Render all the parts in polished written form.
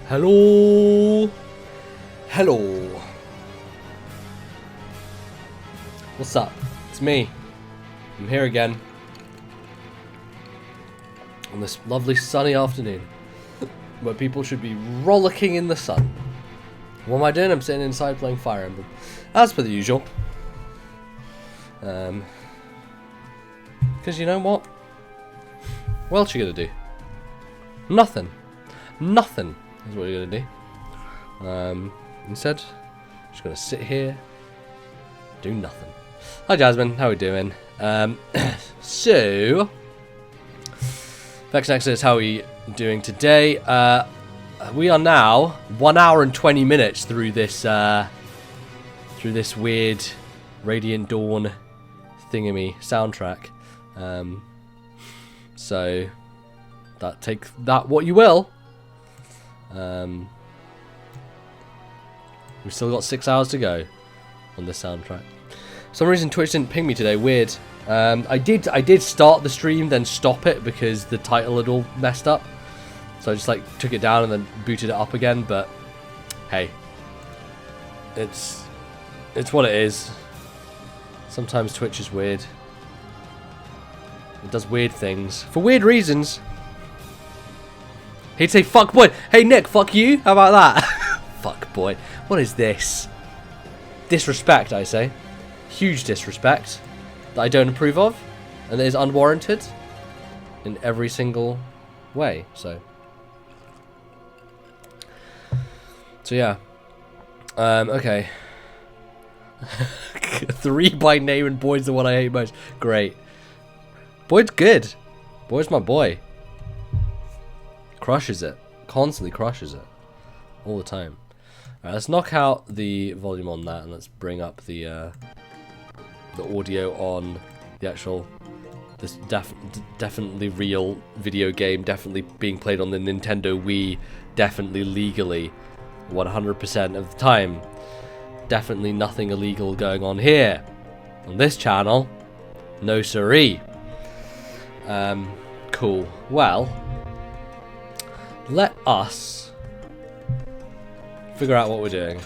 Hello. Hello. What's up? It's me. I'm here again. On this lovely sunny afternoon. Where people should be rollicking in the sun. What am I doing? I'm sitting inside playing Fire Emblem. As per the usual. Because you know what? What else are you going to do? Nothing. Nothing is what you're going to do. Instead, I'm just going to sit here, do nothing. Hi Jasmine, how are we doing? So, Vex Nexus, how are we doing today? We are now 1 hour and 20 minutes through this weird Radiant Dawn thingamy soundtrack. So take that what you will. We've still got 6 hours to go on this soundtrack. For some reason Twitch didn't ping me today. Weird. I did start the stream, then stop it because the title had all messed up. So I just like took it down and then booted it up again. But hey, it's what it is. Sometimes Twitch is weird. It does weird things for weird reasons. He'd say fuck boy. Hey Nick, fuck you. How about that? Fuck boy. What is this? Disrespect, I say. Huge disrespect that I don't approve of, and it is unwarranted in every single way. So yeah. Okay. 3 by name and Boyd's the one I hate most. Great. Boyd's good. Boyd's my boy. Crushes it. Constantly crushes it. All the time. Alright, let's knock out the volume on that and let's bring up the audio on the actual, this definitely real video game, definitely being played on the Nintendo Wii, definitely legally, 100% of the time. Definitely nothing illegal going on here. On this channel, no siree. Cool. Well, let us figure out what we're doing.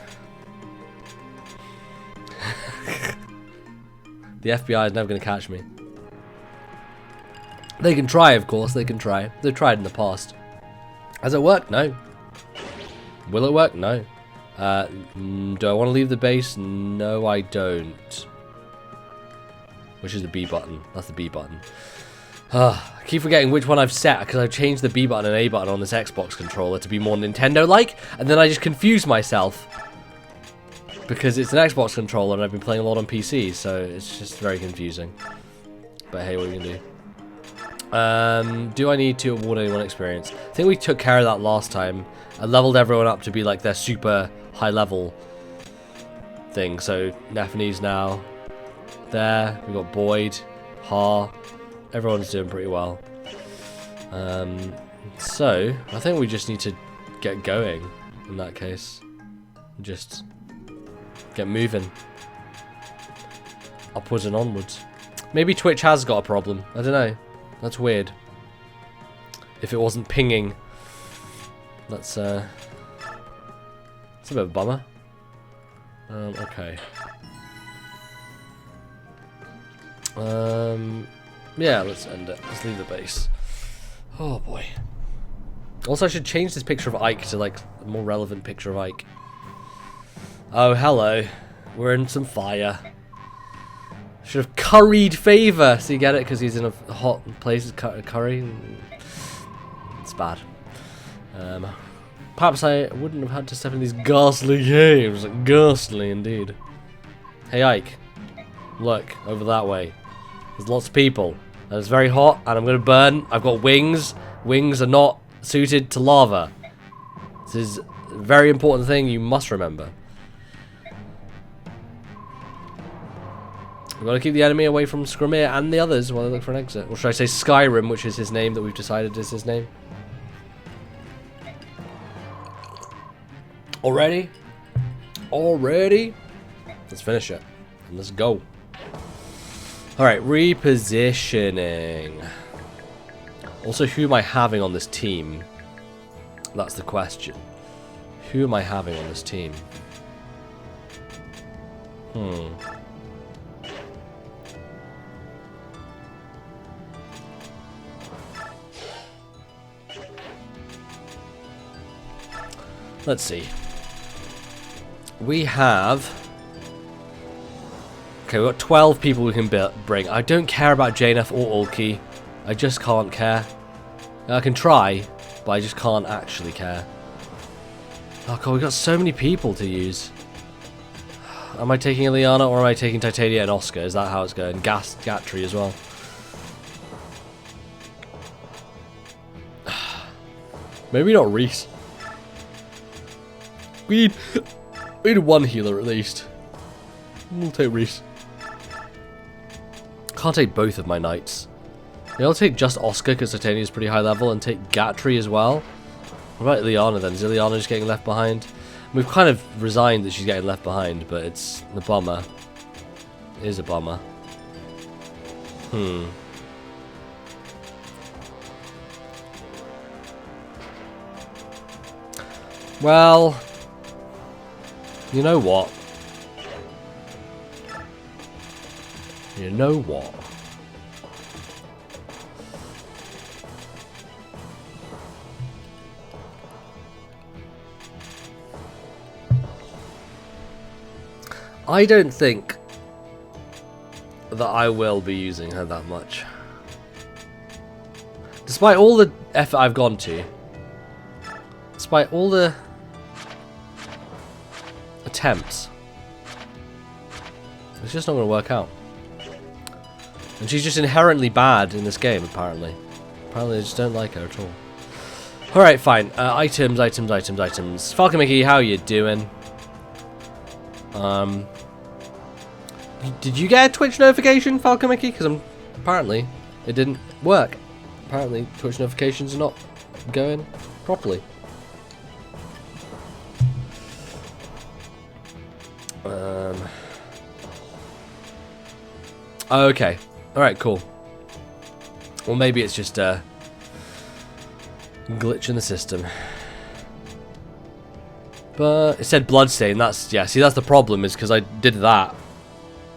The FBI is never going to catch me. They can try, of course, they can try. They've tried in the past. Has it worked? No. Will it work? No. Do I want to leave the base? No, I don't. Which is the B button. That's the B button. I keep forgetting which one I've set because I've changed the B button and A button on this Xbox controller to be more Nintendo-like, and then I just confuse myself because it's an Xbox controller and I've been playing a lot on PC, so it's just very confusing. But hey, what are you gonna do? Do I need to award anyone experience? I think we took care of that last time. I leveled everyone up to be like their super high level thing. So Nephine's now there. We got Boyd, Ha. Everyone's doing pretty well. So I think we just need to get going in that case. Just get moving. Upwards and onwards. Maybe Twitch has got a problem. I don't know. That's weird. If it wasn't pinging. That's a bit of a bummer. Okay. Yeah, let's end it. Let's leave the base. Oh boy. Also, I should change this picture of Ike to like a more relevant picture of Ike. Oh, hello. We're in some fire. Should have curried favor. So you get it? Because he's in a hot place. Curry. It's bad. Perhaps I wouldn't have had to step in these ghastly caves. Ghastly indeed. Hey Ike. Look, over that way. There's lots of people. And it's very hot and I'm going to burn. I've got wings. Wings are not suited to lava. This is a very important thing you must remember. We've got to keep the enemy away from Skrimir and the others while they look for an exit. Or should I say Skyrim, which is his name that we've decided is his name. Already? Already? Let's finish it. And let's go. Alright, repositioning. Also, who am I having on this team? That's the question. Who am I having on this team? Let's see. We have... Okay, we've got 12 people we can bring. I don't care about JNF or Ulki. I just can't care. I can try, but I just can't actually care. Oh god, we've got so many people to use. Am I taking Ileana or am I taking Titania and Oscar? Is that how it's going? Gatry as well. Maybe not Reese. We need one healer at least. We'll take Reese. Can't take both of my knights. Yeah, I'll take just Oscar because Titania is pretty high level, and take Gatry as well. What about Ileana then? Is Ileana just getting left behind? We've kind of resigned that she's getting left behind, but it's a bummer. It is a bummer. Well, you know what? You know what? I don't think that I will be using her that much. Despite all the effort I've gone to, despite all the attempts, it's just not going to work out. And she's just inherently bad in this game, apparently. Apparently I just don't like her at all. Alright, fine. Items. Falcon Mickey, how you doing? Did you get a Twitch notification, Falcon Mickey? Because apparently it didn't work. Apparently Twitch notifications are not going properly. Okay. Alright, cool. Well, maybe it's just a glitch in the system. But it said Bloodstain. That's, yeah, see, that's the problem, is because I did that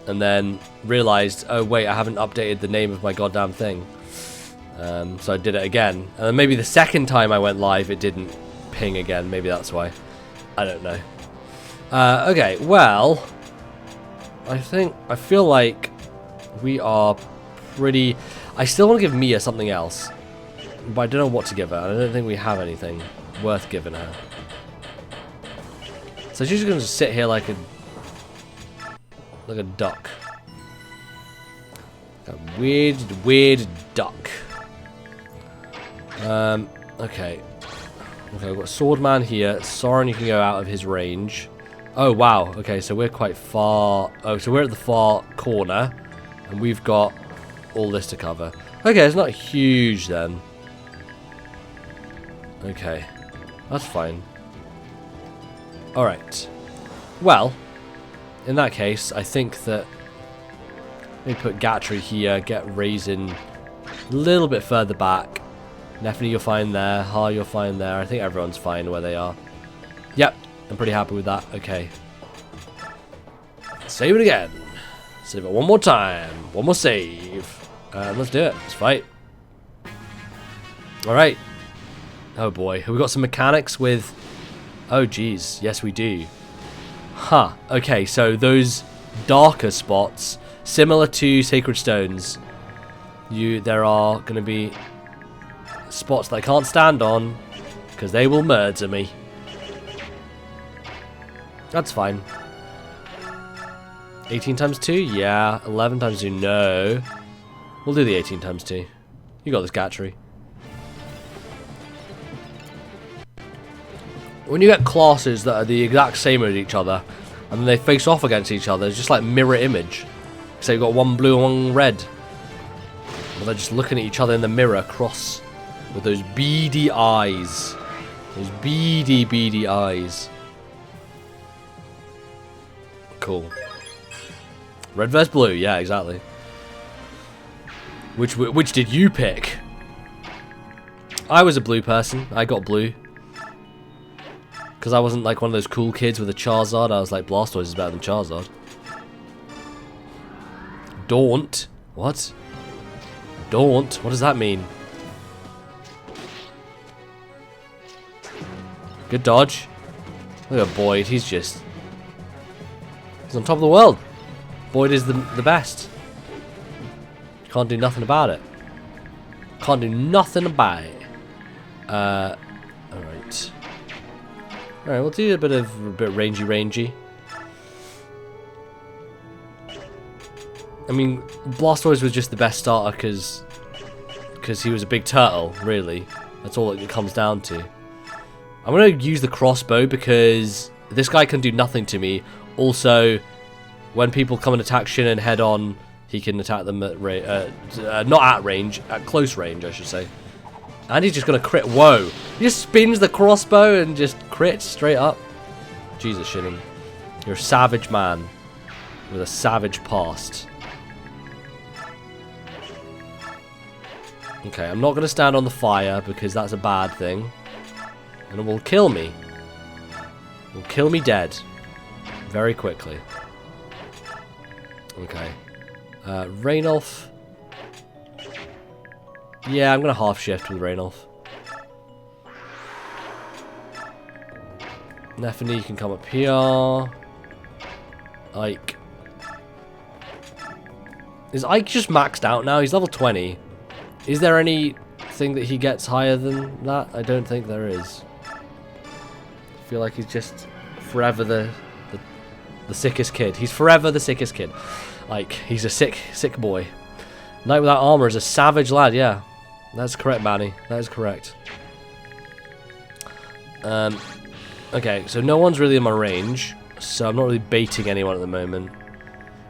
and then realized, oh wait, I haven't updated the name of my goddamn thing. So I did it again. And then maybe the second time I went live, it didn't ping again. Maybe that's why. I don't know. Okay, well, I feel like we are pretty... I still want to give Mia something else, but I don't know what to give her. I don't think we have anything worth giving her. So she's just going to sit here like a duck. A weird duck. Okay. Okay, we've got Swordman here. Soren, you can go out of his range. Oh, wow. Okay, so we're quite far... Oh, so we're at the far corner. And we've got all this to cover. Okay, it's not huge then. Okay. That's fine. Alright. Well, in that case, I think that... Let me put Gatry here, get Raisin a little bit further back. Nefany you're fine there, Ha you're fine there. I think everyone's fine where they are. Yep, I'm pretty happy with that. Okay. Save it again. Save it one more time. One more save. Let's do it. Let's fight. Alright. Oh boy. Have we got some mechanics with... Oh geez. Yes we do. Huh. Okay, so those darker spots, similar to Sacred Stones, there are going to be spots that I can't stand on, because they will murder me. That's fine. 18 times 2? Yeah. 11 times 2? No. We'll do the 18 times 2. You got this, Gatry. When you get classes that are the exact same as each other, and then they face off against each other, it's just like mirror image. So you've got one blue and one red. Well, they're just looking at each other in the mirror, cross with those beady eyes. Those beady eyes. Cool. Red versus blue, yeah, exactly. Which did you pick? I was a blue person. I got blue. Because I wasn't like one of those cool kids with a Charizard. I was like, Blastoise is better than Charizard. Daunt? What? Daunt? What does that mean? Good dodge. Look at Boyd. He's on top of the world. Boyd is the best. Can't do nothing about it. Can't do nothing about it. Alright. Alright, we'll do a bit rangy. I mean, Blastoise was just the best starter because he was a big turtle, really. That's all it comes down to. I'm going to use the crossbow because this guy can do nothing to me. Also, when people come and attack Shinnon head on, he can attack them at not at range, at close range, I should say. And he's just going to crit. Whoa. He just spins the crossbow and just crits straight up. Jesus, Shinnon. You're a savage man with a savage past. Okay, I'm not going to stand on the fire because that's a bad thing. And it will kill me. It will kill me dead. Very quickly. Okay. Rainolf. Yeah, I'm going to half shift with Rainolf. Neffany can come up here. Ike. Is Ike just maxed out now? He's level 20. Is there anything that he gets higher than that? I don't think there is. I feel like he's just forever the sickest kid. He's forever the sickest kid. Like, he's a sick boy. Knight without armor is a savage lad, yeah. That's correct, Manny. That is correct. Okay, so no one's really in my range, so I'm not really baiting anyone at the moment.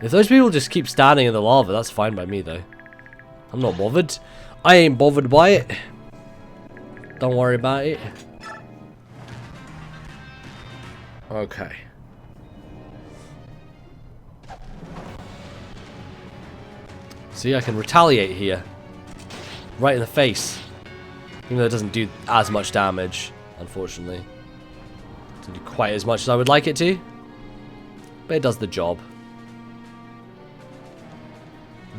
If those people just keep standing in the lava, that's fine by me, though. I'm not bothered. I ain't bothered by it. Don't worry about it. Okay. See, I can retaliate here. Right in the face. Even though it doesn't do as much damage, unfortunately. It doesn't do quite as much as I would like it to. But it does the job.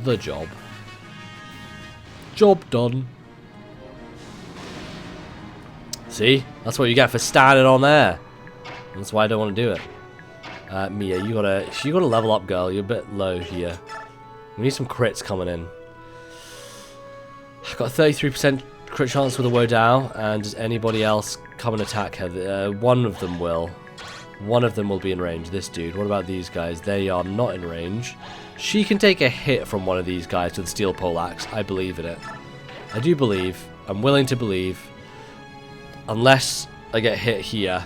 The job. Job done. See? That's what you get for standing on there. That's why I don't want to do it. Mia, you gotta level up, girl. You're a bit low here. We need some crits coming in. I've got a 33% crit chance with a Wodao, and does anybody else come and attack her? One of them will. One of them will be in range. This dude. What about these guys? They are not in range. She can take a hit from one of these guys with a steel poleaxe. I believe in it. I do believe. I'm willing to believe. Unless I get hit here.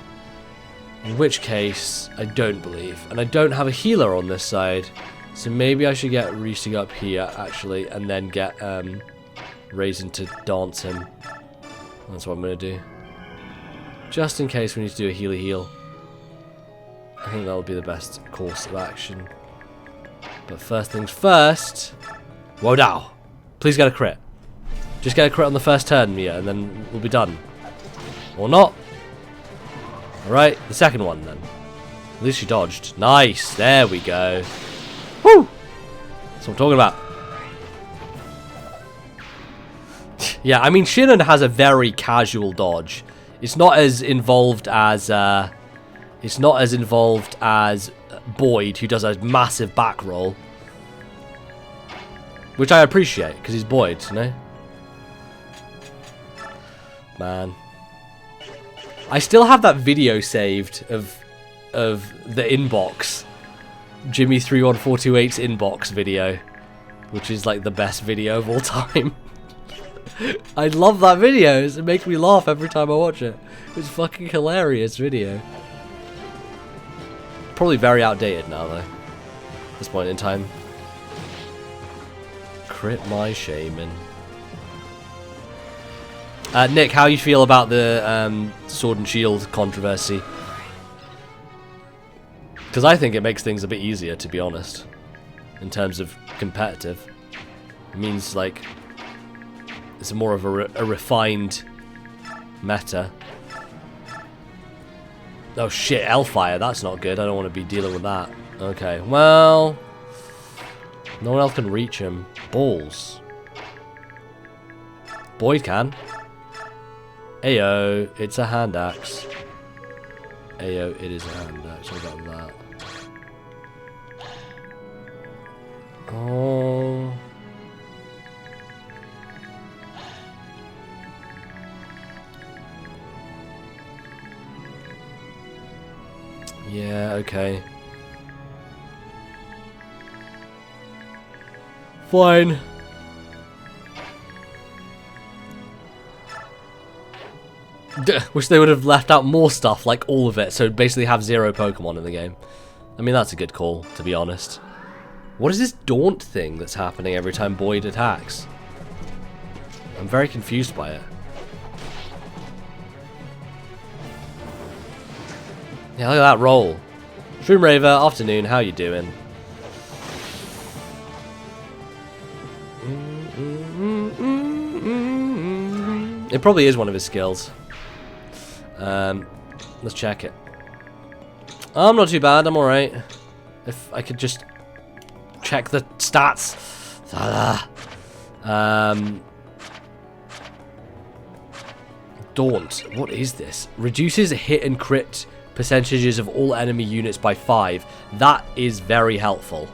In which case, I don't believe. And I don't have a healer on this side. So maybe I should get Reesing up here, actually, and then get Raisin to dance him. That's what I'm going to do. Just in case we need to do a heal. I think that'll be the best course of action. But first things first. Wodao! Please get a crit. Just get a crit on the first turn, Mia, and then we'll be done. Or not. Alright, the second one then. At least she dodged. Nice! There we go. Woo! That's what I'm talking about. Yeah, I mean, Shinnon has a very casual dodge. It's not as involved as Boyd, who does a massive back roll, which I appreciate because he's Boyd, you know. Man, I still have that video saved of the inbox, Jimmy31428's inbox video, which is like the best video of all time. I love that video. It makes me laugh every time I watch it. It's a fucking hilarious video. Probably very outdated now, though. At this point in time. Crit my shaman. Nick, how you feel about the Sword and Shield controversy? Because I think it makes things a bit easier, to be honest. In terms of competitive. It means, like, it's more of a refined meta. Oh shit, Hellfire, that's not good. I don't want to be dealing with that. Okay, well... No one else can reach him. Balls. Boyd can. Ayo, it's a hand axe. Ayo, it is a hand axe. What about that? Oh... Yeah, okay. Fine. Wish they would have left out more stuff, like all of it, so basically have 0 Pokemon in the game. I mean, that's a good call, to be honest. What is this Daunt thing that's happening every time Boyd attacks? I'm very confused by it. Yeah, look at that roll. Shroom Raver, afternoon, how you doing? It probably is one of his skills. Let's check it. I'm not too bad, I'm alright. If I could just check the stats. Daunt, what is this? Reduces hit and crit percentages of all enemy units by 5. That is very helpful.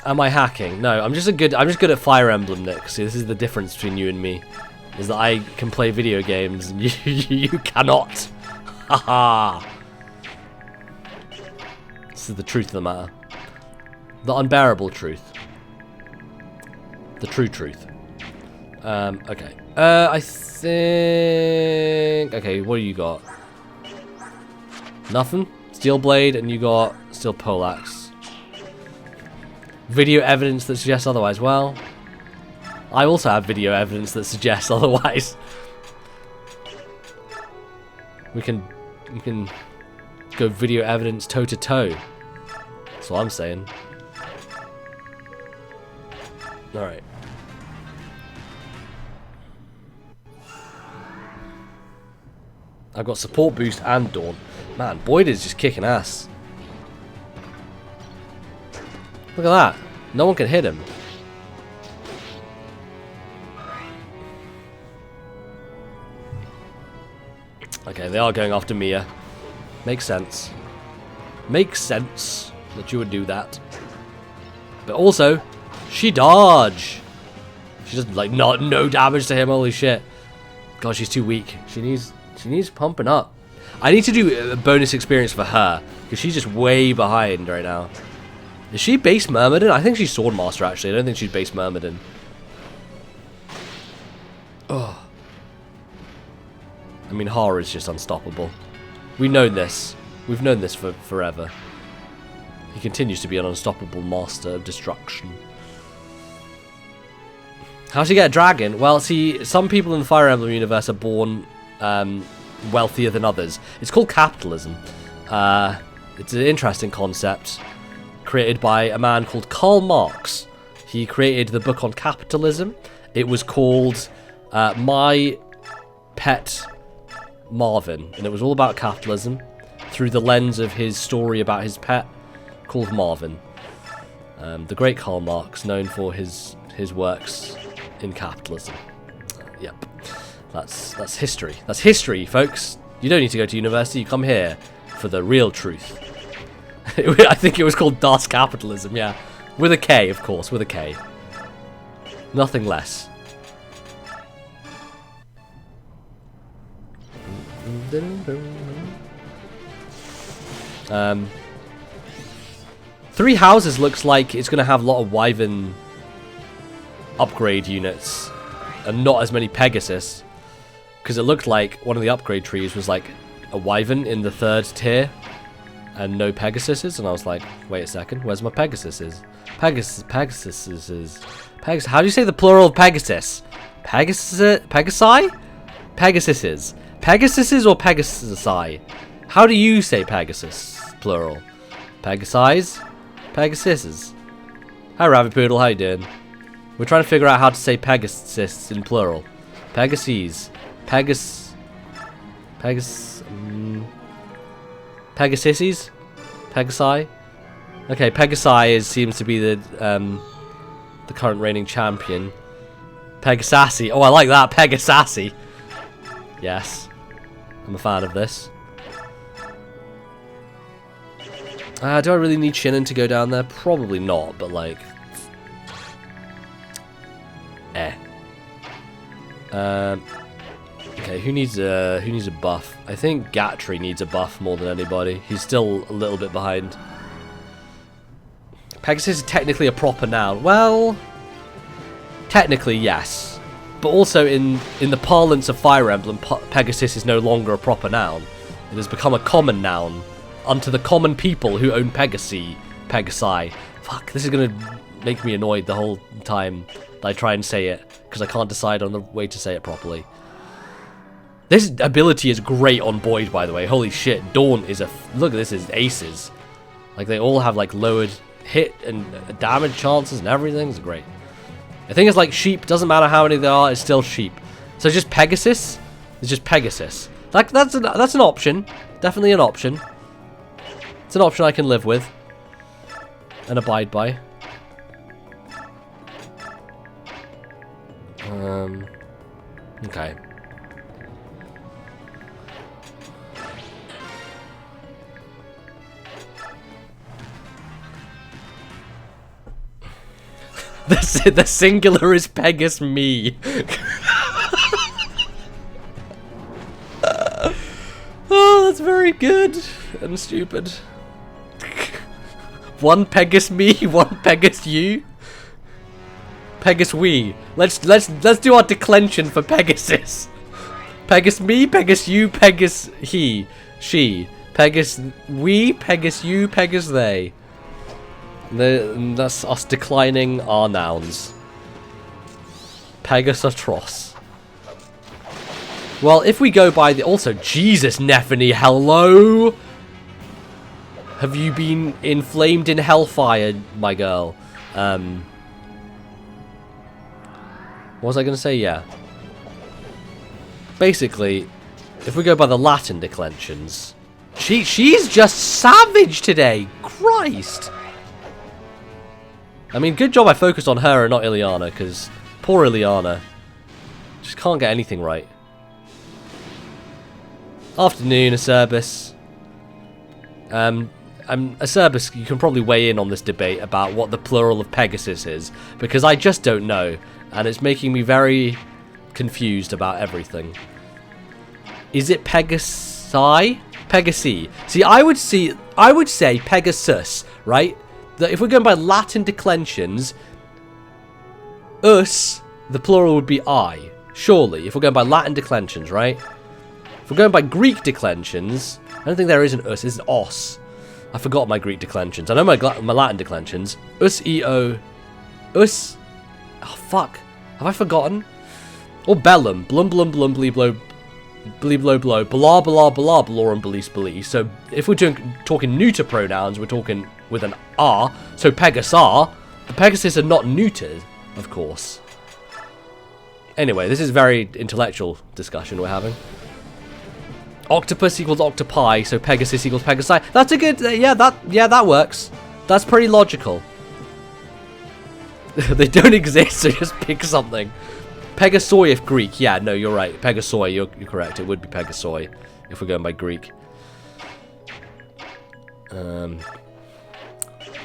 Am I hacking? No, I'm just good at Fire Emblem, Nick. See, this is the difference between you and me. Is that I can play video games and you cannot. Haha. This is the truth of the matter. The unbearable truth. The true truth. Okay. I think... Okay, what do you got? Nothing? Steel Blade, and you got Steel Poleaxe. Video evidence that suggests otherwise. Well, I also have video evidence that suggests otherwise. We can go video evidence toe to toe. That's what I'm saying. Alright. I've got support boost and Dawn. Man, Boyd is just kicking ass. Look at that. No one can hit him. Okay, they are going after Mia. Makes sense. Makes sense that you would do that. But also, she dodge. She does like no damage to him. Holy shit. God, she's too weak. She needs pumping up. I need to do a bonus experience for her because she's just way behind right now. Is she base Myrmidon? I think she's Swordmaster actually. I don't think she's base Myrmidon. Oh. I mean, Hara is just unstoppable. We know this. We've known this for forever. He continues to be an unstoppable master of destruction. How to get a dragon? Well, see, some people in the Fire Emblem universe are born wealthier than others. It's called capitalism. It's an interesting concept created by a man called Karl Marx. He created the book on capitalism. It was called My Pet Marvin, and it was all about capitalism through the lens of his story about his pet called Marvin. The great Karl Marx, known for his works in capitalism. Yep, that's history. That's history, folks. You don't need to go to university. You come here for the real truth. I think it was called Das Capitalism. Yeah, with a K, of course, with a K. Nothing less. Three Houses looks like it's going to have a lot of Wyvern upgrade units and not as many Pegasus, because it looked like one of the upgrade trees was like a Wyvern in the 3rd tier and no Pegasuses, and I was like, wait a second, where's my Pegasuses? Pegasuses. How do you say the plural of Pegasus? Pegasi? Pegasuses. Pegasuses or Pegasusi? How do you say Pegasus, plural? Pegasi's? Pegasuses. Hi Ravipoodle, how you doing? We're trying to figure out how to say Pegasus in plural. Pegasus. Pegasises? Pegasi? Okay, Pegasi seems to be the current reigning champion. Pegasasi. Oh, I like that. Pegasasi. Yes. I'm a fan of this. Do I really need Shinnen to go down there? Probably not, but like... Okay, who needs a buff? I think Gatry needs a buff more than anybody. He's still a little bit behind. Pegasus is technically a proper noun. Well, technically yes, but also in the parlance of Fire Emblem, Pegasus is no longer a proper noun. It has become a common noun unto the common people who own Pegasi. Fuck, this is gonna make me annoyed the whole time that I try and say it because I can't decide on the way to say it properly. This ability is great on Boyd, by the way. Holy shit, Dawn is look at this, is aces. Like they all have like lowered hit and damage chances and everything. It's great. I think it's like sheep. Doesn't matter how many there are. It's still sheep. So just Pegasus. It's just Pegasus. That's an option. Definitely an option. It's an option I can live with and abide by. Okay. The singular is Pegas me. Oh, that's very good and stupid. One Pegas me, one Pegas you. Pegas we. Let's do our declension for Pegasus. Pegas me, Pegas you, Pegas he, she. Pegas we, Pegas you, Pegas they. That's us declining our nouns. Pegasatros. Well, if we go by the... Also, Jesus, Nephany, hello? Have you been inflamed in hellfire, my girl? What was I going to say? Yeah. Basically, if we go by the Latin declensions... She's just savage today! Christ! I mean, good job I focused on her and not Ileana, because poor Ileana just can't get anything right. Afternoon, Acerbis. Acerbis, you can probably weigh in on this debate about what the plural of Pegasus is, because I just don't know, and it's making me very confused about everything. Is it Pegasi? Pegasi. See, I would say Pegasus, right? That if we're going by Latin declensions, us, the plural would be I, surely, if we're going by Latin declensions, right? If we're going by Greek declensions, I don't think there is an us, it's an os. I forgot my Greek declensions. I know my Latin declensions. Us, eo, us, oh fuck, have I forgotten? Or bellum, blum blum blum blee blow, blee blow blow, blah blah blah blorum belies belies. So if we're talking neuter pronouns, we're talking with an R, so Pegasar. The Pegasus are not neutered, of course. Anyway, this is very intellectual discussion we're having. Octopus equals octopi, so Pegasus equals Pegasi. That's a good, yeah, that works. That's pretty logical. They don't exist, so just pick something. Pegasoi if Greek, yeah, no, you're right. Pegasoi, you're correct. It would be Pegasoi if we're going by Greek.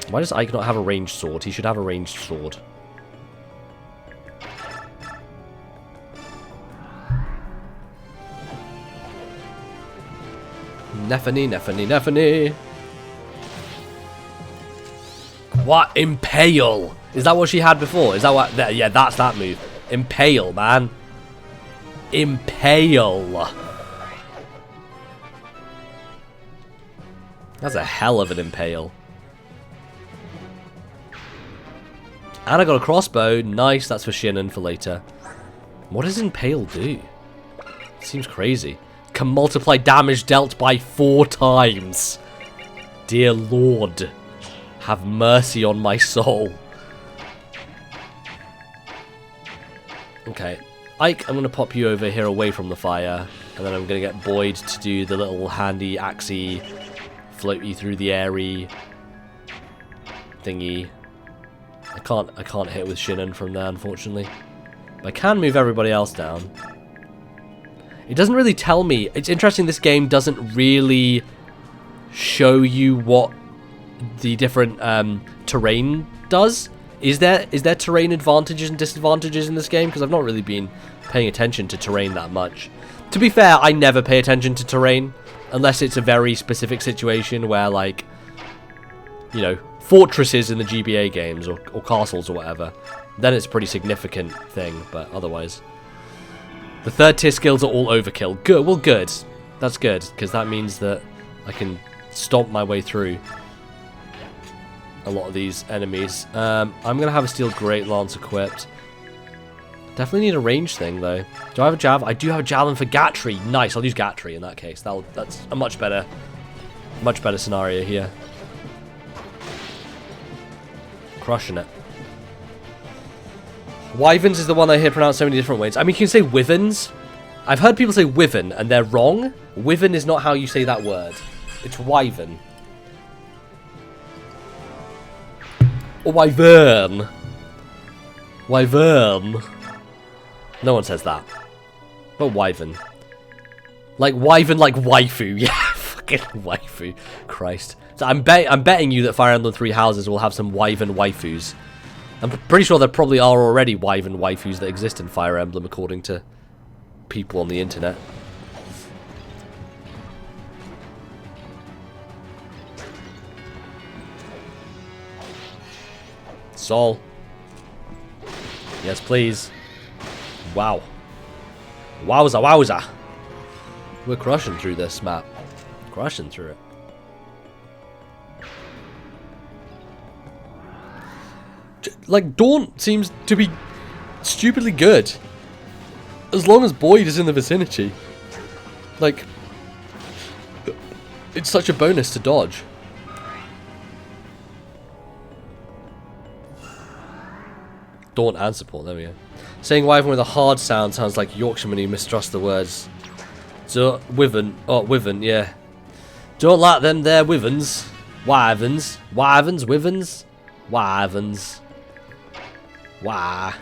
Why does Ike not have a ranged sword? He should have a ranged sword. Nephany, Nephany, Nephany. What? Impale. Is that what she had before? Is that what? Yeah, that's that move. Impale, man. Impale. That's a hell of an impale. And I got a crossbow. Nice, that's for Shinnen for later. What does Impale do? Seems crazy. Can multiply damage dealt by 4 times. Dear Lord, have mercy on my soul. Okay. Ike, I'm going to pop you over here away from the fire. And then I'm going to get Boyd to do the little handy axey, floaty through the airy thingy. I can't hit with Shinnen from there, unfortunately. But I can move everybody else down. It doesn't really tell me. It's interesting, this game doesn't really show you what the different terrain does. Is there terrain advantages and disadvantages in this game? Because I've not really been paying attention to terrain that much. To be fair, I never pay attention to terrain unless it's a very specific situation where, like, you know, fortresses in the GBA games or castles or whatever. Then it's a pretty significant thing, but otherwise. The third tier skills are all overkill. Good, well, good. That's good, because that means that I can stomp my way through a lot of these enemies. I'm going to have a Steel Great Lance equipped. Definitely need a range thing, though. Do I have a javelin? I do have a javelin for Gatry. Nice, I'll use Gatry in that case. That's a much better scenario here. Crushing it. Wyverns is the one I hear pronounced so many different ways. I mean, you can say Wyverns. I've heard people say Wyvern, and they're wrong. Wyvern is not how you say that word. It's Wyvern. Or Wyvern. Wyvern. No one says that. But Wyvern. Like Wyvern, like waifu. Yeah, fucking waifu. Christ. So I'm betting you that Fire Emblem Three Houses will have some Wyvern waifus. I'm pretty sure there probably are already Wyvern waifus that exist in Fire Emblem, according to people on the internet. Sol. Yes, please. Wow. Wowza, wowza. We're crushing through this map. Crushing through it. Like, Daunt seems to be stupidly good. As long as Boyd is in the vicinity. Like, it's such a bonus to dodge. Daunt and support, there we go. Saying Wyvern with a hard sound sounds like Yorkshireman who mistrusts the words. So, Wyvern, yeah. Don't like them there Wyverns. Wyverns. Wyverns, Wyverns. Wyverns. Why?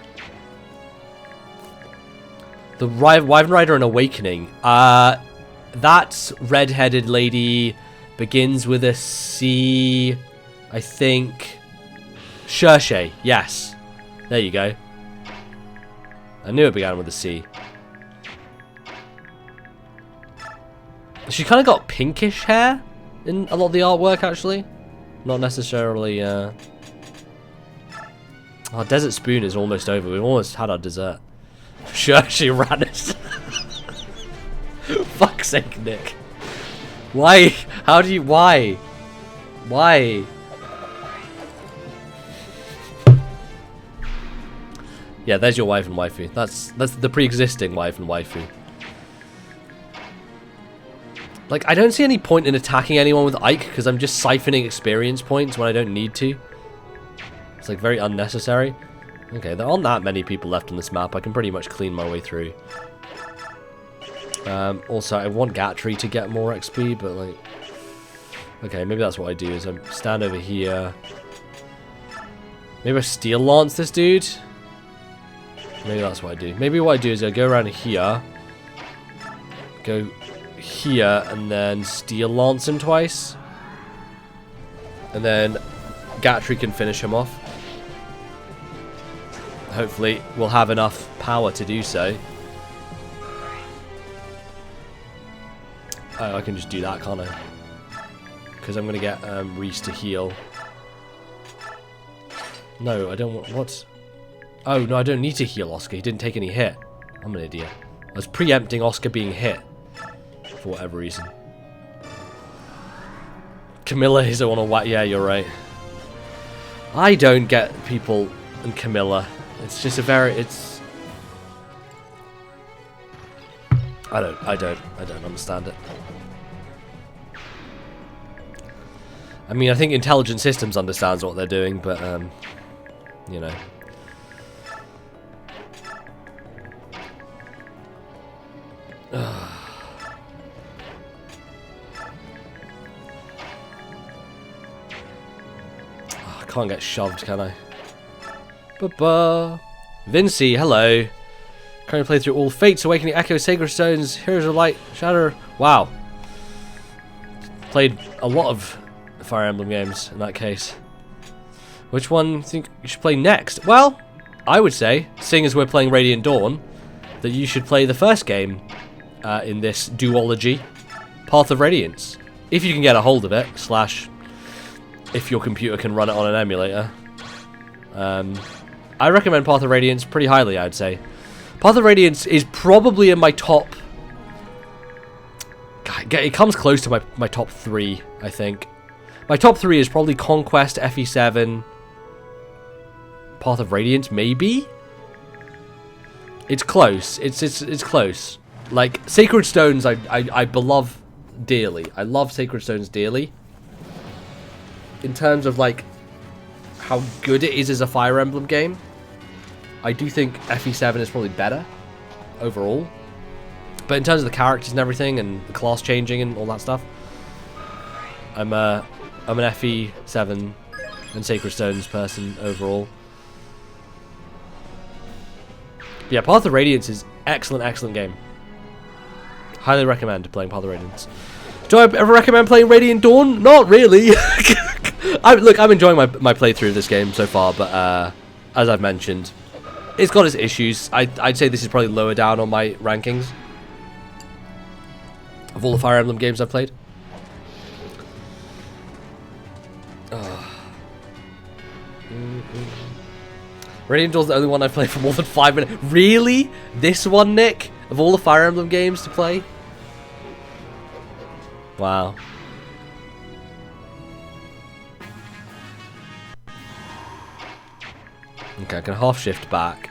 The Wyvern Rider and Awakening. That red-headed lady begins with a C, I think. Shershay, yes. There you go. I knew it began with a C. She kind of got pinkish hair in a lot of the artwork, actually. Not necessarily, Our Desert Spoon is almost over. We've almost had our dessert. Shershay Rannis. Fuck's sake, Nick. Why? How do you... Why? Why? Yeah, there's your Wyvern waifu. That's the pre-existing Wyvern waifu. Like, I don't see any point in attacking anyone with Ike, because I'm just siphoning experience points when I don't need to. It's, like, very unnecessary. Okay, there aren't that many people left on this map. I can pretty much clean my way through. Also, I want Gatry to get more XP, but, like... Okay, maybe that's what I do, is I stand over here. Maybe I Steel Lance this dude? Maybe that's what I do. Maybe what I do is I go around here. Go here, and then Steel Lance him twice. And then Gatry can finish him off. Hopefully, we'll have enough power to do so. Oh, I can just do that, can't I? Because I'm going to get Reese to heal. No, I don't want... What? Oh, no, I don't need to heal Oscar. He didn't take any hit. I'm an idiot. I was preempting Oscar being hit. For whatever reason. Camilla is the one on what? Yeah, you're right. I don't get people and Camilla. It's just a very... It's... I don't understand it. I mean, I think Intelligent Systems understands what they're doing, but, you know. Can't get shoved, can I? Ba-ba. Vinci, hello. Currently play through all Fates, Awakening, Echo, Sacred Stones, Heroes of Light, Shatter. Wow. Played a lot of Fire Emblem games in that case. Which one do you think you should play next? Well, I would say, seeing as we're playing Radiant Dawn, that you should play the first game in this duology, Path of Radiance. If you can get a hold of it, / if your computer can run it on an emulator. I recommend Path of Radiance pretty highly, I'd say. Path of Radiance is probably in my top... God, it comes close to my top 3, I think. My top 3 is probably Conquest, FE7, Path of Radiance, maybe? It's close. It's close. Like, Sacred Stones I love dearly. I love Sacred Stones dearly. In terms of, like, how good it is as a Fire Emblem game, I do think FE7 is probably better overall. But in terms of the characters and everything, and the class changing and all that stuff, I'm an FE7 and Sacred Stones person overall. But yeah, Path of Radiance is excellent game. Highly recommend playing Path of Radiance. Do I ever recommend playing Radiant Dawn? Not really. Look, I'm enjoying my playthrough of this game so far, but as I've mentioned, it's got its issues. I'd say this is probably lower down on my rankings of all the Fire Emblem games I've played. Radiant Dawn's the only one I've played for more than 5 minutes. Really? This one, Nick? Of all the Fire Emblem games to play? Wow. Okay, I can half shift back.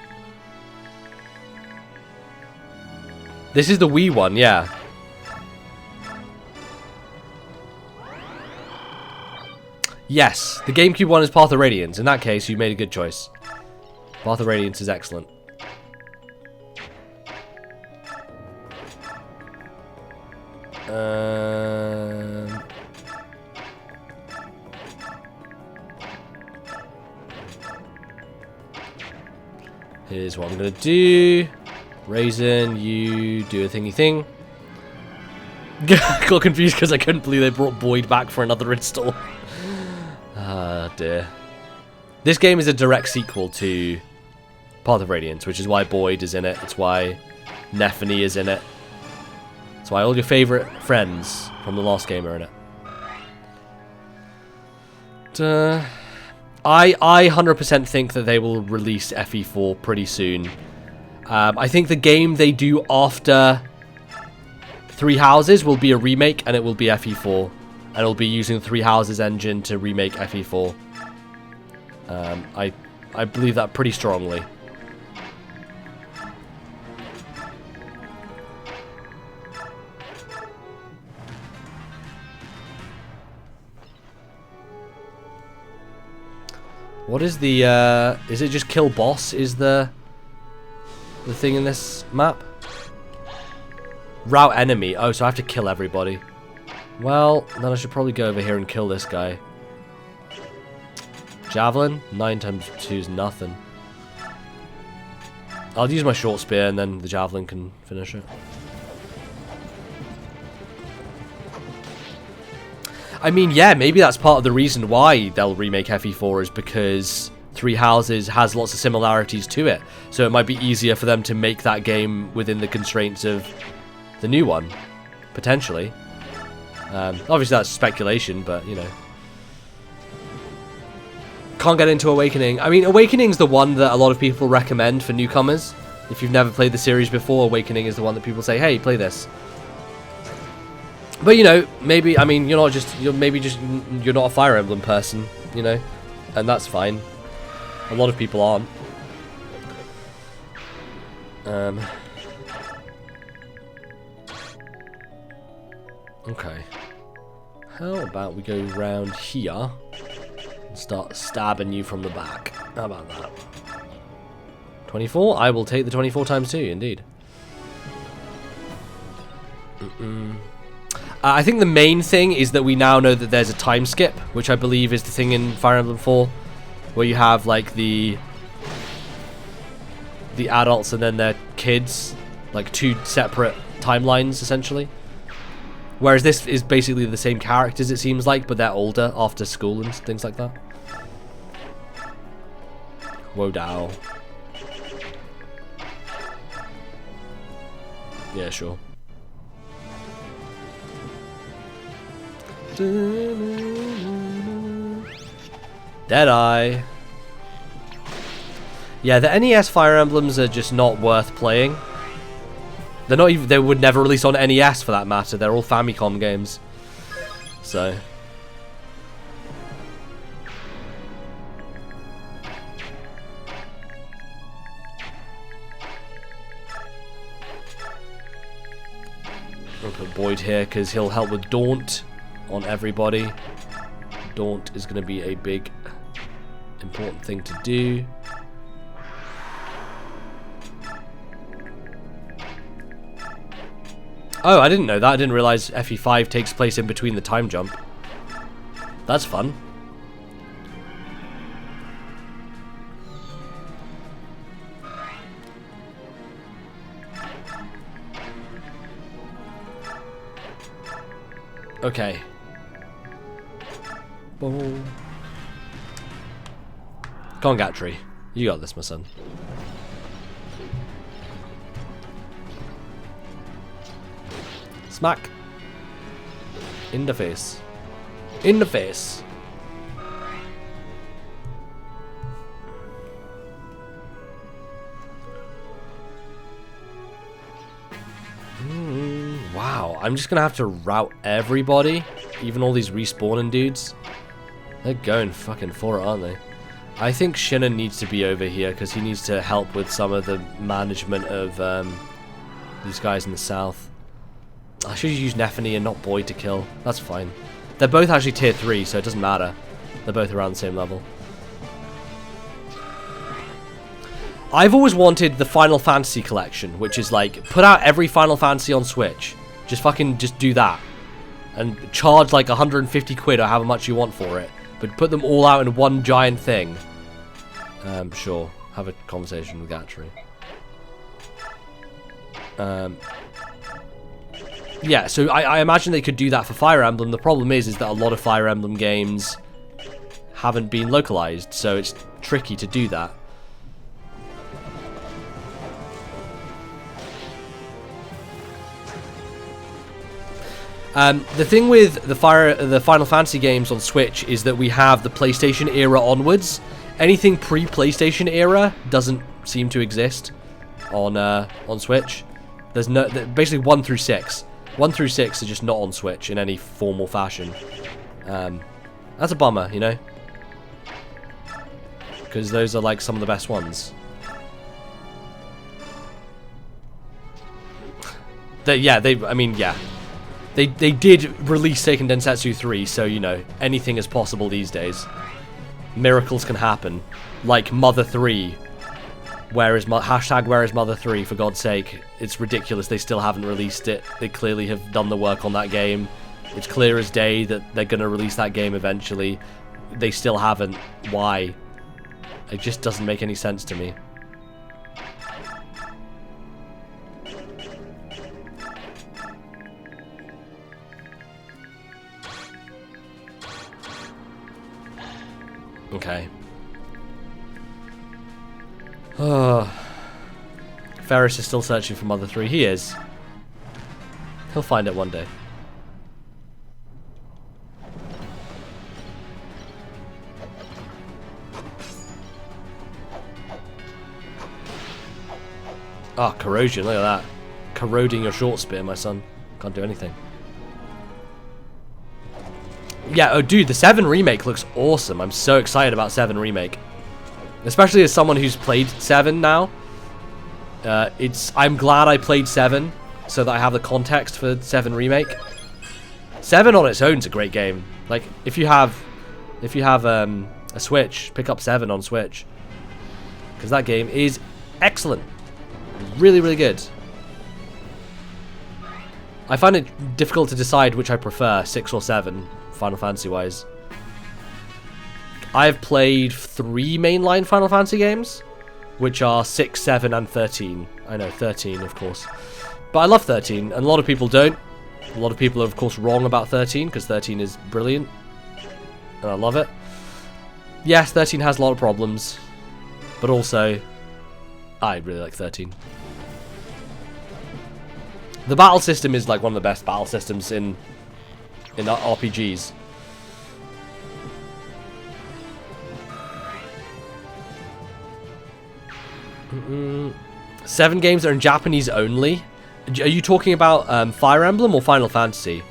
This is the Wii one, yeah. Yes, the GameCube one is Path of Radiance. In that case, you made a good choice. Path of Radiance is excellent. Here's what I'm going to do. Raisin, you do a thingy thing. Got confused because I couldn't believe they brought Boyd back for another install. Ah, dear. This game is a direct sequel to Path of Radiance, which is why Boyd is in it. It's why Nephany is in it. It's why all your favourite friends from the last game are in it. I 100% think that they will release FE4 pretty soon. I think the game they do after Three Houses will be a remake, and it will be FE4. And it'll be using the Three Houses engine to remake FE4. I believe that pretty strongly. What is the, is it just kill boss is the thing in this map? Route enemy. Oh, so I have to kill everybody. Well, then I should probably go over here and kill this guy. Javelin? 9 times 2 is nothing. I'll use my short spear and then the javelin can finish it. I mean, yeah, maybe that's part of the reason why they'll remake FE4 is because Three Houses has lots of similarities to it. So it might be easier for them to make that game within the constraints of the new one, potentially. Obviously that's speculation, but, you know. Can't get into Awakening. I mean, Awakening's the one that a lot of people recommend for newcomers. If you've never played the series before, Awakening is the one that people say, hey, play this. But, you know, maybe, I mean, you're not a Fire Emblem person, you know, and that's fine. A lot of people aren't. Okay. How about we go round here and start stabbing you from the back? How about that? 24? I will take the 24 times 2, indeed. I think the main thing is that we now know that there's a time skip, which I believe is the thing in Fire Emblem 4. where you have like the adults and then their kids, like 2 separate timelines essentially. Whereas this is basically the same characters, it seems like, but they're older after school and things like that. Wodow. Yeah, sure. Deadeye. Yeah, the NES Fire Emblems are just not worth playing. They're not even, they would never release on NES for that matter. They're all Famicom games. So. I'll put Boyd here because he'll help with Daunt on everybody. Daunt is going to be a big, important thing to do. Oh, I didn't know that. I didn't realize FE5 takes place in between the time jump. That's fun. Okay. Boom. Come on, Gatry. You got this, my son. Smack. In the face. In the face. Wow, I'm just gonna have to route everybody, even all these respawning dudes. They're going fucking for it, aren't they? I think Shinnon needs to be over here because he needs to help with some of the management of these guys in the south. I should use Neffany and not Boyd to kill. That's fine. They're both actually tier 3, so it doesn't matter. They're both around the same level. I've always wanted the Final Fantasy collection, which is like, put out every Final Fantasy on Switch. Just do that. And charge like 150 quid or however much you want for it. But put them all out in one giant thing. Sure. Have a conversation with Gatry. Yeah, so I imagine they could do that for Fire Emblem. The problem is that a lot of Fire Emblem games haven't been localized, so it's tricky to do that. The thing with the Final Fantasy games on Switch is that we have the PlayStation era onwards. Anything pre-PlayStation era doesn't seem to exist on Switch. There's no basically 1 through 6. 1 through 6 are just not on Switch in any formal fashion. That's a bummer, you know, because those are like some of the best ones. They did release Seiken Densetsu 3, so, you know, anything is possible these days. Miracles can happen. Like Mother 3. Where is Mother 3, for God's sake. It's ridiculous they still haven't released it. They clearly have done the work on that game. It's clear as day that they're going to release that game eventually. They still haven't. Why? It just doesn't make any sense to me. Okay. Ferris is still searching for Mother 3. He is. He'll find it one day. Ah, corrosion. Look at that. Corroding your short spear, my son. Can't do anything. Yeah, oh dude, the 7 remake looks awesome. I'm so excited about 7 remake. Especially as someone who's played 7 now. I'm glad I played 7 so that I have the context for 7 remake. 7 on its own is a great game. Like if you have a Switch, pick up 7 on Switch. Because that game is excellent. Really, really good. I find it difficult to decide which I prefer, 6 or 7, Final Fantasy wise. I've played 3 mainline Final Fantasy games, which are 6, 7, and 13. I know, 13, of course. But I love 13, and a lot of people don't. A lot of people are, of course, wrong about 13, because 13 is brilliant. And I love it. Yes, 13 has a lot of problems, but also, I really like 13. The battle system is like one of the best battle systems in RPGs. 7 games are in Japanese only. Are you talking about Fire Emblem or Final Fantasy?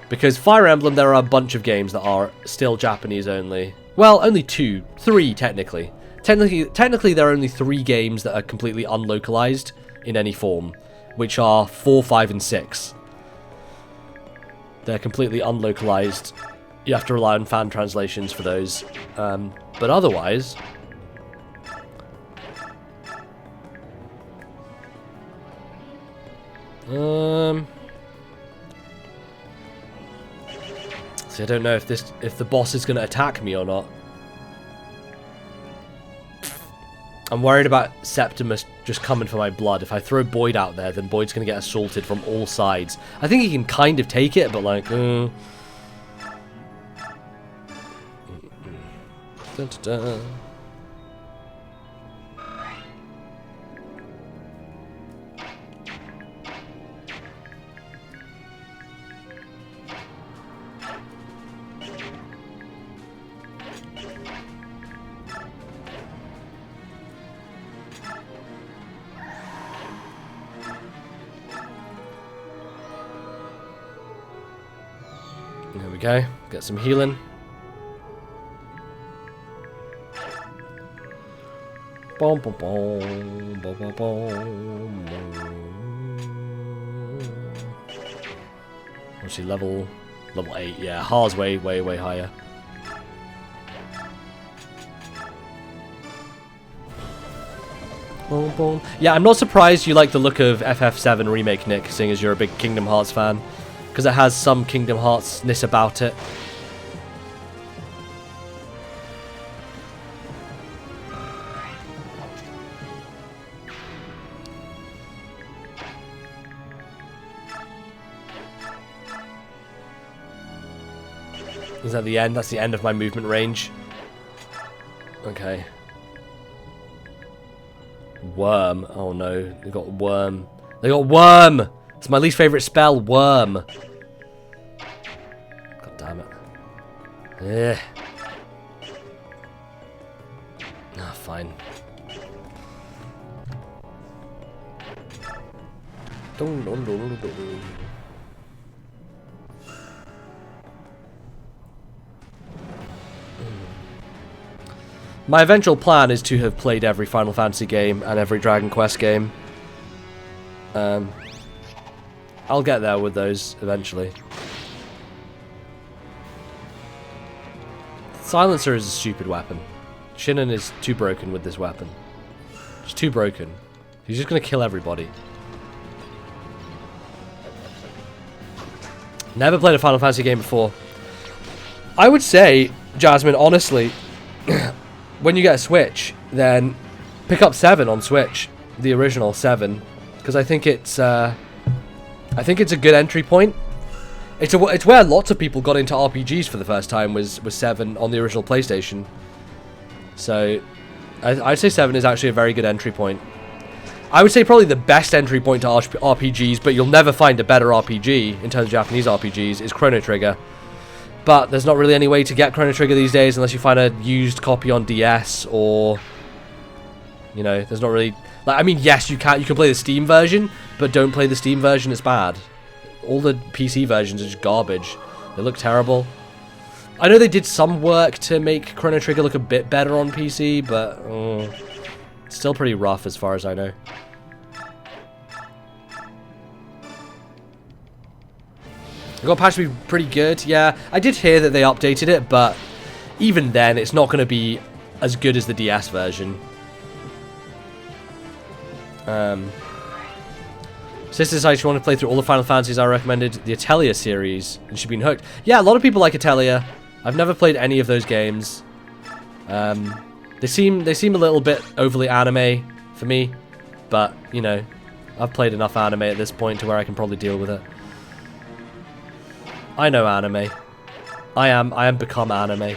Because Fire Emblem, there are a bunch of games that are still Japanese only. Well, only 2, 3 technically. Technically, there are only 3 games that are completely unlocalized in any form, which are 4, 5, and 6. They're completely unlocalized. You have to rely on fan translations for those. But otherwise, see, I don't know if the boss is going to attack me or not. I'm worried about Septimus just coming for my blood. If I throw Boyd out there, then Boyd's going to get assaulted from all sides. I think he can kind of take it, but like, dun, dun, dun. There we go. Get some healing. Boom, boom, boom, boom, boom, boom. Actually, level 8. Yeah, Ha's way higher. Boom, boom. Yeah, I'm not surprised you like the look of FF7 Remake, Nick, seeing as you're a big Kingdom Hearts fan. Because it has some Kingdom Hearts-ness about it. Is that the end? That's the end of my movement range. Okay. Worm. Oh no, they got Worm. They got Worm! It's my least favourite spell, Worm. God damn it. Eh. Ah, fine. My eventual plan is to have played every Final Fantasy game and every Dragon Quest game. I'll get there with those eventually. Silencer is a stupid weapon. Shinnen is too broken with this weapon. Just too broken. He's just gonna kill everybody. Never played a Final Fantasy game before. I would say, Jasmine, honestly, when you get a Switch, then pick up 7 on Switch, the original 7, because I think it's a good entry point. It's where lots of people got into RPGs for the first time was 7 on the original PlayStation. So I'd say 7 is actually a very good entry point. I would say probably the best entry point to RPGs, but you'll never find a better RPG in terms of Japanese RPGs, is Chrono Trigger. But there's not really any way to get Chrono Trigger these days unless you find a used copy on DS or, you know, there's not really... Like, I mean, yes, you can play the Steam version, but don't play the Steam version, it's bad. All the PC versions are just garbage. They look terrible. I know they did some work to make Chrono Trigger look a bit better on PC, but it's still pretty rough as far as I know. It got patched to be pretty good, yeah. I did hear that they updated it, but even then, it's not going to be as good as the DS version. Sister decides she wanted to play through all the Final Fantasies I recommended, the Atelier series, and she's been hooked. Yeah, a lot of people like Atelier. I've never played any of those games. They seem a little bit overly anime for me, but you know, I've played enough anime at this point to where I can probably deal with it. I know anime. I am become anime.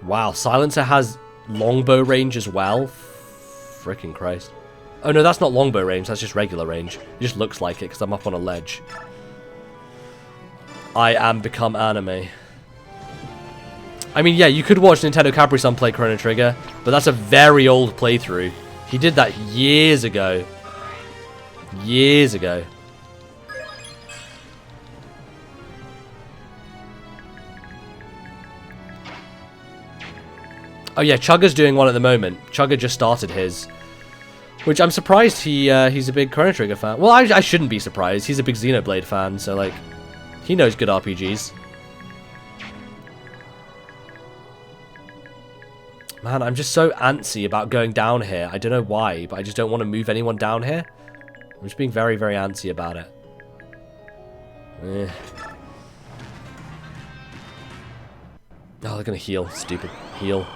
Wow, Silencer has longbow range as well. Frickin' Christ. Oh no, that's not longbow range, that's just regular range. It just looks like it because I'm up on a ledge. I am become anime. I mean, yeah, you could watch Nintendo Capri-Sun play Chrono Trigger, but that's a very old playthrough. He did that years ago. Years ago. Oh yeah, Chugga's doing one at the moment. Chugga just started his. Which I'm surprised he's a big Chrono Trigger fan. Well, I shouldn't be surprised. He's a big Xenoblade fan, so like, he knows good RPGs. Man, I'm just so antsy about going down here. I don't know why, but I just don't want to move anyone down here. I'm just being very, very antsy about it. Eh. Oh, they're gonna heal. Stupid. Heal.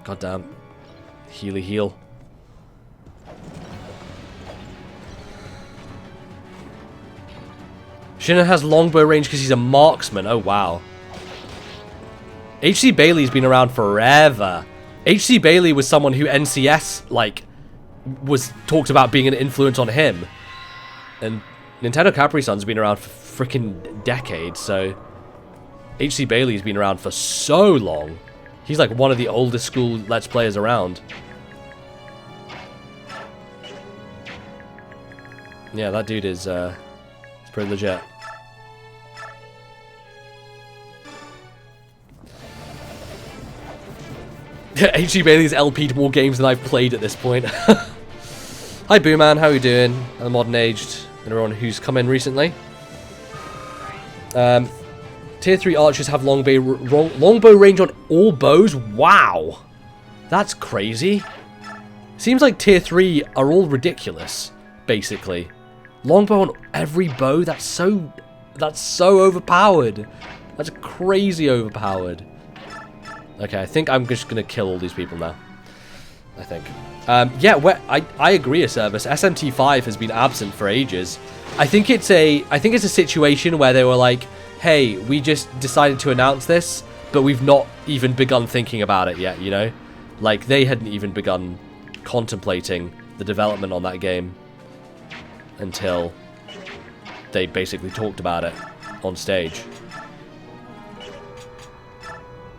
Goddamn. Healy heal. Shinnon has longbow range because he's a marksman. Oh, wow. H.C. Bailey's been around forever. H.C. Bailey was someone who NCS, like, was talked about being an influence on him. And Nintendo Capri-Sun's been around for freaking decades, so H.C. Bailey's been around for so long. He's like one of the oldest school Let's Players around. Yeah, that dude is it's pretty legit. H.G. Bailey's LP'd more games than I've played at this point. Hi Booman, how are you doing? And the modern aged and everyone who's come in recently. Tier 3 archers have longbow range on all bows? Wow! That's crazy. Seems like tier 3 are all ridiculous, basically. Longbow on every bow? That's so overpowered. That's crazy overpowered. Okay, I think I'm just gonna kill all these people now. I think. Yeah, I agree, Acervus. SMT5 has been absent for ages. I think it's a situation where they were like, hey, we just decided to announce this, but we've not even begun thinking about it yet, you know? Like, they hadn't even begun contemplating the development on that game until they basically talked about it on stage.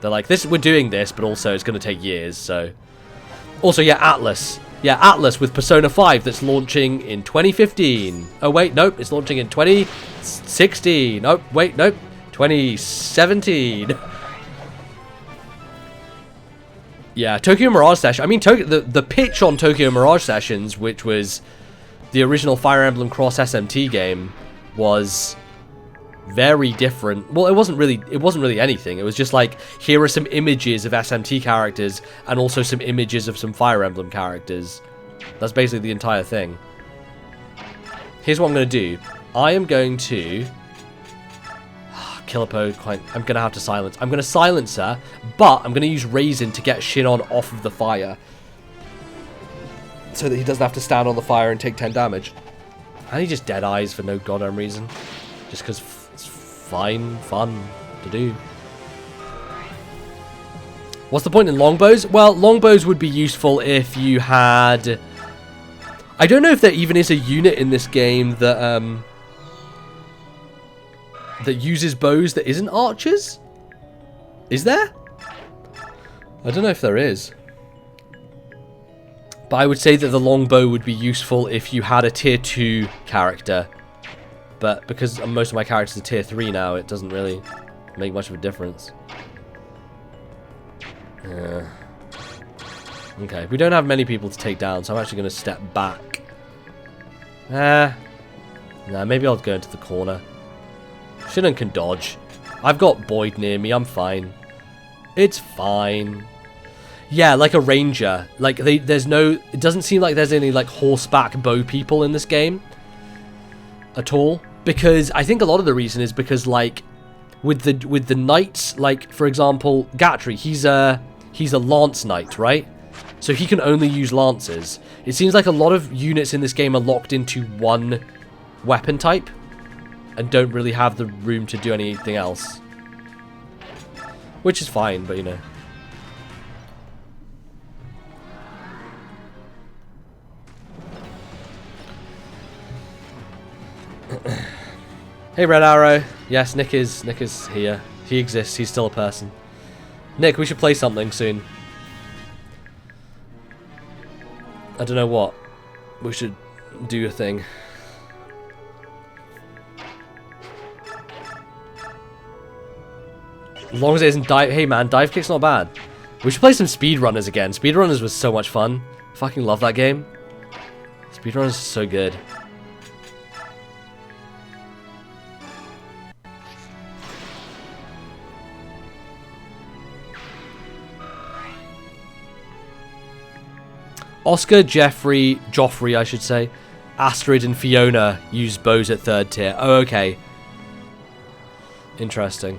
They're like, we're doing this, but also it's going to take years, so... Also, yeah, Atlas. Yeah, Atlas with Persona 5 that's launching in 2015. Oh, wait, nope, it's launching in 2016. Oh, wait, nope, 2017. Yeah, Tokyo Mirage Session. I mean, the pitch on Tokyo Mirage Sessions, which was the original Fire Emblem Cross SMT game, was very different. Well, it wasn't really anything. It was just like, here are some images of SMT characters and also some images of some Fire Emblem characters. That's basically the entire thing. Here's what I'm going to do. I am going to Killapode. I'm going to have to silence. I'm going to silence her, but I'm going to use Raisin to get Shinon off of the fire, so that he doesn't have to stand on the fire and take 10 damage. And he just dead eyes for no goddamn reason, just because it's fun to do. What's the point in longbows? Well, longbows would be useful if you had... I don't know if there even is a unit in this game that that uses bows that isn't archers? Is there? I don't know if there is. But I would say that the longbow would be useful if you had a tier 2 character. But because most of my characters are tier 3 now, it doesn't really make much of a difference. Okay, we don't have many people to take down, so I'm actually going to step back. Nah, maybe I'll go into the corner. Shinon can dodge. I've got Boyd near me, I'm fine. It's fine. Yeah, like a ranger. Like, it doesn't seem like there's any, like, horseback bow people in this game at all. Because I think a lot of the reason is because, like, with the knights, like, for example, Gatry, he's a lance knight, right? So he can only use lances. It seems like a lot of units in this game are locked into one weapon type and don't really have the room to do anything else. Which is fine, but you know. Hey, Red Arrow. Yes, Nick is here. He exists. He's still a person. Nick, we should play something soon. I don't know what. We should do a thing. As long as it isn't dive. Hey man, dive kick's not bad. We should play some speedrunners again. Speedrunners was so much fun. Fucking love that game. Speedrunners is so good. Oscar, Joffrey, I should say, Astrid and Fiona use bows at 3rd tier. Oh, okay. Interesting.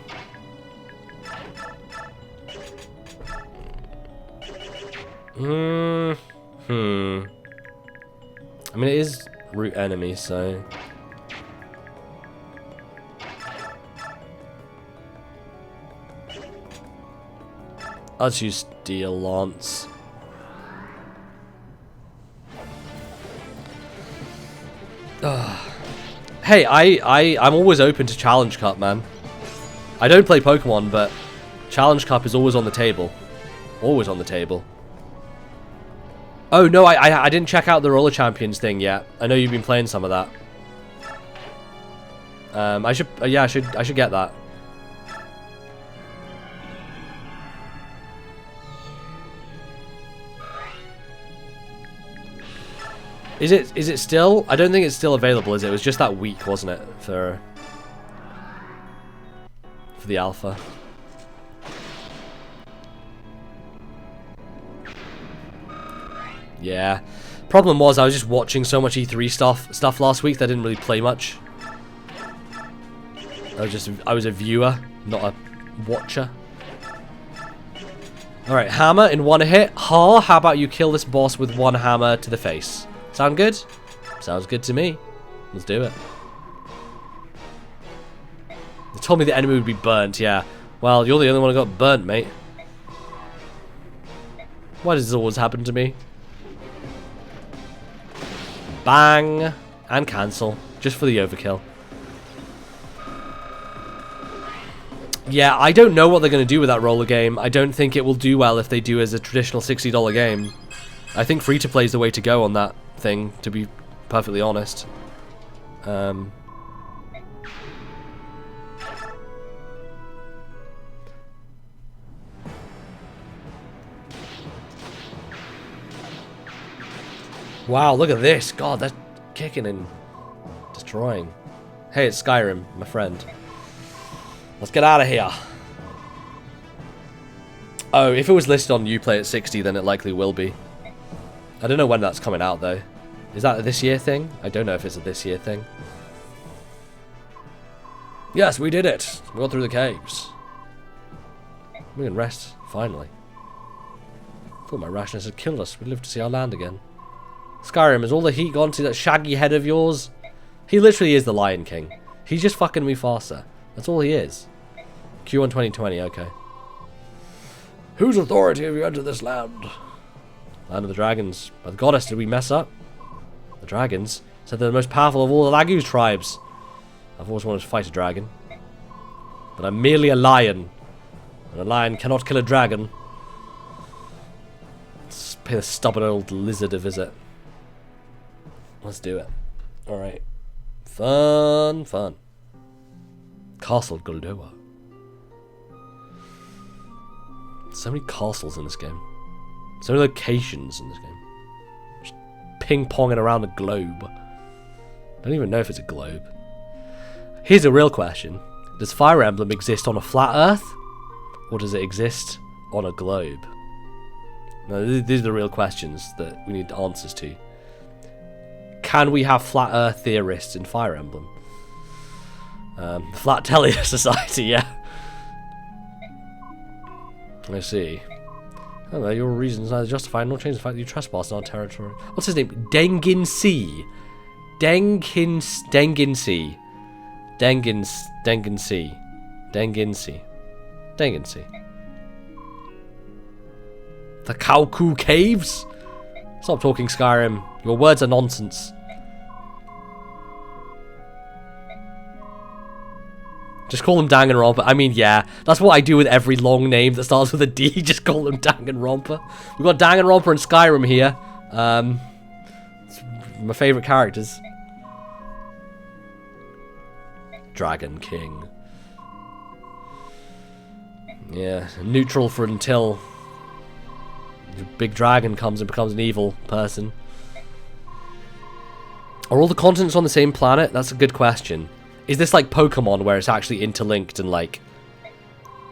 I mean, it is root enemy, so... I'll just use Steel Lance. Hey, I'm always open to Challenge Cup, man. I don't play Pokemon, but Challenge Cup is always on the table. Always on the table. Oh, no, I didn't check out the Roller Champions thing yet. I know you've been playing some of that. I should get that. Is it still? I don't think it's still available, is it? It was just that week, wasn't it, for the alpha. Yeah. Problem was I was just watching so much E3 stuff last week that I didn't really play much. I was a viewer, not a watcher. Alright, hammer in one hit. How about you kill this boss with one hammer to the face? Sound good? Sounds good to me. Let's do it. They told me the enemy would be burnt, yeah. Well, you're the only one who got burnt, mate. Why does this always happen to me? Bang! And cancel. Just for the overkill. Yeah, I don't know what they're going to do with that roller game. I don't think it will do well if they do as a traditional $60 game. I think free-to-play is the way to go on that thing, to be perfectly honest. Wow, look at this. God, that's kicking and destroying. Hey, it's Skyrim, my friend. Let's get out of here. Oh, if it was listed on Uplay at 60, then it likely will be. I don't know when that's coming out, though. Is that a this year thing? I don't know if it's a this year thing. Yes, we did it. We got through the caves. We can rest, finally. Thought my rashness had killed us. We'd live to see our land again. Skyrim, has all the heat gone to that shaggy head of yours? He literally is the Lion King. He's just fucking Mufasa. That's all he is. Q1 2020, okay. Whose authority have you entered this land? Land of the Dragons. By the goddess, did we mess up? The dragons said they're the most powerful of all the Lagoos tribes. I've always wanted to fight a dragon. But I'm merely a lion. And a lion cannot kill a dragon. Let's pay the stubborn old lizard a visit. Let's do it. Alright. Fun, fun. Castle Goldoa. So many castles in this game. So many locations in this game. Just ping-ponging around the globe. I don't even know if it's a globe. Here's a real question. Does Fire Emblem exist on a flat Earth? Or does it exist on a globe? Now, these are the real questions that we need answers to. Can we have flat Earth theorists in Fire Emblem? Flat Telia Society, yeah. I see. Oh, well, your reasons neither justify nor change the fact that you trespass on our territory. What's his name? Denginsi. Denginsi. The Kauku Caves? Stop talking, Skyrim. Your words are nonsense. Just call them Danganronpa. I mean, yeah, that's what I do with every long name that starts with a D. Just call them Danganronpa. We've got Danganronpa and Skyrim here. It's my favourite characters. Dragon King. Yeah, neutral for until the big dragon comes and becomes an evil person. Are all the continents on the same planet? That's a good question. Is this like Pokemon where it's actually interlinked and like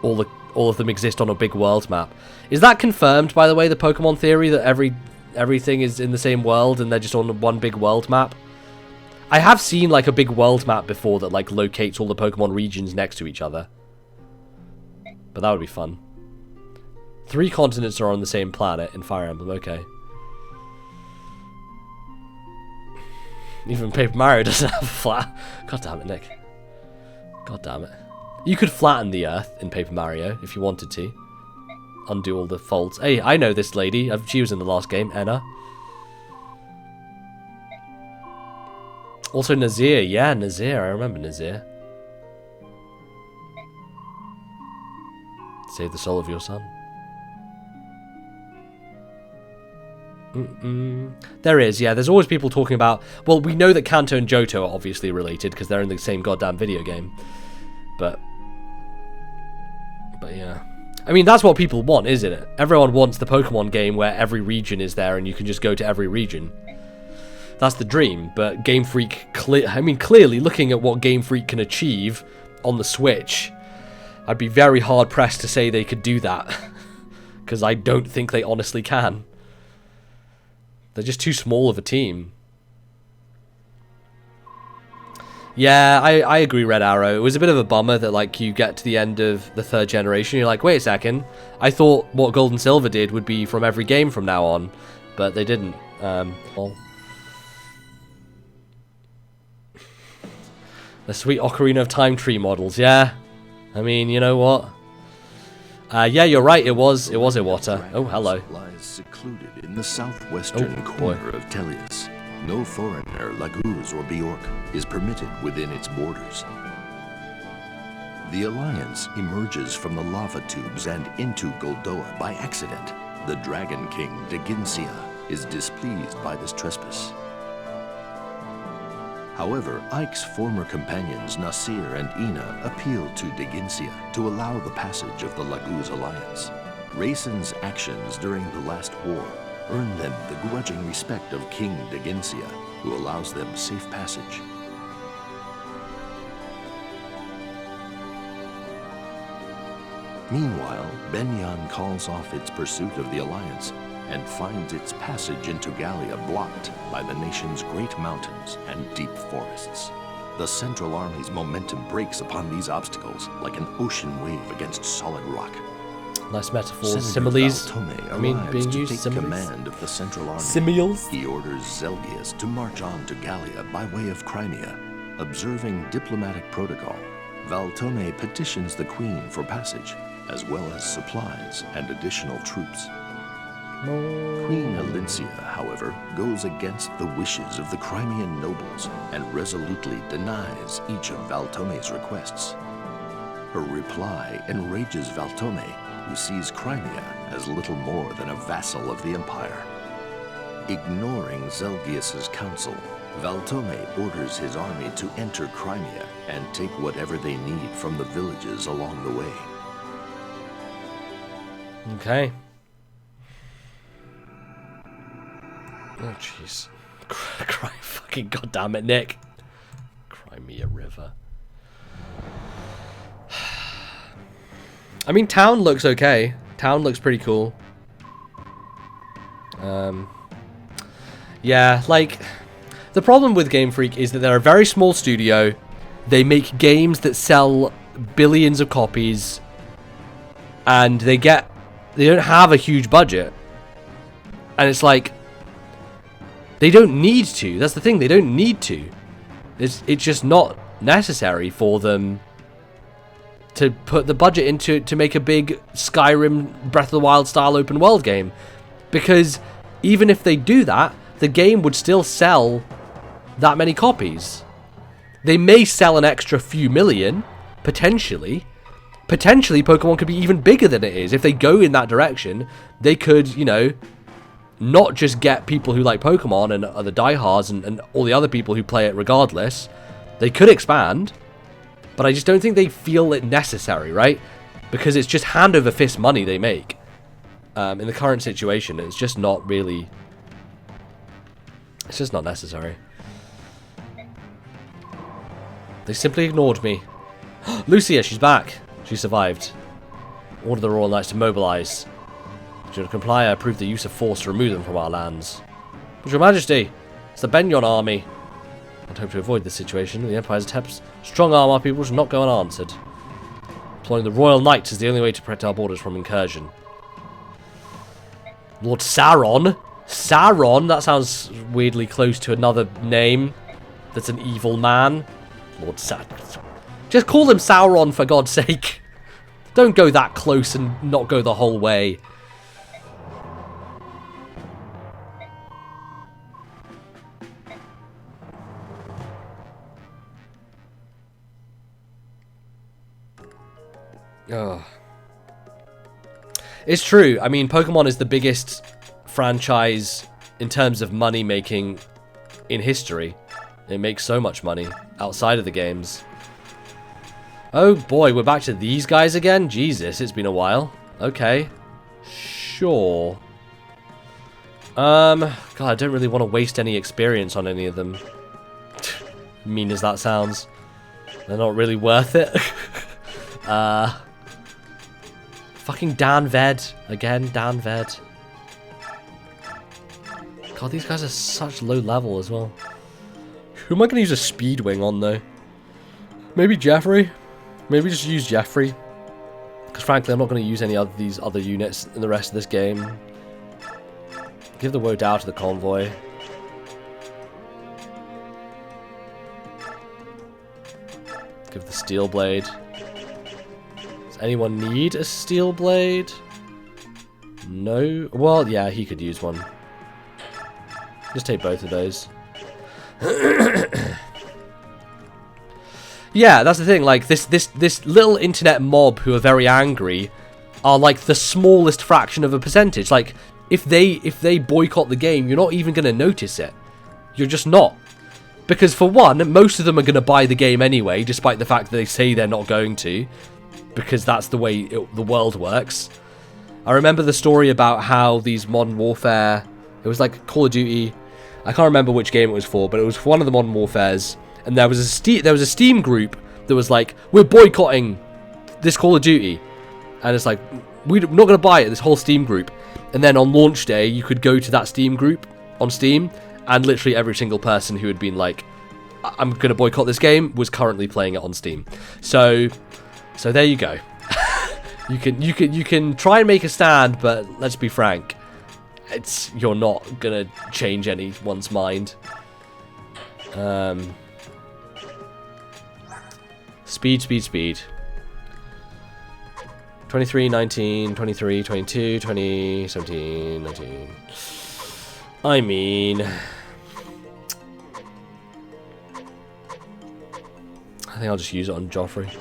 all of them exist on a big world map? Is that confirmed, by the way, the Pokemon theory that everything is in the same world and they're just on one big world map? I have seen like a big world map before that like locates all the Pokemon regions next to each other. But that would be fun. 3 continents are on the same planet in Fire Emblem, okay. Even Paper Mario doesn't have a flat. God damn it, Nick. God damn it. You could flatten the Earth in Paper Mario if you wanted to. Undo all the folds. Hey, I know this lady. She was in the last game, Enna. Also Nazir. Yeah, Nazir. I remember Nazir. Save the soul of your son. There is, yeah. There's always people talking about... Well, we know that Kanto and Johto are obviously related because they're in the same goddamn video game. But yeah. I mean, that's what people want, isn't it? Everyone wants the Pokemon game where every region is there and you can just go to every region. That's the dream, but Game Freak... clearly, looking at what Game Freak can achieve on the Switch, I'd be very hard-pressed to say they could do that. Because I don't think they honestly can. They're just too small of a team. Yeah, I agree, Red Arrow. It was a bit of a bummer that, like, you get to the end of the 3rd generation, you're like, wait a second, I thought what Gold and Silver did would be from every game from now on, but they didn't. Well, the sweet Ocarina of Time tree models, yeah. I mean, you know what? Yeah, you're right, it was Iwata. Oh, hello. Lies secluded in the southwestern corner of Telius. No foreigner, Laguz or Bjork, is permitted within its borders. The Alliance emerges from the lava tubes and into Goldoa by accident. The Dragon King, Deginsia, is displeased by this trespass. However, Ike's former companions Nasir and Ina appeal to Deginsia to allow the passage of the Laguz Alliance. Raisin's actions during the last war earn them the grudging respect of King Deginsia, who allows them safe passage. Meanwhile, Benyan calls off its pursuit of the Alliance and finds its passage into Gallia blocked by the nation's great mountains and deep forests. The Central Army's momentum breaks upon these obstacles like an ocean wave against solid rock. Nice metaphors, similes. I mean, being used, to take command of the Central Army. Similes? He orders Zelgius to march on to Gallia by way of Crimea. Observing diplomatic protocol, Valtome petitions the Queen for passage, as well as supplies and additional troops. Queen Elincia, however, goes against the wishes of the Crimean nobles and resolutely denies each of Valtome's requests. Her reply enrages Valtome, who sees Crimea as little more than a vassal of the Empire. Ignoring Zelgius's counsel, Valtome orders his army to enter Crimea and take whatever they need from the villages along the way. Okay. Oh, jeez. Cry, fucking goddamn it, Nick. Crimea River. I mean, town looks okay. Town looks pretty cool. Yeah, like, the problem with Game Freak is that they're a very small studio. They make games that sell billions of copies, and they don't have a huge budget. And it's like, they don't need to. That's the thing, they don't need to. It's just not necessary for them to put the budget into it to make a big Skyrim Breath of the Wild style open world game. Because even if they do that, the game would still sell that many copies. They may sell an extra few million, potentially. Potentially, Pokemon could be even bigger than it is. If they go in that direction, they could, you know, not just get people who like Pokemon and other diehards and all the other people who play it regardless. They could expand, but I just don't think they feel it necessary, right? Because it's just hand over fist money they make. In the current situation, it's just not really... It's just not necessary. They simply ignored me. Lucia, she's back. She survived. Order the Royal Knights to mobilize. Should I comply, I approve the use of force to remove them from our lands. But Your Majesty, it's the Benyon army. I'd hope to avoid this situation. The Empire's attempts strong-arm our people should not go unanswered. Employing the Royal Knights is the only way to protect our borders from incursion. Lord Sauron? Sauron? That sounds weirdly close to another name that's an evil man. Lord Sauron. Just call him Sauron, for God's sake. Don't go that close and not go the whole way. Oh. It's true. I mean, Pokemon is the biggest franchise in terms of money making in history. It makes so much money outside of the games. Oh boy, we're back to these guys again? Jesus, it's been a while. Okay. Sure. God, I don't really want to waste any experience on any of them. Mean as that sounds. They're not really worth it. Fucking Dan Ved. Again, Dan Ved. God, these guys are such low level as well. Who am I going to use a Speedwing on, though? Maybe Jeffrey? Maybe just use Jeffrey. Because frankly, I'm not going to use any of these other units in the rest of this game. Give the Wodow to the convoy. Give the Steel Blade. Does anyone need a Steel Blade? No? Well, yeah, he could use one. Just take both of those. Yeah, that's the thing. Like this little internet mob who are very angry are like the smallest fraction of a percentage. Like if they boycott the game, you're not even going to notice it. You're just not. Because for one, most of them are going to buy the game anyway, despite the fact that they say they're not going to, because that's the way the world works. I remember the story about how these Modern Warfare, it was like Call of Duty, I can't remember which game it was for, but it was for one of the Modern Warfares, and there was a Steam group that was like, we're boycotting this Call of Duty, and it's like, we're not going to buy it, this whole Steam group. And then on launch day, you could go to that Steam group on Steam, and literally every single person who had been like, I'm going to boycott this game, was currently playing it on Steam. So there you go. you can try and make a stand, but let's be frank, you're not going to change anyone's mind. Speed. 23, 19, 23, 22, 20, 17, 19. I mean, I think I'll just use it on Joffrey.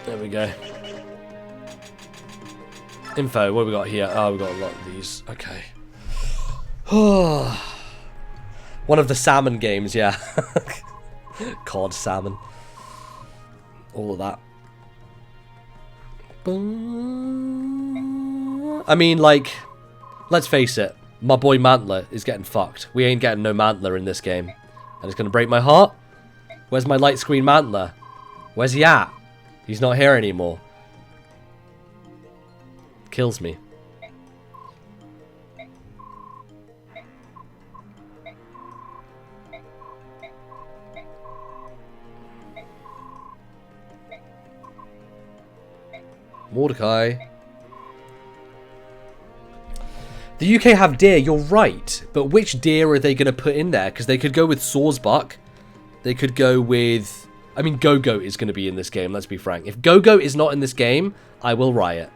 There we go. Info, what have we got here? Oh, we've got a lot of these. Okay. One of the salmon games, yeah. Cod salmon. All of that. I mean, like, let's face it. My boy Mantler is getting fucked. We ain't getting no Mantler in this game. And it's going to break my heart. Where's my light screen mantler? Where's he at? He's not here anymore. Kills me. Mordecai. The UK have deer, you're right. But which deer are they going to put in there? Because they could go with Sawsbuck. They could go with... I mean, Go-Go is going to be in this game, let's be frank. If Go-Go is not in this game, I will riot.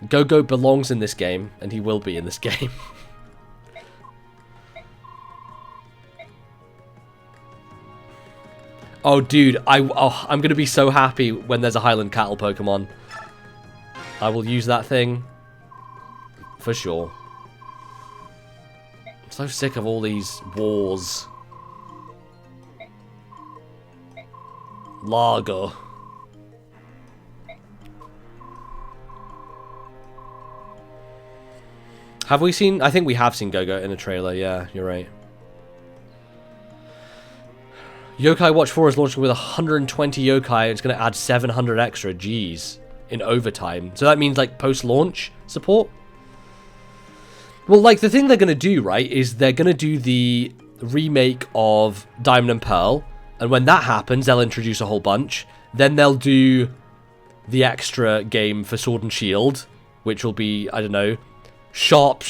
Go-Go belongs in this game, and he will be in this game. Oh, dude, I'm going to be so happy when there's a Highland Cattle Pokemon. I will use that thing. For sure. I'm so sick of all these wars. Lager. Have we seen... I think we have seen Go-Go in a trailer. Yeah, you're right. Yokai Watch 4 is launching with 120 yokai. It's going to add 700 extra Gs in overtime. So that means, like, post-launch support? Well, like, the thing they're going to do, right, is they're going to do the remake of Diamond and Pearl. And when that happens, they'll introduce a whole bunch. Then they'll do the extra game for Sword and Shield, which will be, I don't know, sharp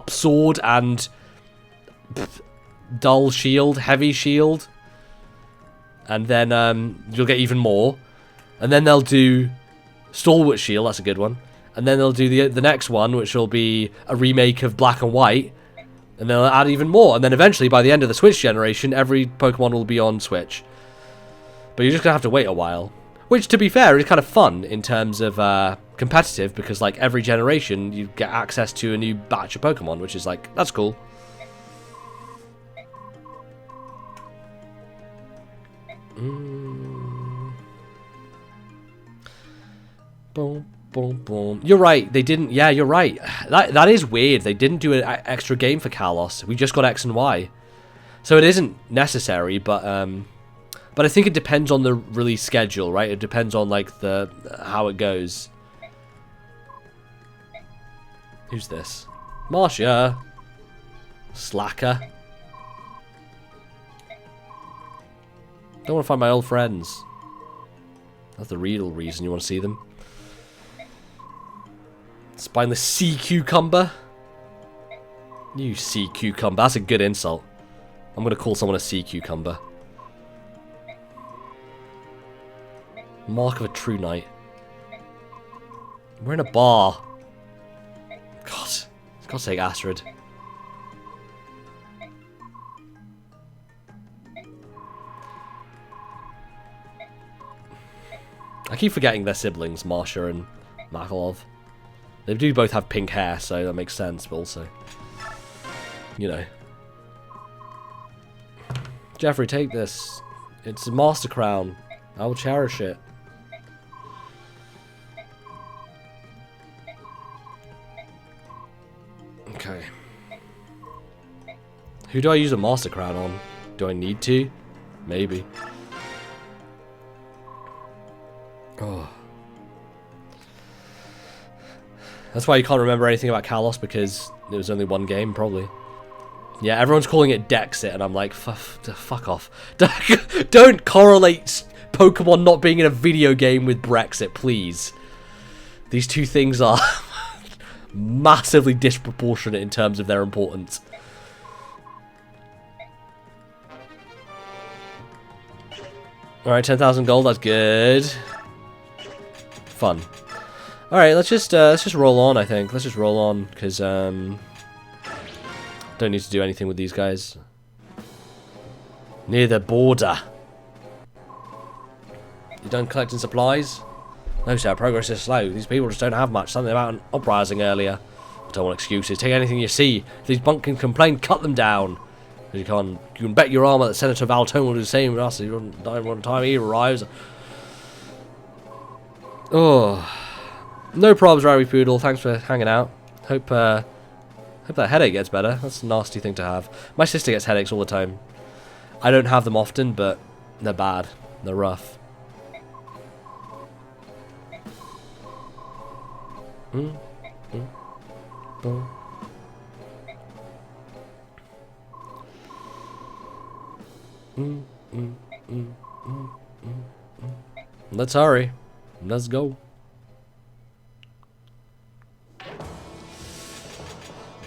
sword and dull shield, heavy shield. And then you'll get even more. And then they'll do Stalwart Shield, that's a good one. And then they'll do the next one, which will be a remake of Black and White. And they'll add even more. And then eventually, by the end of the Switch generation, every Pokemon will be on Switch. But you're just going to have to wait a while. Which, to be fair, is kind of fun in terms of competitive. Because, like, every generation, you get access to a new batch of Pokemon. Which is, like, that's cool. Boom, boom, boom. You're right. They didn't... Yeah, you're right. That is weird. They didn't do an extra game for Kalos. We just got X and Y. So it isn't necessary, but I think it depends on the release schedule, right? It depends on, like, how it goes. Who's this? Marcia. Slacker. Don't want to find my old friends. That's the real reason you want to see them. Spineless sea cucumber. You sea cucumber. That's a good insult. I'm going to call someone a sea cucumber. Mark of a true knight. We're in a bar. God. For God's sake, Astrid. I keep forgetting their siblings, Marcia and Makalov. They do both have pink hair, so that makes sense, but also, you know. Jeffrey, take this. It's a Master Crown. I will cherish it. Okay. Who do I use a Master Crown on? Do I need to? Maybe. Oh. That's why you can't remember anything about Kalos, because it was only one game, probably. Yeah, everyone's calling it Dexit, and I'm like, fuck off. Don't correlate Pokemon not being in a video game with Brexit, please. These two things are massively disproportionate in terms of their importance. Alright, 10,000 gold, that's good. Fun. Alright, let's just roll on, I think. Let's just roll on, because, don't need to do anything with these guys. Near the border. You done collecting supplies? No, sir, progress is slow. These people just don't have much. Something about an uprising earlier. I don't want excuses. Take anything you see. If these bunk can complain, cut them down. You can bet your armor that Senator Valtone will do the same with us. One time he arrives. Oh. No probs, Rowdy Poodle. Thanks for hanging out. Hope that headache gets better. That's a nasty thing to have. My sister gets headaches all the time. I don't have them often, but they're bad. They're rough. Let's hurry. Let's go.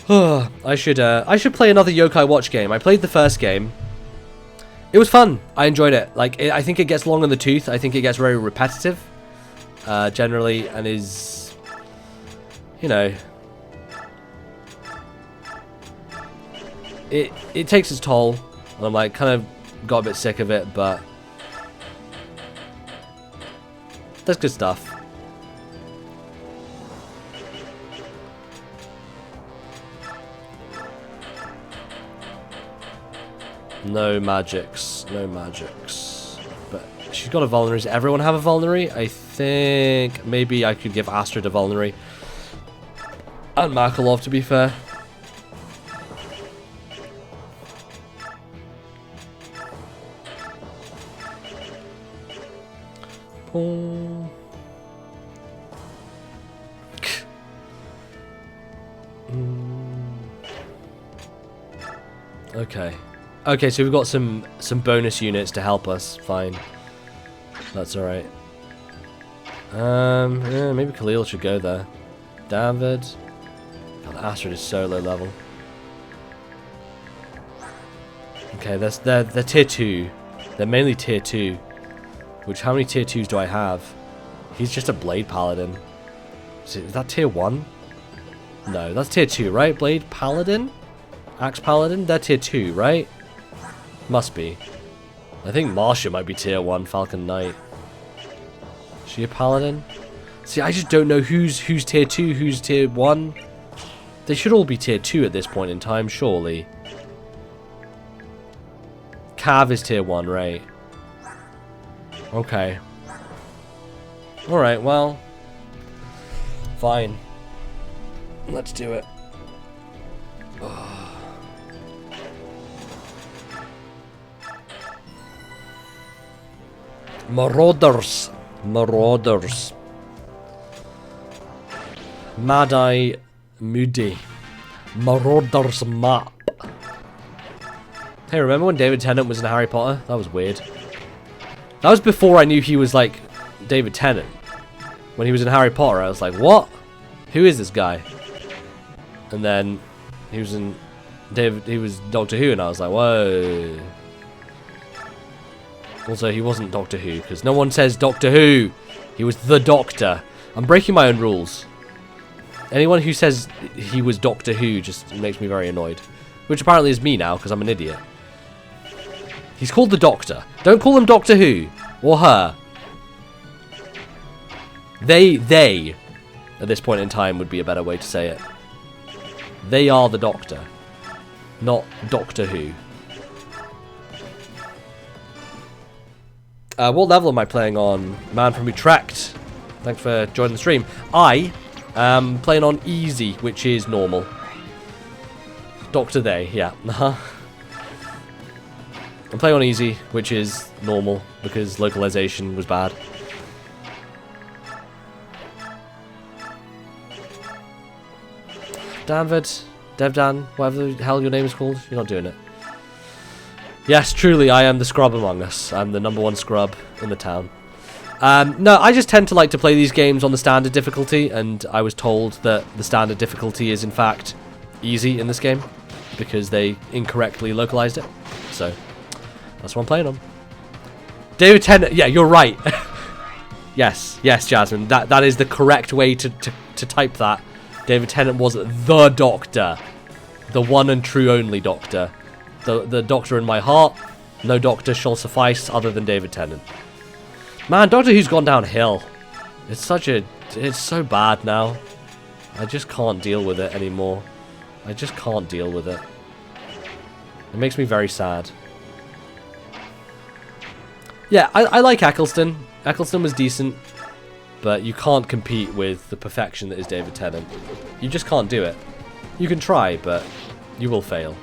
I should play another Yokai Watch game. I played the first game. It was fun. I enjoyed it. Like, I think it gets long in the tooth. I think it gets very repetitive, generally, and is, you know, it takes its toll. And I'm like, kind of got a bit sick of it, but that's good stuff. No magics. No magics. But she's got a vulnerary. Does everyone have a vulnerary? I think maybe I could give Astrid a vulnerary. And Makalov, to be fair. Okay. Okay, so we've got some bonus units to help us. Fine. That's alright. Yeah, maybe Khalil should go there. David. God, Astrid is so low level. Okay, they're tier 2. They're mainly tier 2. Which, how many tier 2s do I have? He's just a Blade Paladin. Is that tier 1? No, that's tier 2, right? Blade Paladin? Axe Paladin? They're tier 2, right? Must be. I think Marcia might be tier 1, Falcon Knight. Is she a Paladin? See, I just don't know who's tier 2, who's tier 1. They should all be tier 2 at this point in time, surely. Cav is tier 1, right? Okay. Alright, well. Fine. Let's do it. Marauders. Marauders. Mad-Eye Moody. Marauders map. Hey, remember when David Tennant was in Harry Potter? That was weird. That was before I knew he was like David Tennant. When he was in Harry Potter, I was like, what? Who is this guy? And then he was in he was Doctor Who, and I was like, whoa. Also, he wasn't Doctor Who, because no one says Doctor Who. He was the Doctor. I'm breaking my own rules. Anyone who says he was Doctor Who just makes me very annoyed. Which apparently is me now, because I'm an idiot. He's called the Doctor. Don't call him Doctor Who. Or her. They, at this point in time, would be a better way to say it. They are the Doctor. Not Doctor Who. What level am I playing on? Man from Utrecht. Thanks for joining the stream. I am playing on easy, which is normal. Doctor They, yeah. I'm playing on easy, which is normal, because localization was bad. Danvid, Devdan, whatever the hell your name is called, you're not doing it. Yes, truly, I am the scrub among us. I'm the #1 scrub in the town. No, I just tend to like to play these games on the standard difficulty, and I was told that the standard difficulty is in fact easy in this game, because they incorrectly localized it. So, that's what I'm playing on. David Tennant, yeah, you're right. Yes, Jasmine, that is the correct way to type that. David Tennant was the Doctor. The one and true only Doctor. The Doctor in my heart. No Doctor shall suffice other than David Tennant. Man, Doctor Who's gone downhill. It's so bad now. I just can't deal with it anymore. I just can't deal with it. It makes me very sad. Yeah, I like Eccleston. Eccleston was decent. But you can't compete with the perfection that is David Tennant. You just can't do it. You can try, but you will fail.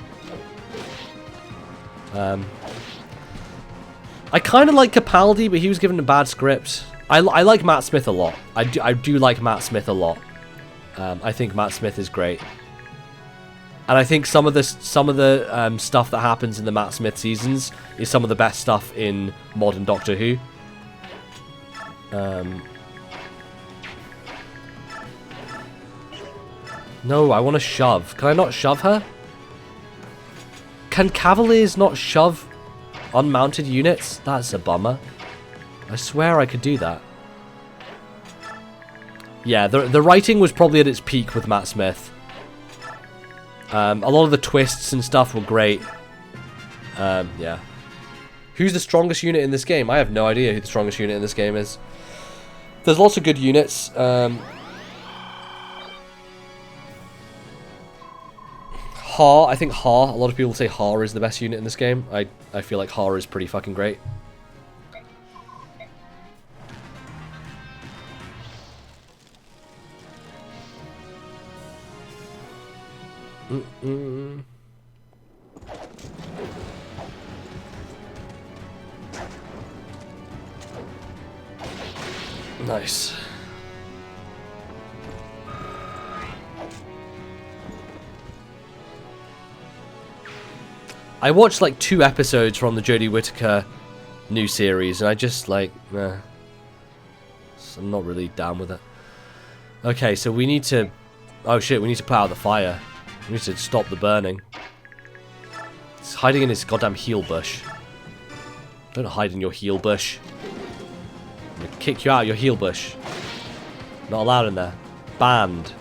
I kind of like Capaldi, but he was given a bad script. I like Matt Smith a lot. I do like Matt Smith a lot. I think Matt Smith is great. And I think some of the stuff that happens in the Matt Smith seasons is some of the best stuff in modern Doctor Who. No, I want to shove. Can I not shove her? Can Cavaliers not shove unmounted units? That's a bummer. I swear I could do that. Yeah, the writing was probably at its peak with Matt Smith. A lot of the twists and stuff were great. Yeah. Who's the strongest unit in this game? I have no idea who the strongest unit in this game is. There's lots of good units. Ha, I think Ha. A lot of people say Ha is the best unit in this game. I feel like Ha is pretty fucking great. Nice. I watched like 2 episodes from the Jodie Whittaker new series, and I just like, nah. I'm not really down with it. Okay, so we need to... Oh shit, we need to put out the fire. We need to stop the burning. It's hiding in his goddamn heel bush. Don't hide in your heel bush. I'm gonna kick you out of your heel bush. Not allowed in there. Banned.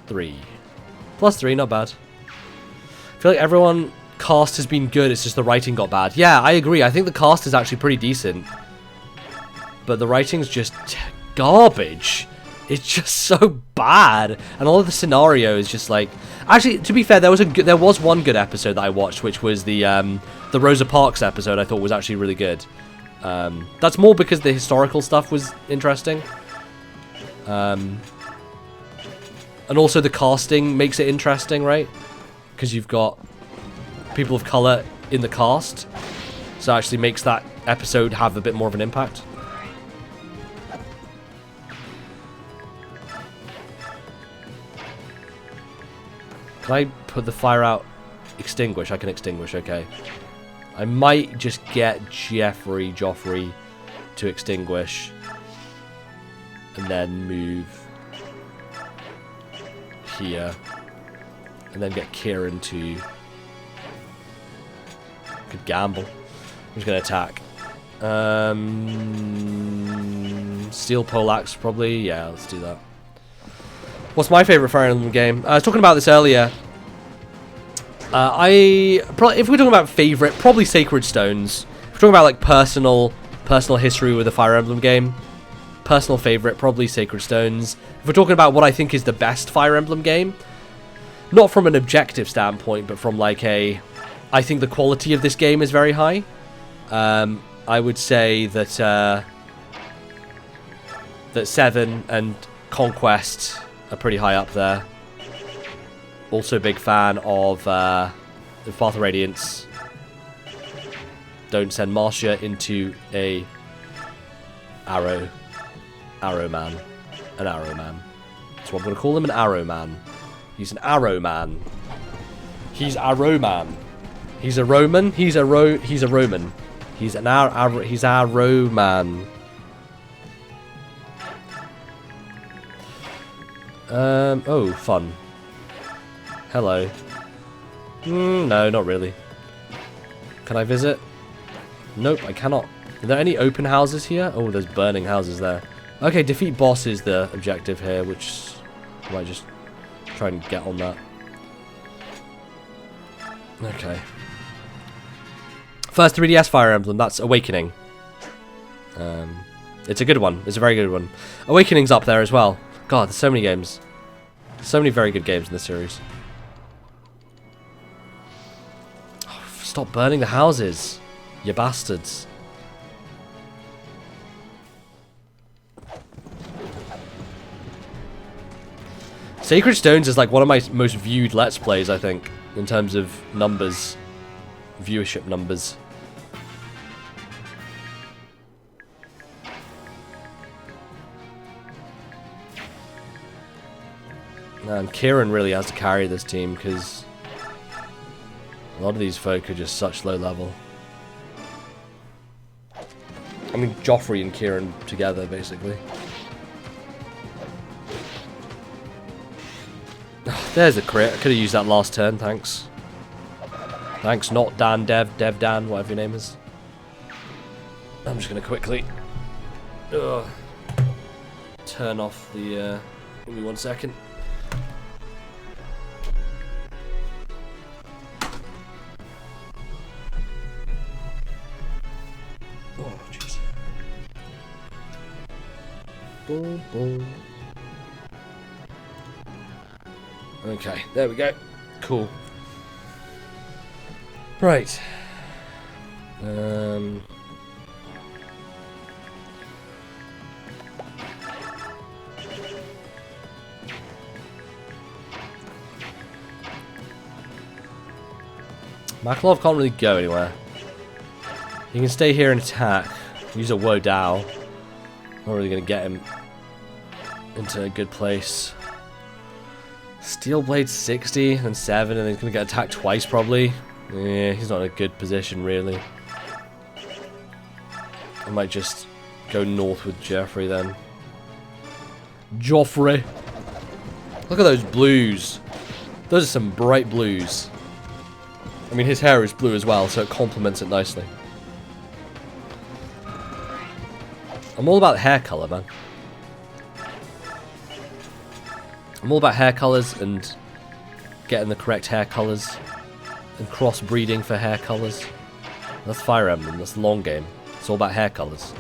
+3, not bad. I feel like everyone cast has been good, it's just the writing got bad. Yeah, I agree. I think the cast is actually pretty decent. But the writing's just garbage. It's just so bad. And all of the scenario is just like... Actually, to be fair, there was one good episode that I watched, which was the Rosa Parks episode. I thought was actually really good. That's more because the historical stuff was interesting. And also the casting makes it interesting, right? Because you've got people of colour in the cast. So it actually makes that episode have a bit more of an impact. Can I put the fire out? Extinguish. I can extinguish, okay. I might just get Joffrey to extinguish. And then move here. And then get Kieran to... Could gamble. I'm just going to attack. Steel Poleaxe, probably. Yeah, let's do that. What's my favourite Fire Emblem game? I was talking about this earlier. If we're talking about favourite, probably Sacred Stones. If we're talking about like personal history with a Fire Emblem game, personal favourite, probably Sacred Stones. If we're talking about what I think is the best Fire Emblem game, not from an objective standpoint, but from like I think the quality of this game is very high. I would say that that 7 and Conquest are pretty high up there. Also big fan of the Path of Radiance. Don't send Marcia into a Arrow Man. An Arrow Man. That's what I'm going to call him, an Arrow Man. He's an Arrow Man. He's Arrow Man. He's a Roman. He's a Roman. He's an he's Arrow Man. Oh, fun. Hello. No, not really. Can I visit? Nope, I cannot. Are there any open houses here? Oh, there's burning houses there. Okay, defeat boss is the objective here, which I might just try and get on that. Okay. First 3DS Fire Emblem, that's Awakening. It's a good one. It's a very good one. Awakening's up there as well. God, there's so many games. So many very good games in this series. Oh, stop burning the houses, you bastards. Sacred Stones is like one of my most viewed Let's Plays, I think. in terms of numbers, viewership numbers. And Kieran really has to carry this team because a lot of these folk are just such low level. I mean, Joffrey and Kieran together, basically. Oh, there's a crit. I could have used that last turn, thanks. Thanks, not Dan, Dev, Dan, whatever your name is. I'm just going to quickly turn off the... give me 1 second. Oh, jeez. Boom, boom. Okay, there we go. Cool. Right. Makalov can't really go anywhere. He can stay here and attack. Use a Woe Dao. Not really going to get him into a good place. Steel Blade 60 and 7, and he's going to get attacked twice probably. Yeah, he's not in a good position really. I might just go north with Joffrey then. Joffrey! Look at those blues. Those are some bright blues. I mean, his hair is blue as well, so it complements it nicely. I'm all about hair colour, man. I'm all about hair colours and getting the correct hair colours and crossbreeding for hair colours. That's Fire Emblem, that's the long game. It's all about hair colours.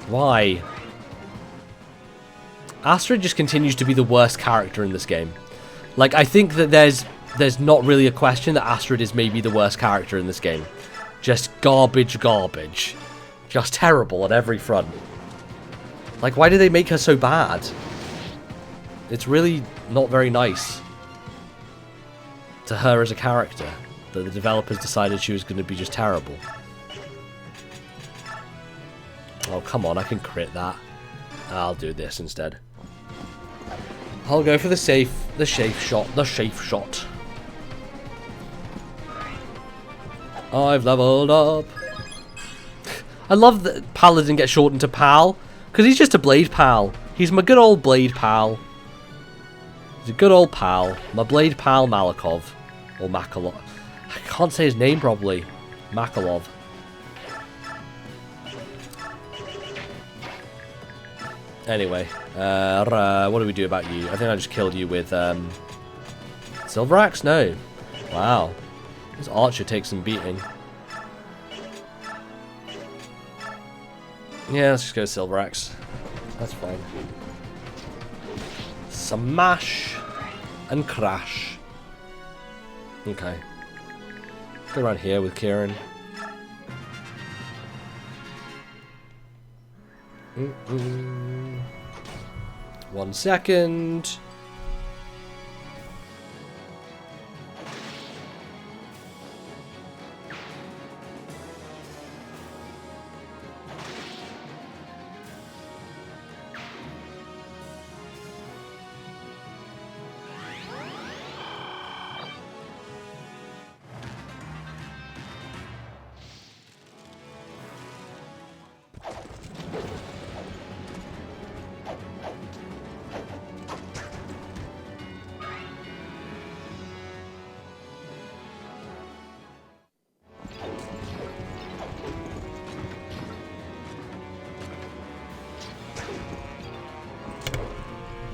Why? Astrid just continues to be the worst character in this game. Like, I think that there's not really a question that Astrid is maybe the worst character in this game. Just garbage. Just terrible at every front. Like, why do they make her so bad? It's really not very nice to her as a character that the developers decided she was going to be just terrible. Oh, come on, I can crit that. I'll do this instead. I'll go for the safe shot. I've leveled up. I love that Paladin gets shortened to Pal, because he's just a Blade Pal. He's my good old Blade Pal. He's a good old pal. My Blade Pal Malakov. Or Makalov. I can't say his name properly. Makalov. Anyway, what do we do about you? I think I just killed you with Silver Axe? No. Wow. This archer takes some beating. Yeah, let's just go Silver Axe. That's fine. Smash and crash. Okay. Go around here with Kieran. 1 second.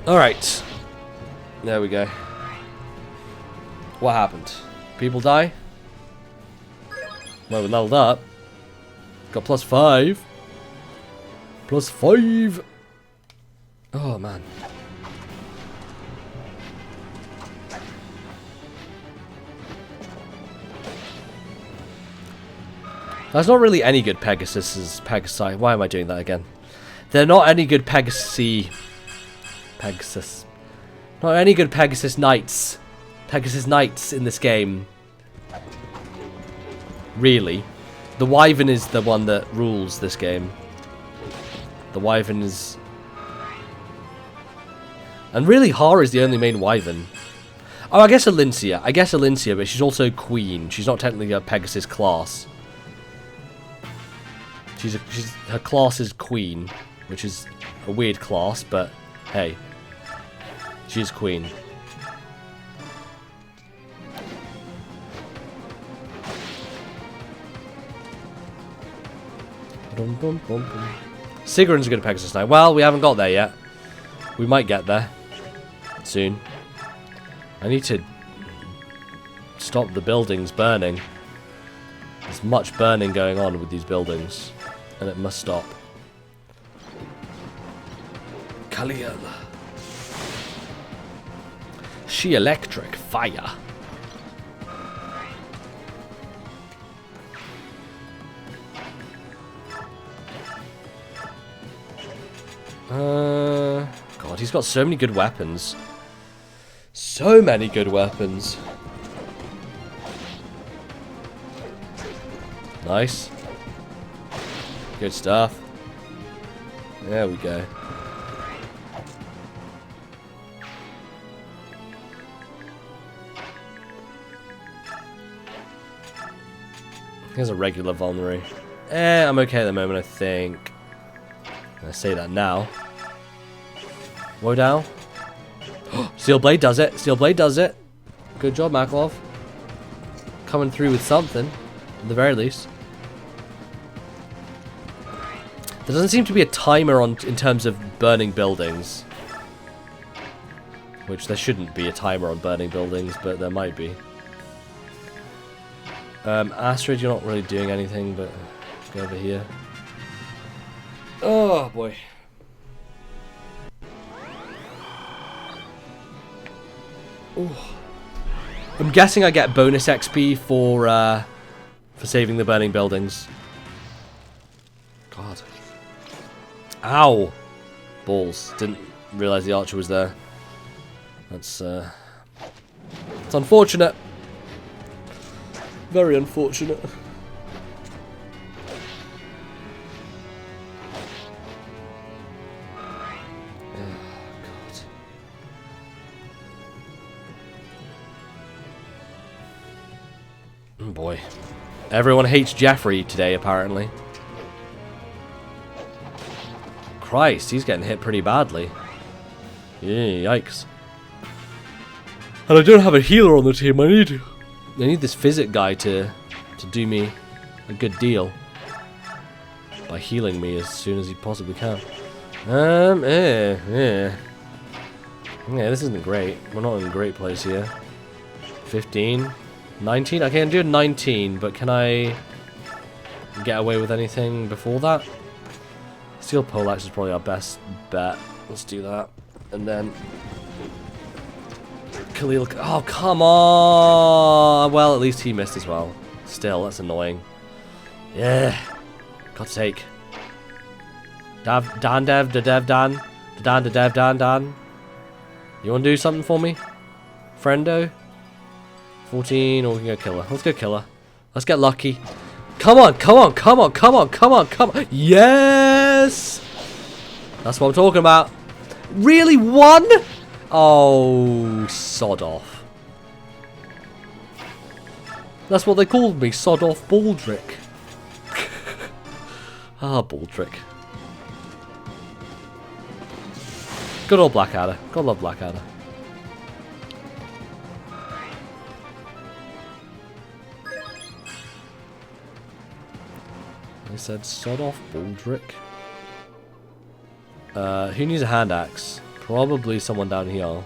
Alright. There we go. What happened? People die? Well, we leveled up. Got +5. +5. Oh, man. There's not really any good Pegasi. Why am I doing that again? They're not any good Pegasus. Not any good Pegasus Knights. Pegasus Knights in this game. Really. The Wyvern is the one that rules this game. The Wyvern is... And really, Hara is the only main Wyvern. Oh, I guess Alincia. But she's also Queen. She's not technically a Pegasus class. Her class is Queen, which is a weird class, but hey. She's Queen. Sigrun's a good Pegasus Knight. Well, we haven't got there yet. We might get there soon. I need to stop the buildings burning. There's much burning going on with these buildings, and it must stop. Kaliel. She electric fire. God, he's got so many good weapons. So many good weapons. Nice. Good stuff. There we go. Here's a regular vulnerary. I'm okay at the moment, I think. I say that now. Wodow. Steel Blade does it. Steel Blade does it. Good job, Maklov. Coming through with something, at the very least. There doesn't seem to be a timer in terms of burning buildings. Which there shouldn't be a timer on burning buildings, but there might be. Astrid, you're not really doing anything, but let's go over here. Oh boy. Ooh. I'm guessing I get bonus XP for saving the burning buildings. God. Ow! Balls. Didn't realize the archer was there. That's it's unfortunate. Very unfortunate. Oh boy. Everyone hates Jeffrey today, apparently. Christ, he's getting hit pretty badly. Yeah, yikes. And I don't have a healer on the team. I need this physic guy to do me a good deal by healing me as soon as he possibly can. Yeah, this isn't great. We're not in a great place here. 15, 19. I can do 19, but can I get away with anything before that? Steel Poleaxe is probably our best bet. Let's do that, and then. Khalil. Oh, come on! Well, at least he missed as well. Still, that's annoying. Yeah. God's sake. Dan. You want to do something for me? Friendo? 14, or we can go killer. Let's go killer. Let's get lucky. Come on, come on, come on, come on, come on, come on. Yes! That's what I'm talking about. Really? One? Oh, sod off. That's what they called me, sod off Baldrick. Ah, Baldrick. Good old Blackadder. God love Blackadder. I said sod off Baldrick. Who needs a hand axe? Probably someone down here.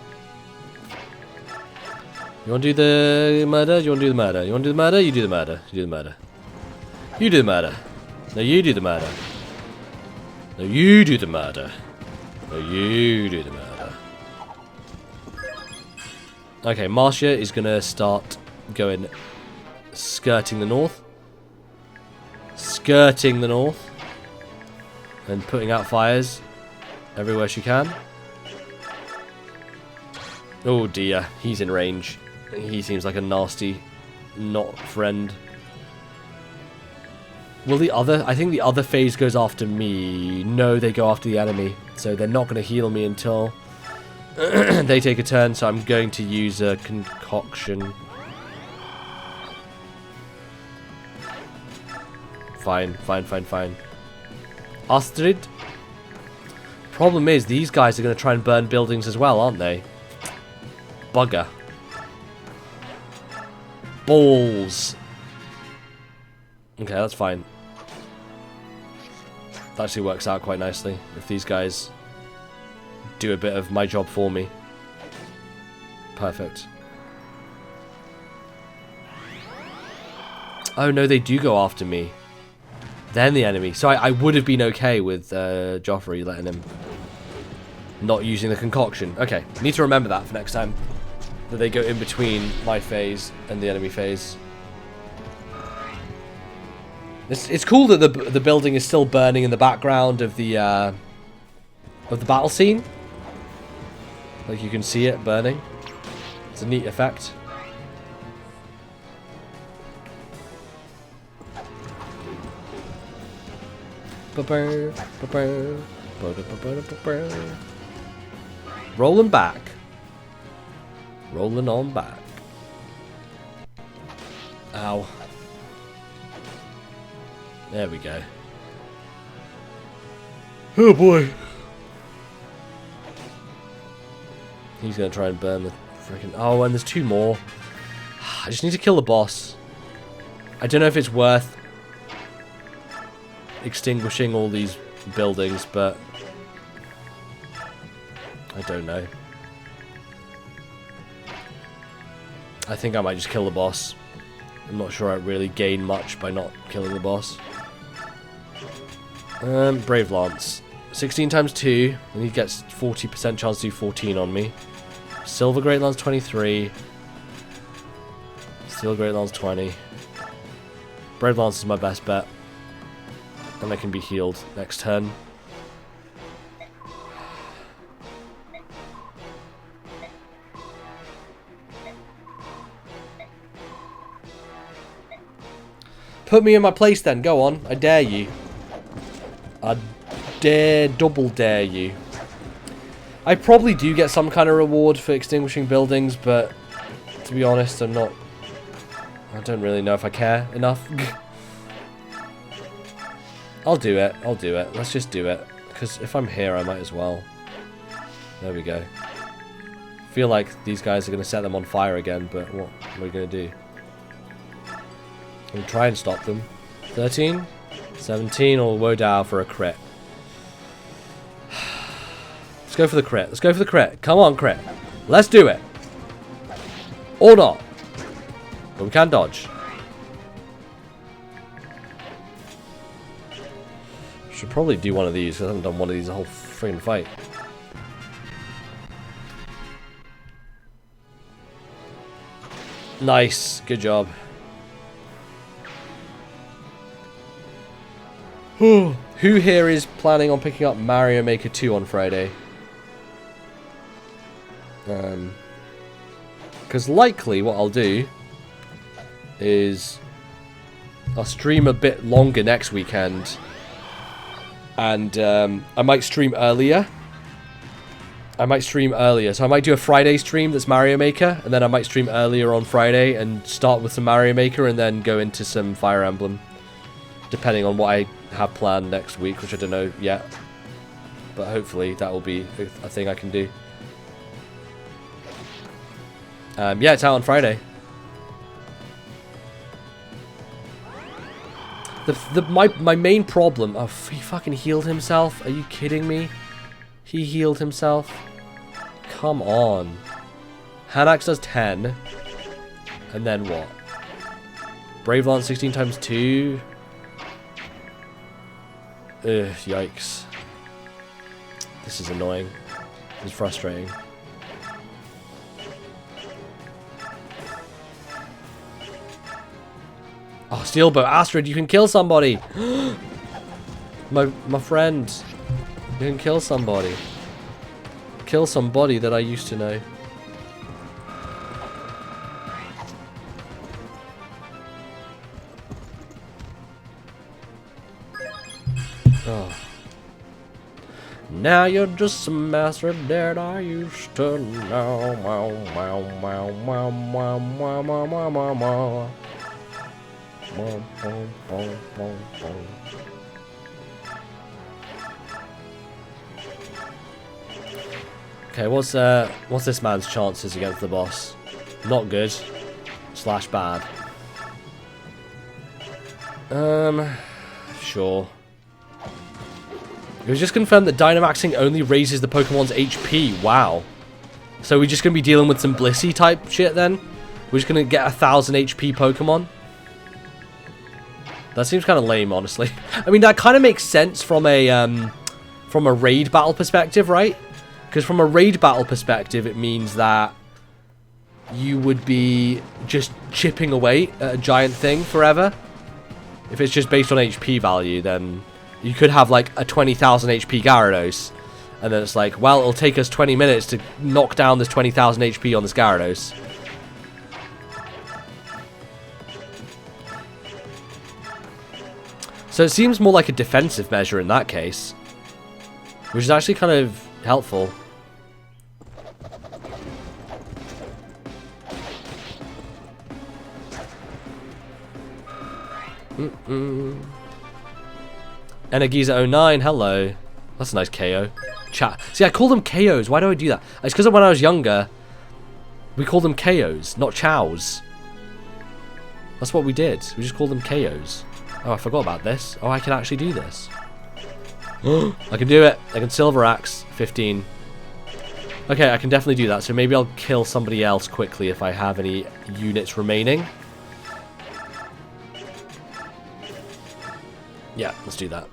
You want to do the murder? You want to do the murder? You want to do the murder? You do the murder. You do the murder. You do the murder. No, you do the murder. No, you do the murder. No, you do the murder. Okay, Marcia is going to start going skirting the north. Skirting the north. And putting out fires everywhere she can. Oh dear, he's in range. He seems like a nasty, not friend. Will the other... I think the other phase goes after me. No, they go after the enemy. So they're not going to heal me until they take a turn. So I'm going to use a concoction. Fine. Astrid? Problem is, these guys are going to try and burn buildings as well, aren't they? Bugger. Balls. Okay, that's fine. That actually works out quite nicely if these guys do a bit of my job for me. Perfect. Oh no, they do go after me. Then the enemy. So I would have been okay with Joffrey letting him not using the concoction. Okay, need to remember that for next time. That they go in between my phase and the enemy phase. It's cool that the building is still burning in the background of the battle scene. Like you can see it burning. It's a neat effect. Rolling back. Rolling on back. Ow. There we go. Oh boy. He's going to try and burn the freaking... Oh, and there's two more. I just need to kill the boss. I don't know if it's worth extinguishing all these buildings, but I don't know. I think I might just kill the boss. I'm not sure I really gain much by not killing the boss. Brave Lance. 16 times 2, and he gets 40% chance to do 14 on me. Silver Great Lance 23. Steel Great Lance 20. Brave Lance is my best bet. And I can be healed next turn. Put me in my place then, go on. I dare you. I double dare you. I probably do get some kind of reward for extinguishing buildings, but to be honest, I don't really know if I care enough. I'll do it. Let's just do it. Because if I'm here, I might as well. There we go. I feel like these guys are going to set them on fire again, but what are we going to do? We'll try and stop them. 13, 17, or Wodao for a crit. Let's go for the crit. Let's go for the crit. Come on, crit. Let's do it. Or not. But we can dodge. Should probably do one of these, because I haven't done one of these the whole freaking fight. Nice. Good job. Who here is planning on picking up Mario Maker 2 on Friday? Because likely what I'll do is I'll stream a bit longer next weekend. And I might stream earlier. So I might do a Friday stream that's Mario Maker. And then I might stream earlier on Friday and start with some Mario Maker and then go into some Fire Emblem. Depending on what I have planned next week, which I don't know yet. But hopefully that will be a thing I can do. Yeah, it's out on Friday. My main problem... Oh, he fucking healed himself? Are you kidding me? He healed himself? Come on. Hanax does 10. And then what? Brave Lance 16 times 2. Ugh, yikes. This is annoying. This is frustrating. Oh, Steelbow. Astrid, you can kill somebody! my friend. You can kill somebody. Kill somebody that I used to know. Now you're just a master that I used to know. Wow, wow, wow, wow, wow, wow, wow, wow, wow, wow. Wow, wow, wow, wow, wow. Okay, what's this man's chances against the boss? Not good. Slash bad. Sure. It was just confirmed that Dynamaxing only raises the Pokemon's HP. Wow. So we're just going to be dealing with some Blissey type shit then? We're just going to get 1,000 HP Pokemon? That seems kind of lame, honestly. I mean, that kind of makes sense from a raid battle perspective, right? Because from a raid battle perspective, it means that you would be just chipping away at a giant thing forever. If it's just based on HP value, then you could have like a 20,000 HP Gyarados. And then it's like, well, it'll take us 20 minutes to knock down this 20,000 HP on this Gyarados. So it seems more like a defensive measure in that case. Which is actually kind of helpful. Energiza09, hello. That's a nice KO. Chat. See, I call them KOs. Why do I do that? It's because when I was younger, we called them KOs, not chows. That's what we did. We just called them KOs. Oh, I forgot about this. Oh, I can actually do this. I can do it. I can Silver Axe. 15. Okay, I can definitely do that. So maybe I'll kill somebody else quickly if I have any units remaining. Yeah, let's do that.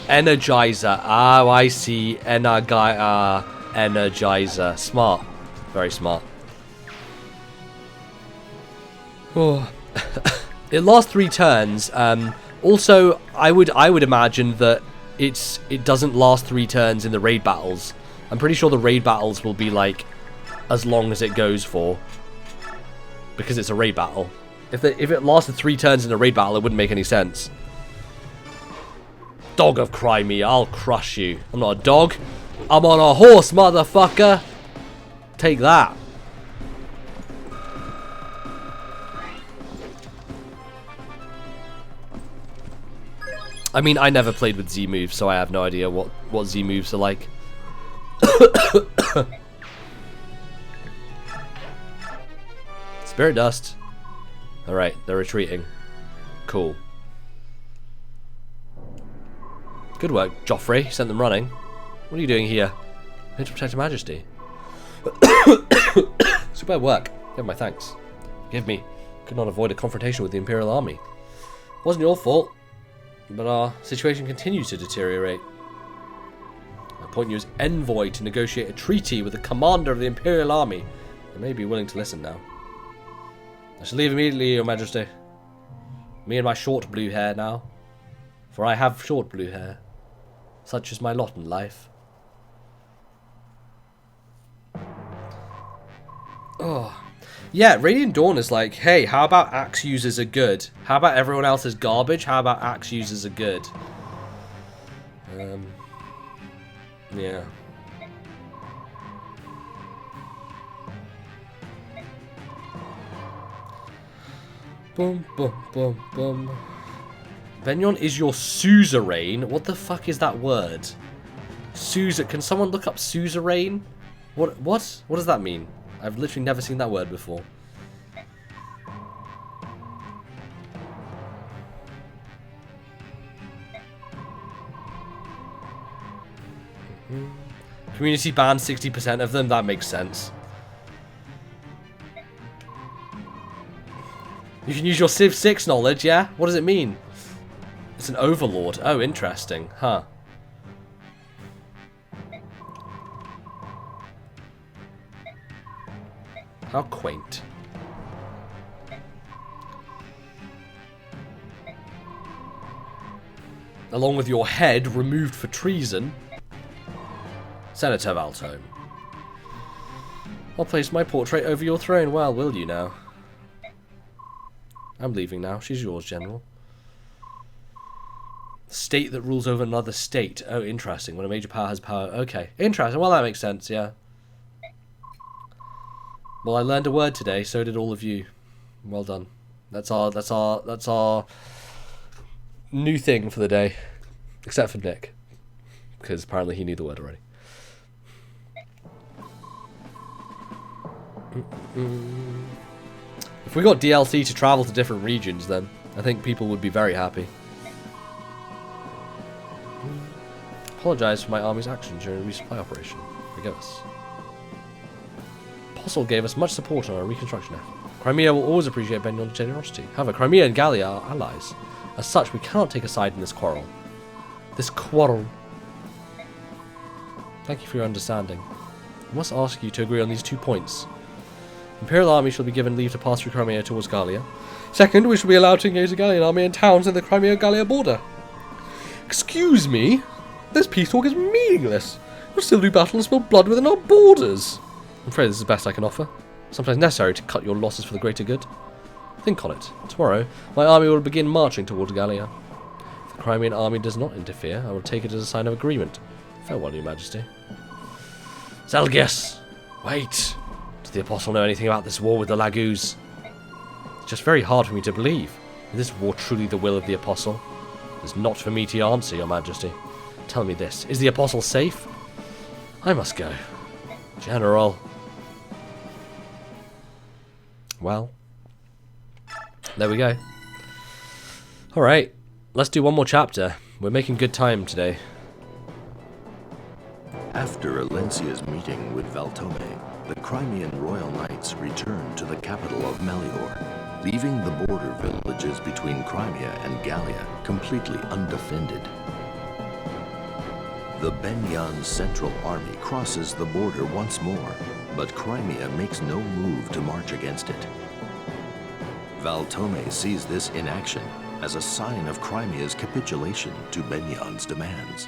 Energizer. Oh, I see. Energizer. Smart. Very smart. Oh. It lasts 3 turns. Also, I would imagine that it doesn't last 3 turns in the raid battles. I'm pretty sure the raid battles will be like as long as it goes for, because it's a raid battle. If it lasted 3 turns in a raid battle, it wouldn't make any sense. Dog of Crimea, I'll crush you. I'm not a dog. I'm on a horse, motherfucker. Take that. I mean, I never played with Z moves, so I have no idea what Z moves are like. Spirit Dust. Alright, they're retreating. Cool. Good work, Joffrey. Sent them running. What are you doing here? Here to protect Her Majesty. Superb work. Give my thanks. Forgive me. Could not avoid a confrontation with the Imperial Army. Wasn't your fault, but our situation continues to deteriorate. I appoint you as envoy to negotiate a treaty with the commander of the Imperial Army. You may be willing to listen now. I shall leave immediately, Your Majesty. Me and my short blue hair now. For I have short blue hair. Such is my lot in life. Oh. Yeah, Radiant Dawn is like, hey, how about axe users are good? How about everyone else is garbage? How about axe users are good? Yeah. Boom, boom, boom, boom. Venyon is your suzerain? What the fuck is that word? Can someone look up suzerain? What? What does that mean? I've literally never seen that word before. Community banned 60% of them? That makes sense. You can use your Civ 6 knowledge, yeah? What does it mean? It's an overlord. Oh, interesting. Huh. How quaint. Along with your head removed for treason. Senator Valtome. I'll place my portrait over your throne. Well, will you now? I'm leaving now. She's yours, General. State that rules over another state. Oh, interesting. When a major power has power. Okay, interesting. Well, that makes sense, yeah. Well, I learned a word today, so did all of you. Well done. That's our new thing for the day. Except for Nick. Because apparently he knew the word already. If we got DLC to travel to different regions, then I think people would be very happy. Apologise for my army's actions during a resupply operation. Forgive us. Apostle gave us much support on our reconstruction effort. Crimea will always appreciate Benyon's generosity. However, Crimea and Gallia are allies. As such, we cannot take a side in this quarrel. Thank you for your understanding. I must ask you to agree on these 2 points. The Imperial army shall be given leave to pass through Crimea towards Gallia. Second, we shall be allowed to engage the Gallian army in towns in the Crimea-Gallia border. Excuse me? This peace talk is meaningless. We'll still do battle and spill blood within our borders. I'm afraid this is the best I can offer. Sometimes necessary to cut your losses for the greater good. Think on it. Tomorrow, my army will begin marching towards Gallia. If the Crimean army does not interfere, I will take it as a sign of agreement. Farewell, Your Majesty. Zelgius! Wait! Does the Apostle know anything about this war with the Laguz? It's just very hard for me to believe. Is this war truly the will of the Apostle? It's not for me to answer, Your Majesty. Tell me this. Is the Apostle safe? I must go. General. Well. There we go. Alright. Let's do one more chapter. We're making good time today. After Alencia's meeting with Valtome, the Crimean royal knights returned to the capital of Melior, leaving the border villages between Crimea and Gallia completely undefended. The Benyan Central Army crosses the border once more, but Crimea makes no move to march against it. Valtome sees this inaction as a sign of Crimea's capitulation to Benyan's demands.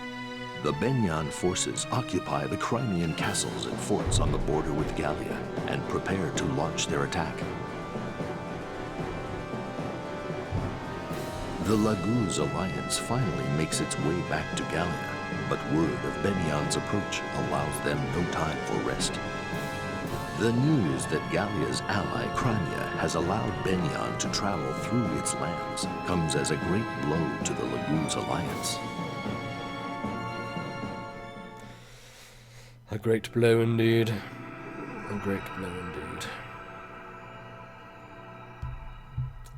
The Benyan forces occupy the Crimean castles and forts on the border with Gallia and prepare to launch their attack. The Laguz alliance finally makes its way back to Gallia, but word of Benyan's approach allows them no time for rest. The news that Gallia's ally Crimea has allowed Benyan to travel through its lands comes as a great blow to the Laguz alliance. A great blow indeed. A great blow indeed.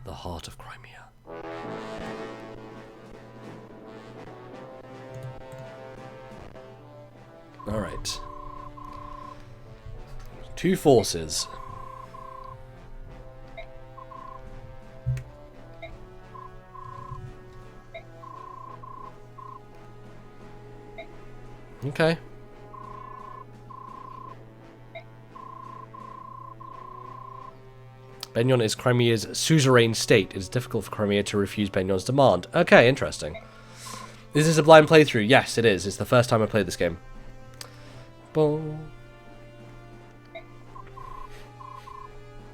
The heart of Crimea. Alright. 2 forces. Okay. Benyon is Crimea's suzerain state. It is difficult for Crimea to refuse Benyon's demand. Okay, interesting. Is this a blind playthrough? Yes, it is. It's the first time I played this game. Boom.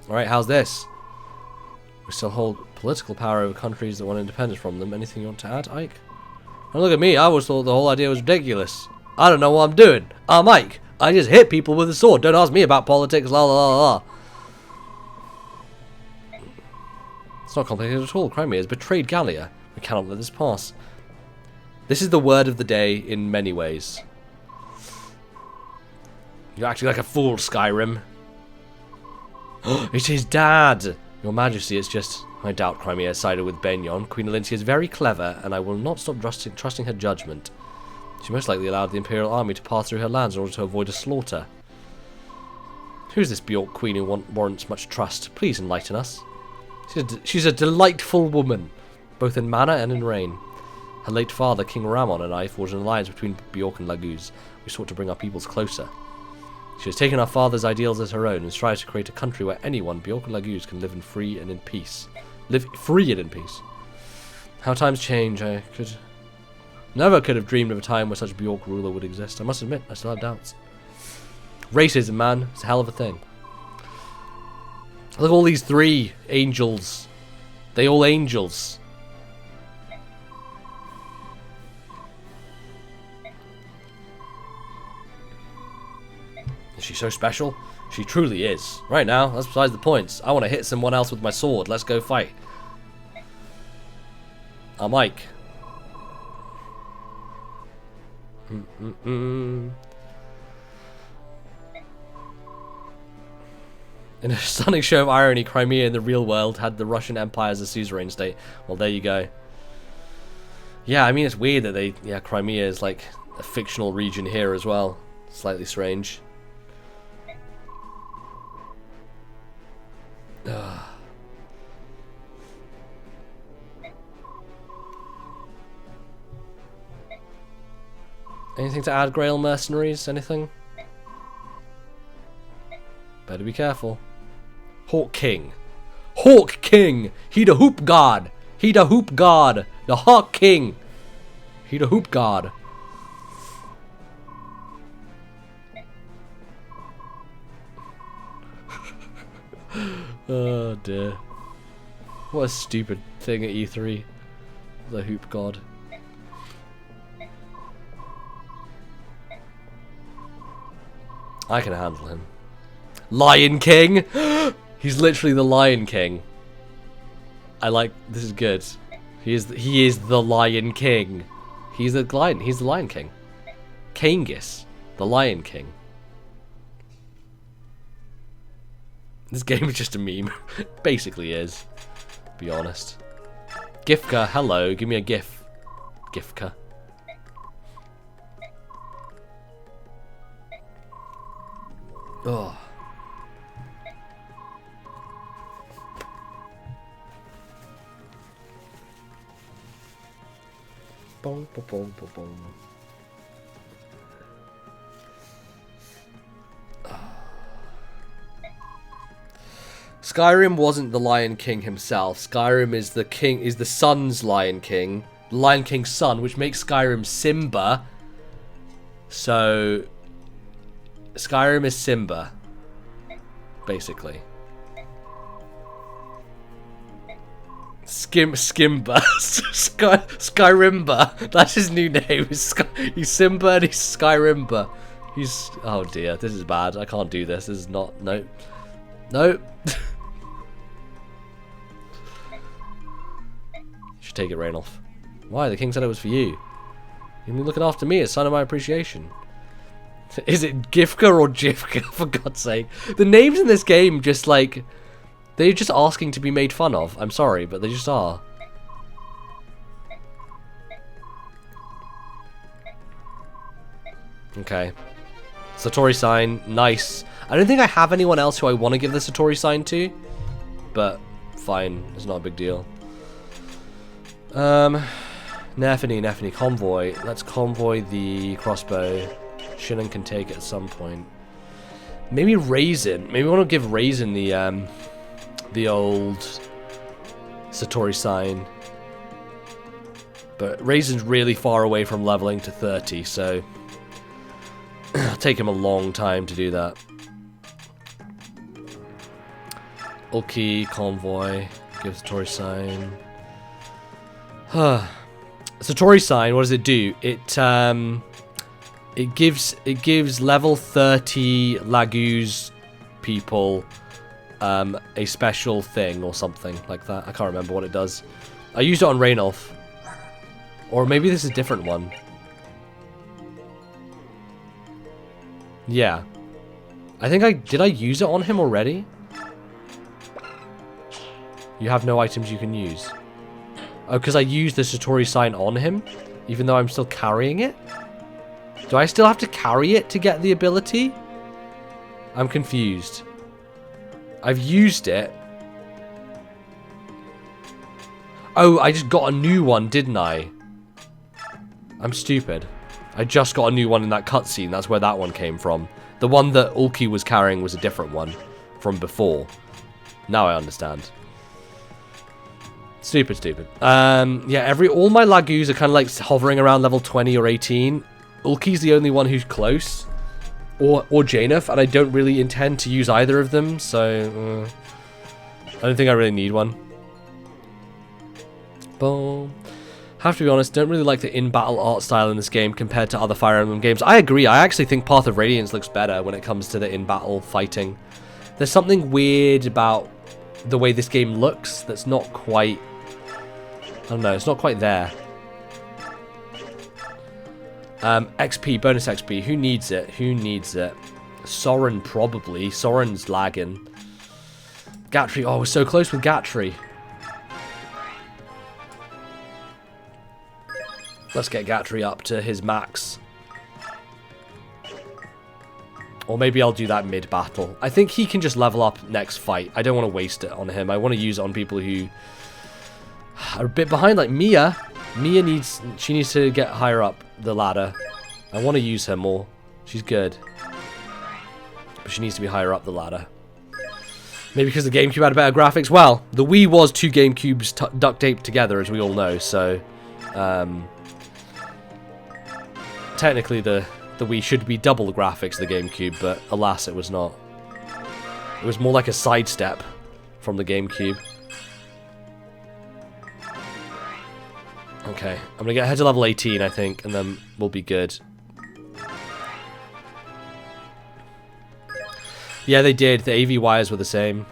Alright, how's this? We still hold political power over countries that want independence from them. Anything you want to add, Ike? And look at me, I always thought the whole idea was ridiculous. I don't know what I'm doing. I'm Ike. I just hit people with a sword. Don't ask me about politics, la la la la. It's not complicated at all. Crimea has betrayed Gallia. We cannot let this pass. This is the word of the day in many ways. You're acting like a fool, Skyrim. It is Dad! Your Majesty, it's just... I doubt Crimea sided with Benyon. Queen Alencia is very clever, and I will not stop trusting her judgment. She most likely allowed the Imperial army to pass through her lands in order to avoid a slaughter. Who's this Bjork Queen who warrants much trust? Please enlighten us. She's a delightful woman, both in manner and in reign. Her late father, King Ramon, and I forged an alliance between Bjork and Laguz. We sought to bring our peoples closer. She has taken our father's ideals as her own and strives to create a country where anyone, Bjork and Laguz, can live in free and in peace. Live free and in peace. How times change. I never could have dreamed of a time where such Bjork ruler would exist. I must admit, I still have doubts. Racism, man, it's a hell of a thing. Look at all these 3 angels. They all angels. Is she so special? She truly is. Right now, that's besides the points. I want to hit someone else with my sword. Let's go fight. I'm Mike. In a stunning show of irony, Crimea in the real world had the Russian Empire as a suzerain state. Well, there you go. Yeah, I mean, it's weird that they... Yeah, Crimea is like a fictional region here as well. Slightly strange. Anything to add, Grail Mercenaries? Anything? Better be careful. Hawk King. Hawk King! He the hoop god! He the hoop god! The Hawk King! He the hoop god. Oh dear. What a stupid thing at E3. The hoop god. I can handle him. Lion King! He's literally the Lion King. I like... This is good. He is the Lion King. He's the Lion King. Kangas. The Lion King. This game is just a meme. Basically is. To be honest. Gifka, hello. Give me a gif. Gifka. Oh. Boom, boom, boom, boom, boom. Skyrim wasn't the Lion King himself. Skyrim is the king, is the sun's Lion King. The Lion King's son, which makes Skyrim Simba. So Skyrim is Simba, basically. Skimba. Skyrimba. That's his new name. He's Simba and he's Skyrimba. He's... Oh dear, this is bad. I can't do this. This is not... No. No. Should take it, Rainolf. Why? The king said it was for you. You've been looking after me. It's a sign of my appreciation. Is it Gifka or Jifka, for God's sake? The names in this game just like... They're just asking to be made fun of. I'm sorry, but they just are. Okay. Satori sign. Nice. I don't think I have anyone else who I want to give the Satori sign to. But, fine. It's not a big deal. Nefany, convoy. Let's convoy the crossbow. Shinnen can take it at some point. Maybe Raisin. Maybe we want to give Raisin the old Satori sign. But Raisin's really far away from leveling to 30, so it'll take him a long time to do that. Ulki, convoy, give Satori sign. Satori sign, what does it do? It gives level 30 Laguz people a special thing or something like that. I can't remember what it does. I used it on Rainolf. Or maybe this is a different one. Yeah. I think did I use it on him already? You have no items you can use. Oh, because I used the Satori sign on him, even though I'm still carrying it? Do I still have to carry it to get the ability? I'm confused. I've used it. Oh, I just got a new one, didn't I? I'm stupid. I just got a new one in that cutscene. That's where that one came from. The one that Ulki was carrying was a different one from before. Now I understand. Stupid. Yeah, all my Laguz are kind of like hovering around level 20 or 18. Ulki's the only one who's close. Or Janeth, and I don't really intend to use either of them, so I don't think I really need one. Boom. Have to be honest, don't really like the in-battle art style in this game compared to other Fire Emblem games. I agree, I actually think Path of Radiance looks better when it comes to the in-battle fighting. There's something weird about the way this game looks that's not quite... I don't know, it's not quite there. XP, bonus XP, who needs it? Who needs it? Soren probably. Soren's lagging. Gatry, oh, we're so close with Gatry. Let's get Gatry up to his max. Or maybe I'll do that mid-battle. I think he can just level up next fight. I don't want to waste it on him. I want to use it on people who are a bit behind, like Mia. Mia needs to get higher up the ladder. I want to use her more. She's good. But she needs to be higher up the ladder. Maybe because the GameCube had better graphics. Well, the Wii was 2 GameCubes duct taped together, as we all know, so... technically, the Wii should be double the graphics of the GameCube, but alas, it was not. It was more like a sidestep from the GameCube. Okay, I'm gonna get ahead to level 18, I think, and then we'll be good. Yeah, they did. The AV wires were the same.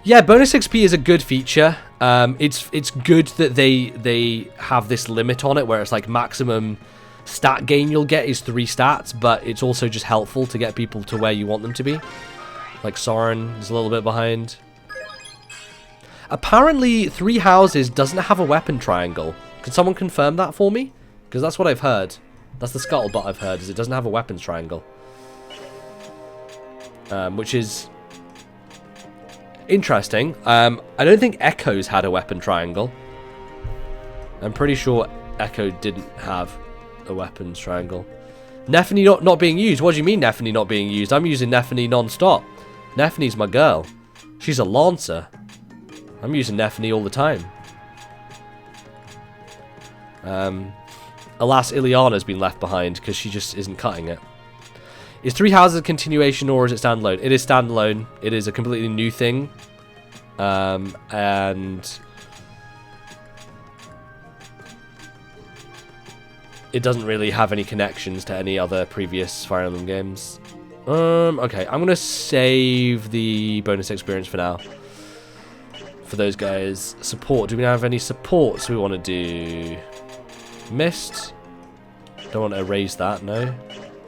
Yeah, bonus XP is a good feature. It's good that they have this limit on it, where it's like maximum stat gain you'll get is 3 stats, but it's also just helpful to get people to where you want them to be. Like Soren is a little bit behind. Apparently, 3 Houses doesn't have a weapon triangle. Can someone confirm that for me? Because that's what I've heard. That's the scuttlebutt I've heard, is it doesn't have a weapons triangle. Which is interesting. I don't think Echoes had a weapon triangle. I'm pretty sure Echo didn't have a weapons triangle. Nephany not being used? What do you mean Nephany not being used? I'm using Nephany non-stop. Nephany's my girl. She's a Lancer. I'm using Nephany all the time. Alas, Ileana's been left behind because she just isn't cutting it. Is 3 Houses a continuation or is it standalone? It is standalone. It is a completely new thing. And it doesn't really have any connections to any other previous Fire Emblem games. Okay, I'm going to save the bonus experience for now. For those guys. Support. Do we have any supports we want to do? Mist. Don't want to erase that, no.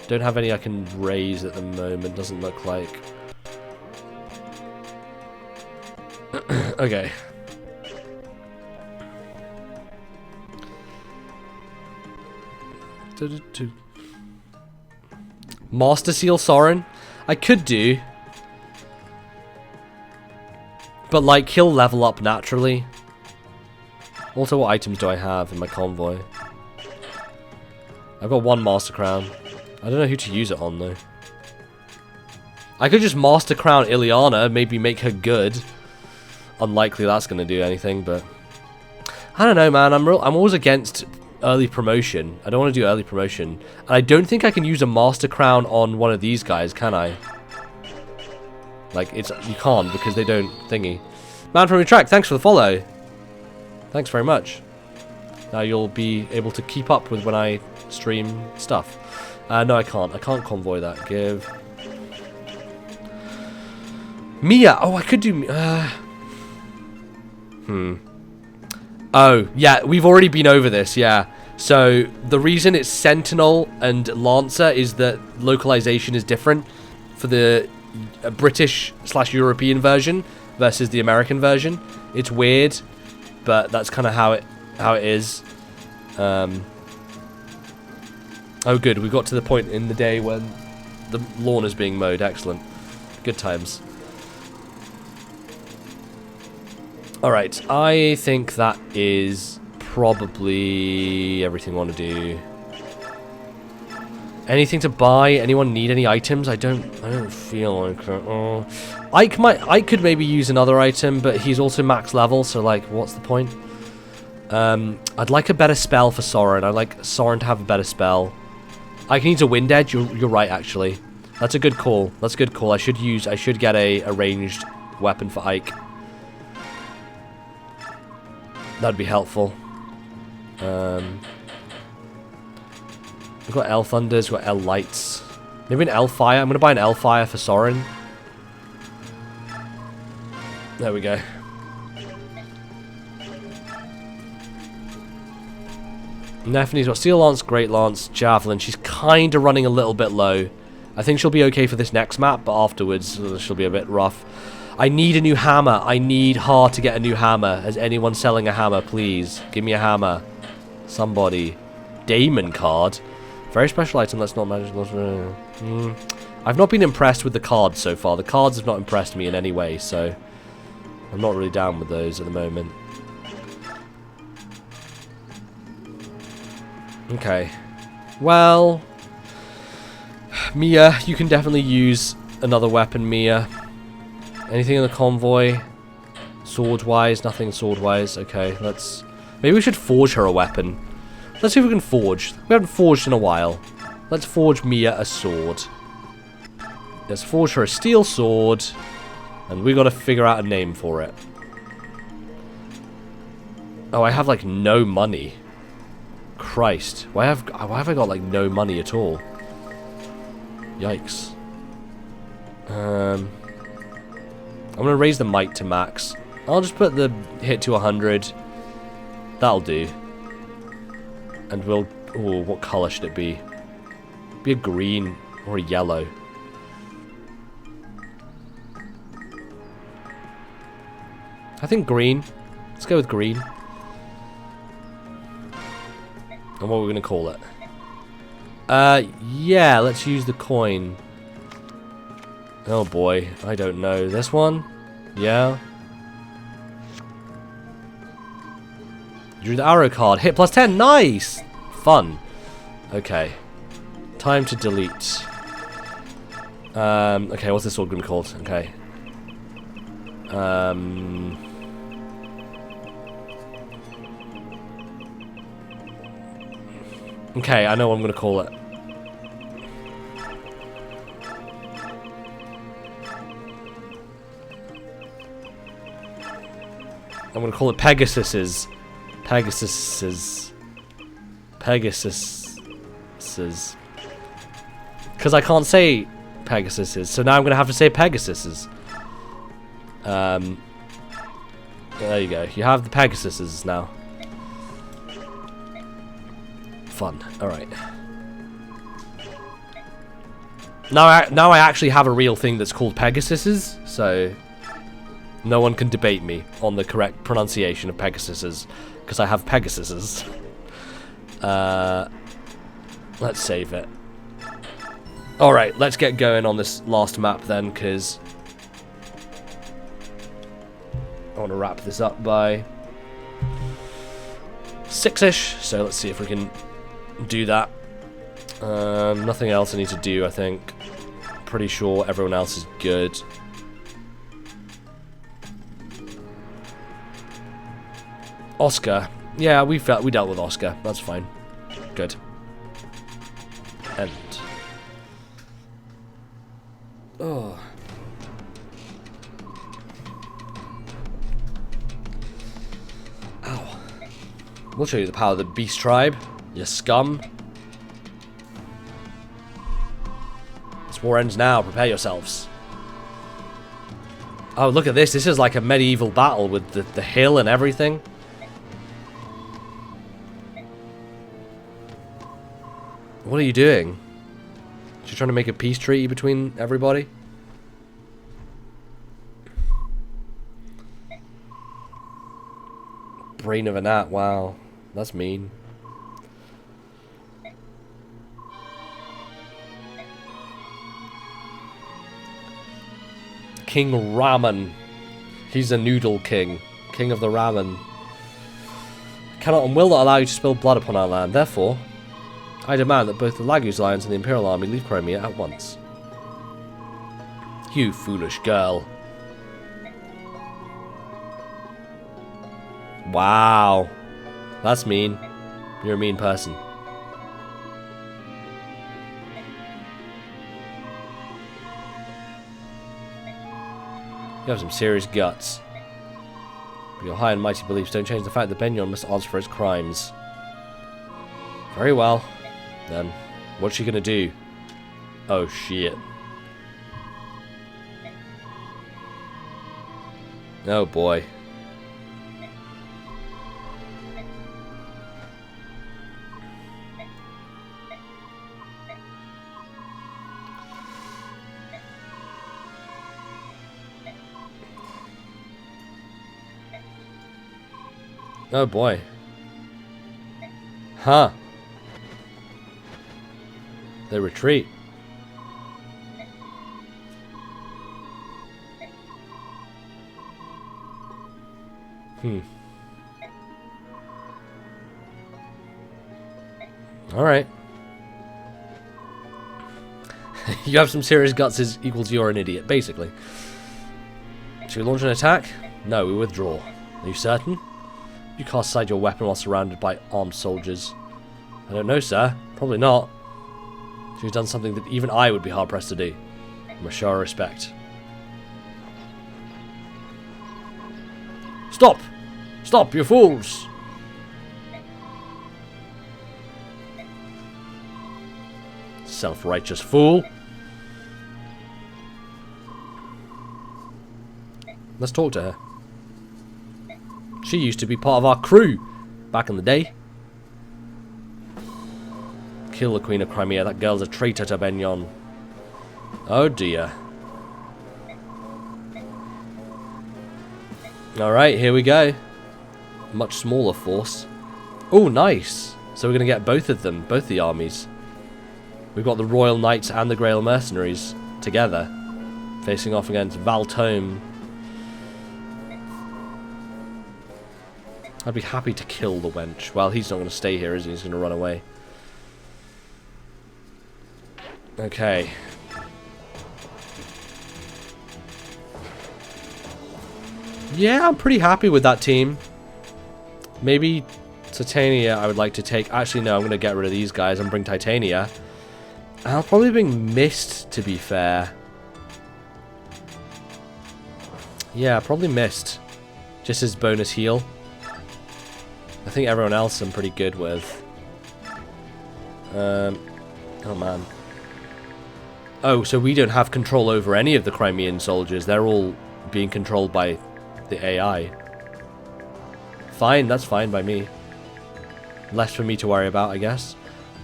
Don't have any I can raise at the moment. Doesn't look like. Okay. Master Seal Soren? I could do. But, like, he'll level up naturally. Also, what items do I have in my convoy? I've got 1 Master Crown. I don't know who to use it on, though. I could just Master Crown Ileana, maybe make her good. Unlikely that's going to do anything, but... I don't know, man. I'm always against early promotion. I don't want to do early promotion. And I don't think I can use a Master Crown on one of these guys, can I? Like, you can't because they don't thingy. Man from your track, thanks for the follow. Thanks very much. Now you'll be able to keep up with when I stream stuff. No, I can't. I can't convoy that. Give. Mia. Oh, I could do... Oh, yeah. We've already been over this, yeah. So, the reason it's Sentinel and Lancer is that localization is different for the British/European version versus the American version. It's weird, but that's kind of how it is. Oh, good. We got to the point in the day when the lawn is being mowed. Excellent. Good times. Alright, I think that is probably everything I want to do. Anything to buy? Anyone need any items? I don't feel like it. Ike could maybe use another item, but he's also max level, so like, what's the point? I'd like a better spell for Soren. I'd like Soren to have a better spell. Ike needs a Wind Edge. You're right, actually. That's a good call. That's a good call. I should get a ranged weapon for Ike. That'd be helpful. We've got L Thunders, we've got L Lights. Maybe an L Fire. I'm going to buy an L Fire for Soren. There we go. Nephene's got Steel Lance, Great Lance, Javelin. She's kind of running a little bit low. I think she'll be okay for this next map, but afterwards she'll be a bit rough. I need a new hammer. I need hard to get a new hammer. Is anyone selling a hammer, please? Give me a hammer. Somebody. Damon card. Very special item. Let's not manage. I've not been impressed with the cards so far. The cards have not impressed me in any way, so I'm not really down with those at the moment. Okay. Well, Mia, you can definitely use another weapon, Mia. Anything in the convoy? Sword-wise? Nothing sword-wise. Okay, let's... Maybe we should forge her a weapon. Let's see if we can forge. We haven't forged in a while. Let's forge Mia a sword. Let's forge her a steel sword. And we got to figure out a name for it. Oh, I have, like, no money. Christ. Why have I got, like, no money at all? Yikes. I'm going to raise the might to max. I'll just put the hit to 100. That'll do. And we'll... Ooh, what colour should it be? Be a green or a yellow. I think green. Let's go with green. And what are we going to call it? Yeah, let's use the coin. Oh boy, I don't know. This one? Yeah. Drew the arrow card. Hit plus 10. Nice! Fun. Okay. Time to delete. Okay, what's this sword going to be called? Okay. Okay, I know what I'm going to call it. I'm going to call it Pegasus's. Pegasus's. Pegasus's. Because I can't say Pegasus's, so now I'm going to have to say Pegasus's. There you go. You have the Pegasus's now. Fun. Alright. Now I actually have a real thing that's called Pegasus's, so no one can debate me on the correct pronunciation of Pegasus's, because I have Pegasus's. Let's save it. Alright, let's get going on this last map then, because I want to wrap this up by 6-ish, so let's see if we can do that. Nothing else I need to do, I think. Pretty sure everyone else is good. Oscar. Yeah, we dealt with Oscar. That's fine. Good. End. Oh. Ow. We'll show you the power of the Beast Tribe. You scum. This war ends now. Prepare yourselves. Oh, look at this. This is like a medieval battle with the hill and everything. What are you doing? She's trying to make a peace treaty between everybody? Brain of a gnat. Wow. That's mean. King Ramen. He's a noodle king. King of the ramen. Cannot and will not allow you to spill blood upon our land. Therefore, I demand that both the Lagus Lions and the Imperial Army leave Crimea at once. You foolish girl. Wow. That's mean. You're a mean person. You have some serious guts. But your high and mighty beliefs don't change the fact that Benyon must answer for his crimes. Very well. Then, what's she gonna do? Oh, shit. Oh, boy. Oh boy. Huh. They retreat. Alright. You have some serious guts is equals you're an idiot, basically. Should we launch an attack? No, we withdraw. Are you certain? You cast aside your weapon while surrounded by armed soldiers. I don't know, sir. Probably not. She's done something that even I would be hard-pressed to do. I'm a show of respect. Stop! Stop, you fools! Self-righteous fool. Let's talk to her. She used to be part of our crew back in the day. Kill the Queen of Crimea. That girl's a traitor to Benyon. Oh dear. Alright, here we go. Much smaller force. Oh, nice. So we're going to get both of them, both the armies. We've got the Royal Knights and the Grail Mercenaries together, facing off against Valtome. I'd be happy to kill the wench. Well, he's not going to stay here, is he? He's going to run away. Okay. Yeah, I'm pretty happy with that team. Maybe Titania I would like to take. Actually, no, I'm going to get rid of these guys and bring Titania. I'll probably bring Mist, to be fair. Yeah, probably Mist. Just as bonus heal. I think everyone else I'm pretty good with. Oh man. Oh, so we don't have control over any of the Crimean soldiers. They're all being controlled by the AI. Fine, that's fine by me. Less for me to worry about, I guess.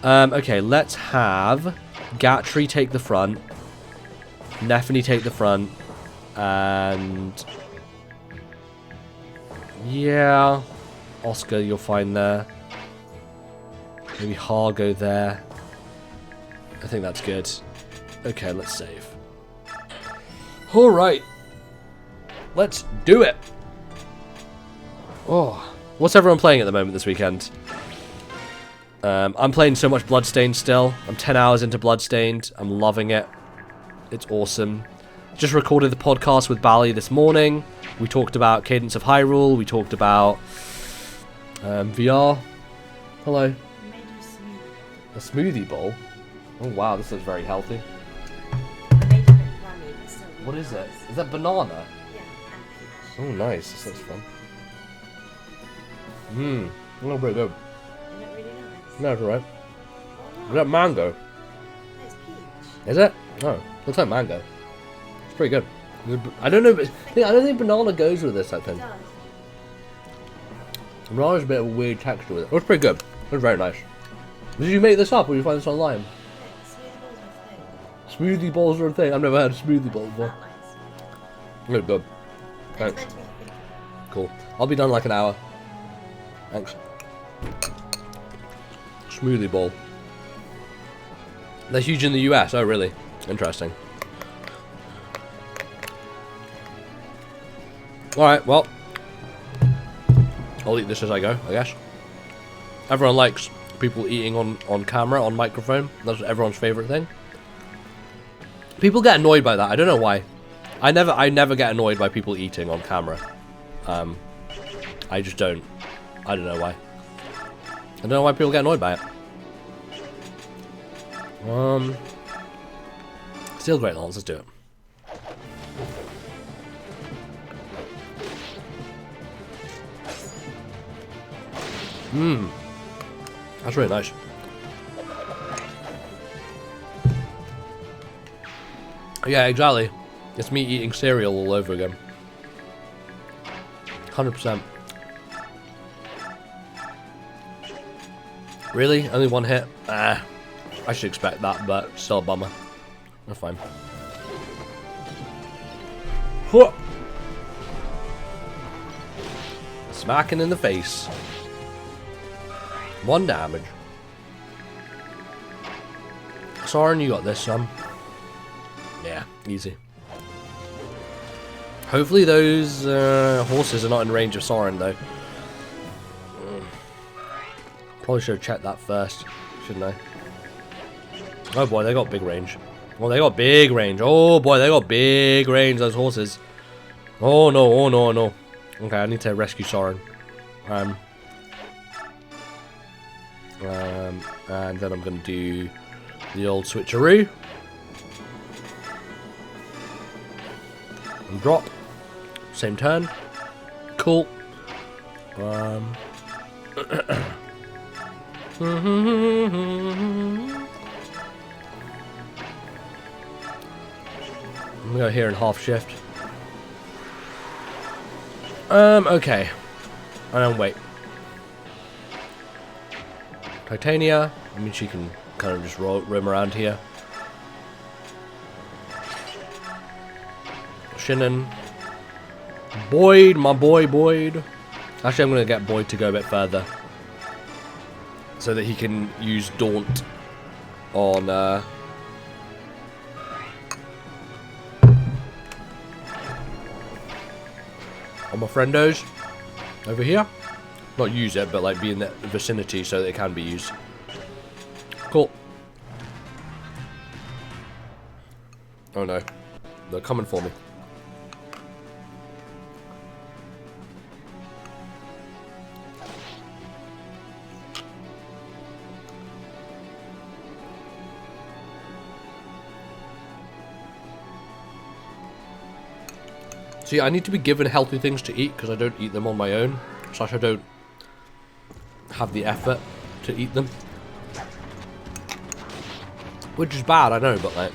Okay, let's have Gatry take the front. Nephany take the front. And... yeah... Oscar, you'll find there. Maybe Hargo there. I think that's good. Okay, let's save. Alright. Let's do it. Oh. What's everyone playing at the moment this weekend? I'm playing so much Bloodstained still. I'm 10 hours into Bloodstained. I'm loving it. It's awesome. Just recorded the podcast with Bally this morning. We talked about Cadence of Hyrule. We talked about... VR. Hello. A smoothie bowl? Oh wow, this looks very healthy. What is it? Is that banana? Yeah, and peach. Oh nice, this looks fun. Mmm, a little bit good. Isn't it really nice? No, it's alright. Oh, Is that mango? no, it's peach. Is it? Oh, looks like mango. It's pretty good. I don't know, but I don't think banana goes with this, I think. It does. Banana's a bit of a weird texture with it. It was pretty good. It was very nice. Did you make this up or did you find this online? Smoothie balls are a thing. Smoothie balls are a thing. I've never had a smoothie bowl before. That nice. Good, good. It's Thanks. meant to be thick. Cool. I'll be done in like an hour. Thanks. Smoothie bowl. They're huge in the US. Oh, really? Interesting. Alright, well. I'll eat this as I go, I guess. Everyone likes people eating on camera, on microphone. That's everyone's favourite thing. People get annoyed by that. I don't know why. I never get annoyed by people eating on camera. I just don't. I don't know why. I don't know why people get annoyed by it. Still great, Lance. Let's do it. That's really nice. Yeah, exactly. It's me eating cereal all over again. 100%. Really? Only one hit? Ah, I should expect that, but still a bummer. That's fine. Whoa. Smacking in the face. 1 damage. Soren, you got this, son. Yeah, easy. Hopefully those horses are not in range of Soren, though. Probably should have checked that first, shouldn't I? Oh boy, they got big range. Oh, they got big range. Oh boy, they got big range, those horses. Oh no, oh no, oh no. Okay, I need to rescue Soren. And then I'm going to do the old switcheroo. And drop. Same turn. Cool. I'm gonna go here and half shift. Okay. And then wait. Titania. I mean, she can kind of just roam around here. Shinnon. Boyd, my boy Boyd. Actually, I'm going to get Boyd to go a bit further. So that he can use Daunt on... on my friendos. Over here. Not use it, but like be in the vicinity so that it can be used. Cool. Oh no. They're coming for me. See, I need to be given healthy things to eat because I don't eat them on my own. Slash, I don't have the effort to eat them. Which is bad, I know, but like...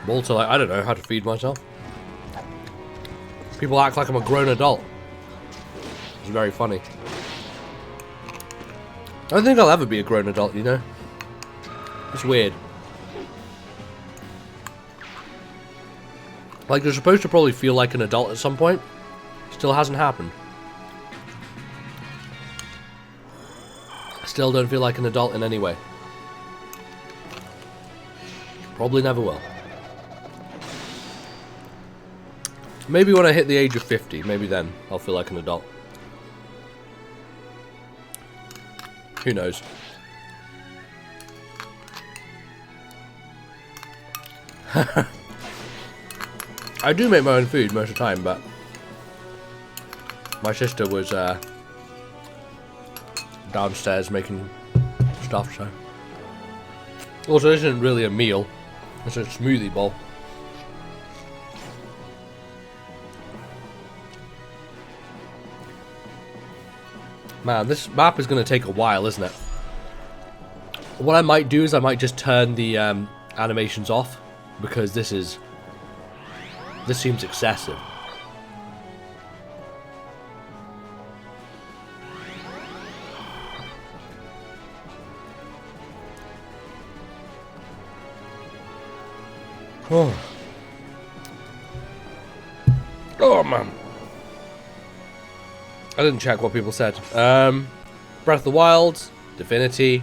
I'm also like, I don't know how to feed myself. People act like I'm a grown adult. It's very funny. I don't think I'll ever be a grown adult, you know? It's weird. Like, you're supposed to probably feel like an adult at some point. Still hasn't happened. I still don't feel like an adult in any way. Probably never will. Maybe when I hit the age of 50, maybe then I'll feel like an adult. Who knows? I do make my own food most of the time, but my sister was downstairs making stuff, so. Also, this isn't really a meal, it's a smoothie bowl. Man, this map is going to take a while, isn't it? What I might do is I might just turn the animations off, because this seems excessive. Oh. Oh man. I didn't check what people said. Breath of the Wild, Divinity.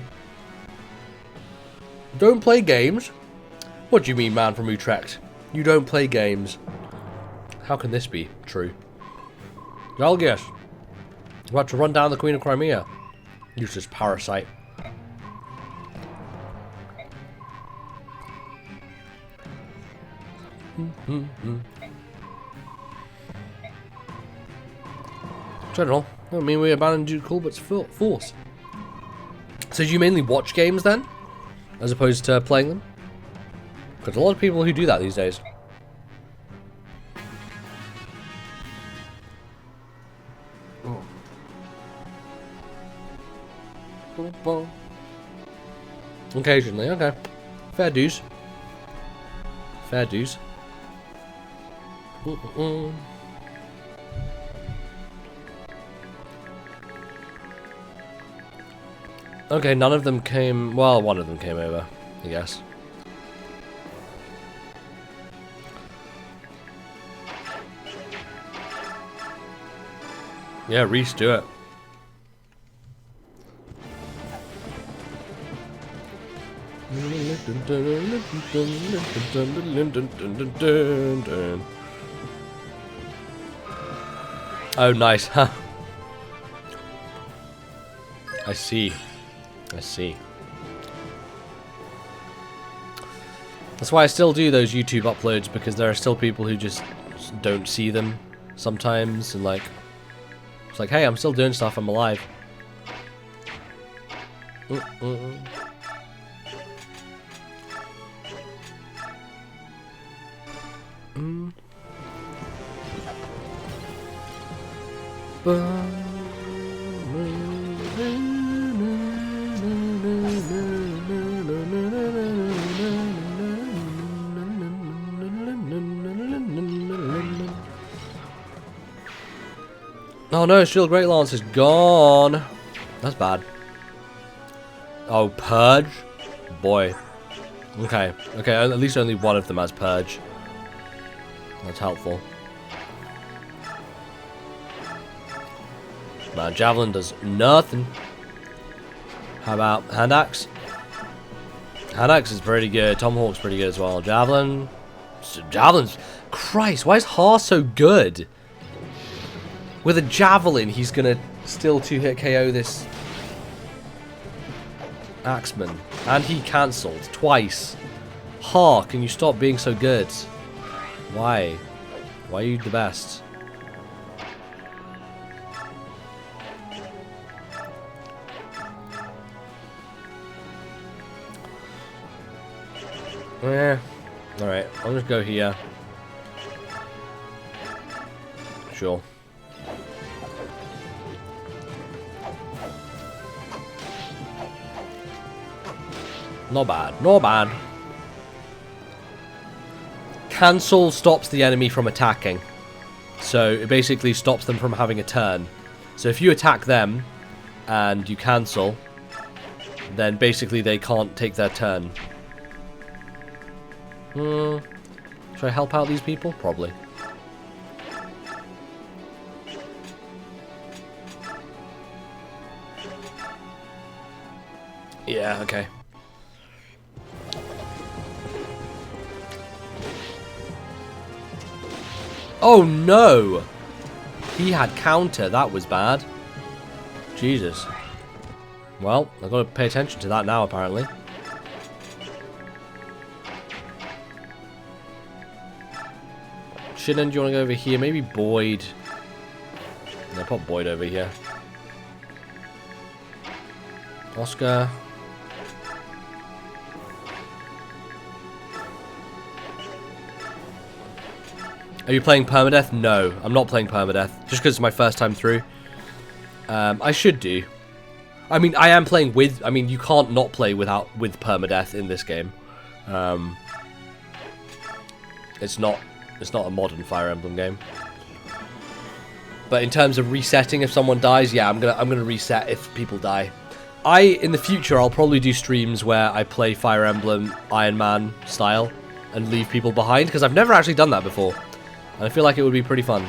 Don't play games? What do you mean, man from Utrecht? You don't play games. How can this be true? Galgius. About to run down the Queen of Crimea. Useless parasite. General, I don't mean we abandoned Duke Colbert's force. So do you mainly watch games then? As opposed to playing them? Because a lot of people who do that these days. Occasionally, okay. Fair dues. Fair dues. Okay, none of them came... Well, one of them came over, I guess. Yeah, Reese, do it. Oh, nice, huh? I see. I see. That's why I still do those YouTube uploads, because there are still people who just don't see them sometimes, and like, it's like, hey, I'm still doing stuff, I'm alive. Oh no, Shield Great Lance is gone. That's bad. Oh, Purge? Boy. Okay, okay, at least only one of them has Purge. That's helpful. Man, Javelin does nothing. How about Hand Axe? Hand Axe is pretty good. Tomahawk's pretty good as well. Javelin. Javelin's. Christ, why is Har so good? With a Javelin, he's gonna still 2-hit KO this Axeman. And he cancelled twice. Har, can you stop being so good? Why? Why are you the best? Yeah. Alright, I'll just go here. Sure. Not bad, not bad. Cancel stops the enemy from attacking. So it basically stops them from having a turn. So if you attack them and you cancel, then basically they can't take their turn. Should I help out these people? Probably. Yeah, okay. Oh no! He had counter, that was bad. Jesus. Well, I've got to pay attention to that now, apparently. Shinnon, do you want to go over here? Maybe Boyd. I'll put Boyd over here. Oscar. Are you playing permadeath? No, I'm not playing permadeath. Just because it's my first time through. I should do. I mean, I am playing with... I mean, you can't not play with permadeath in this game. It's not a modern Fire Emblem game. But in terms of resetting, if someone dies, yeah, I'm gonna reset if people die. In the future, I'll probably do streams where I play Fire Emblem Iron Man style and leave people behind, because I've never actually done that before. And I feel like it would be pretty fun.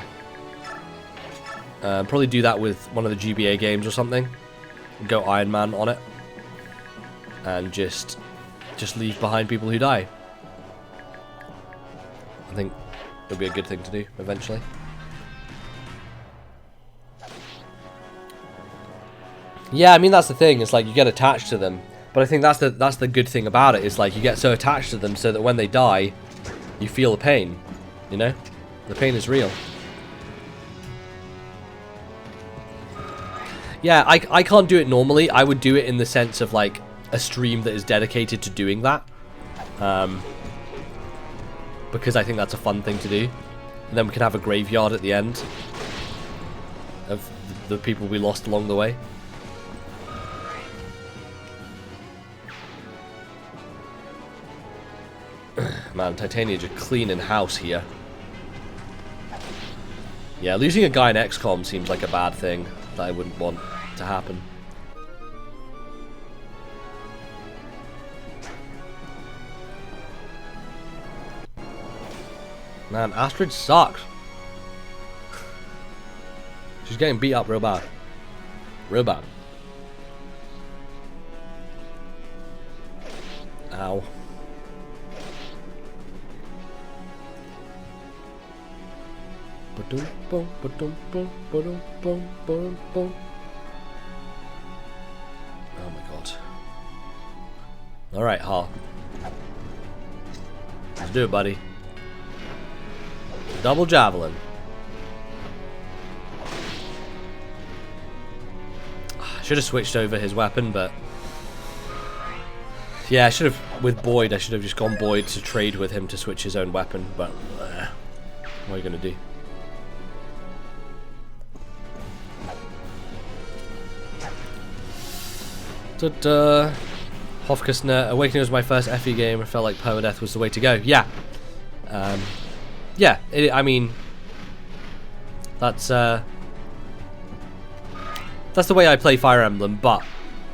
Probably do that with one of the GBA games or something. Go Iron Man on it. And just leave behind people who die. I think it'll be a good thing to do eventually. Yeah, I mean, that's the thing. It's like you get attached to them. But I think that's the good thing about it. Is like you get so attached to them so that when they die, you feel the pain. You know? The pain is real. Yeah, I can't do it normally. I would do it in the sense of like a stream that is dedicated to doing that. Because I think that's a fun thing to do. And then we can have a graveyard at the end of the people we lost along the way. Man, Titania just cleaning house here. Yeah, losing a guy in XCOM seems like a bad thing that I wouldn't want to happen. Man, Astrid sucks. She's getting beat up real bad. Real bad. Ow. Oh my god. Alright, Ha. Let's do it, buddy. Double javelin. I should have switched over his weapon, but yeah, I should have with Boyd. I should have just gone Boyd to trade with him to switch his own weapon. But what are you gonna do? Hofkestner, Awakening was my first FE game. I felt like permadeath was the way to go. Yeah. Yeah, I mean, that's the way I play Fire Emblem, but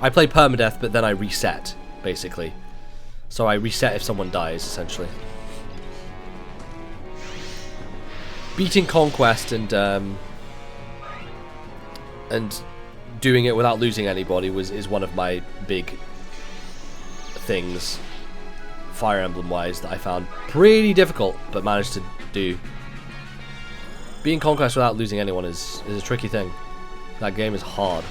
I play permadeath, but then I reset, basically. So I reset if someone dies, essentially. Beating Conquest and doing it without losing anybody is one of my big things, Fire Emblem wise, that I found pretty difficult, but managed to do. Being Conquest without losing anyone is a tricky thing. That game is hard.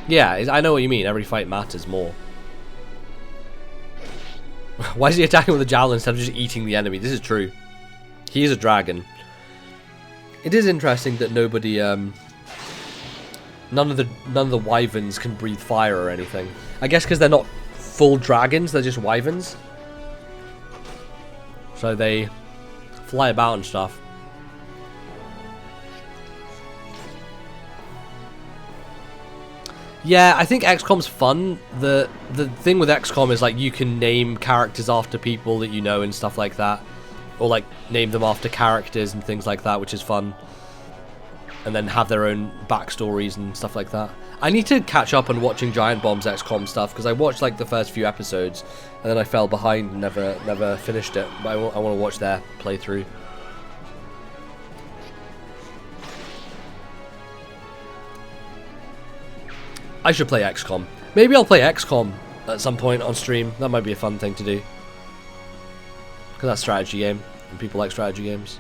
Yeah, I know what you mean. Every fight matters more. Why is he attacking with a javelin instead of just eating the enemy? This is true. He is a dragon. It is interesting that nobody, none of the wyverns can breathe fire or anything. I guess because they're not full dragons, they're just wyverns. So they fly about and stuff. Yeah, I think XCOM's fun. The thing with XCOM is like you can name characters after people that you know and stuff like that. Or like name them after characters and things like that, which is fun. And then have their own backstories and stuff like that. I need to catch up on watching Giant Bomb's XCOM stuff, because I watched like the first few episodes and then I fell behind and never finished it. But I want to watch their playthrough. I should play XCOM. Maybe I'll play XCOM at some point on stream. That might be a fun thing to do. Because that's a strategy game, and people like strategy games.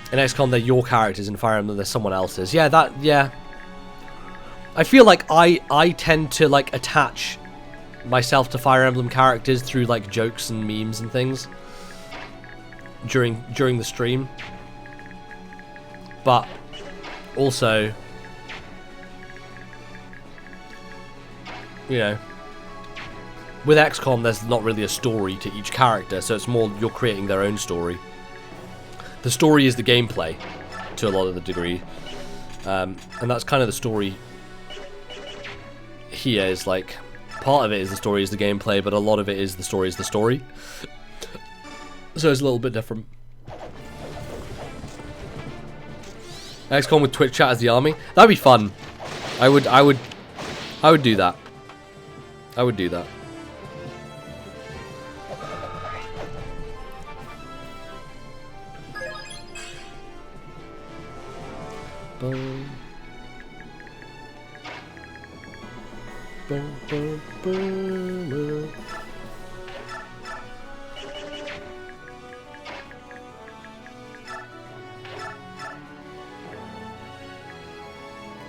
In XCOM, they're your characters. In Fire Emblem, they're someone else's. Yeah, yeah. I feel like I tend to like attach myself to Fire Emblem characters through like jokes and memes and things during the stream. But also, you know, with XCOM there's not really a story to each character, so it's more you're creating their own story. The story is the gameplay to a lot of the degree, and that's kind of the story here. Is like part of it is the story is the gameplay, but a lot of it is the story is the story. So it's a little bit different. XCOM with Twitch chat as the army. That'd be fun. I would do that. I would do that. Boom. Boom, boom, boom.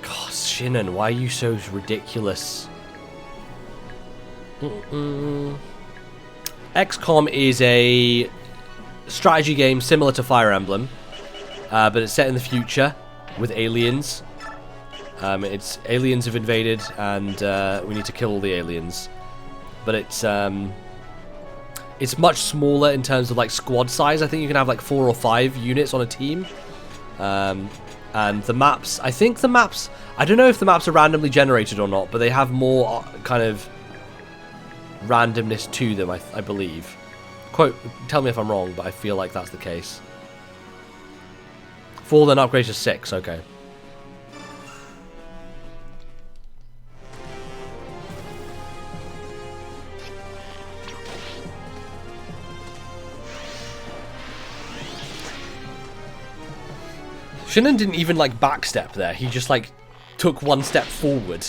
God, Shinnon, why are you so ridiculous? XCOM is a strategy game similar to Fire Emblem, but it's set in the future with aliens. It's aliens have invaded and we need to kill all the aliens. But it's it's much smaller in terms of like squad size. I think you can have like 4 or 5 units on a team. And the maps, I think the maps, I don't know if the maps are randomly generated or not, but they have more kind of randomness to them, I believe. Quote, tell me if I'm wrong, but I feel like that's the case. 4 then upgrade to 6, okay. Shinnon didn't even like backstep there. He just like took 1 step forward.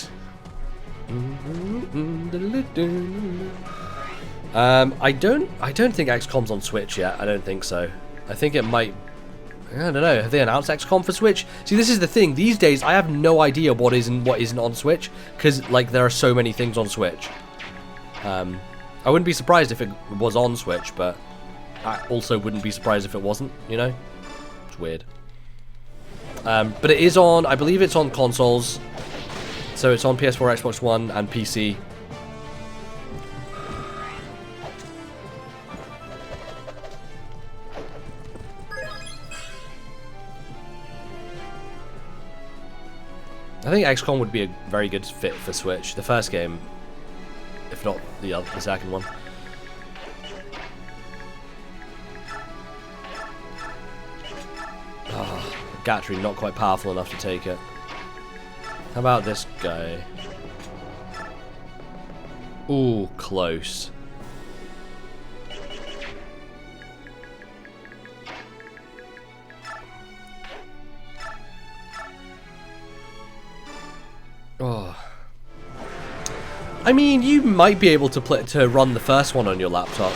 I don't think XCOM's on Switch yet. I don't think so. I think it might. I don't know. Have they announced XCOM for Switch? See, this is the thing. These days, I have no idea what is and what isn't on Switch because like there are so many things on Switch. I wouldn't be surprised if it was on Switch, but I also wouldn't be surprised if it wasn't. You know, it's weird. But it is on, I believe it's on consoles. So it's on PS4, Xbox One, and PC. I think XCOM would be a very good fit for Switch. The first game, if not the second one. Gatry not quite powerful enough to take it. How about this guy? Ooh, close. Oh. I mean, you might be able to run the first one on your laptop.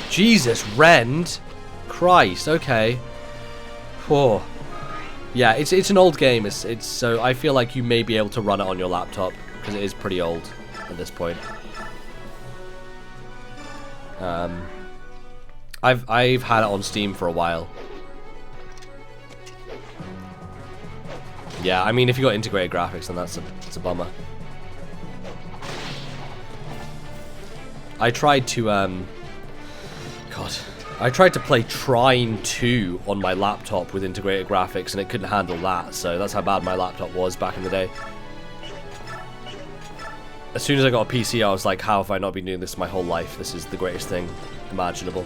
Jesus, Rend. Christ, okay. Oh. Yeah, it's an old game. It's so I feel like you may be able to run it on your laptop because it is pretty old at this point. I've had it on Steam for a while. Yeah, I mean if you got integrated graphics, then it's a bummer. I tried to I tried to play Trine 2 on my laptop with integrated graphics and it couldn't handle that, so that's how bad my laptop was back in the day. As soon as I got a PC, I was like, how have I not been doing this my whole life? This is the greatest thing imaginable.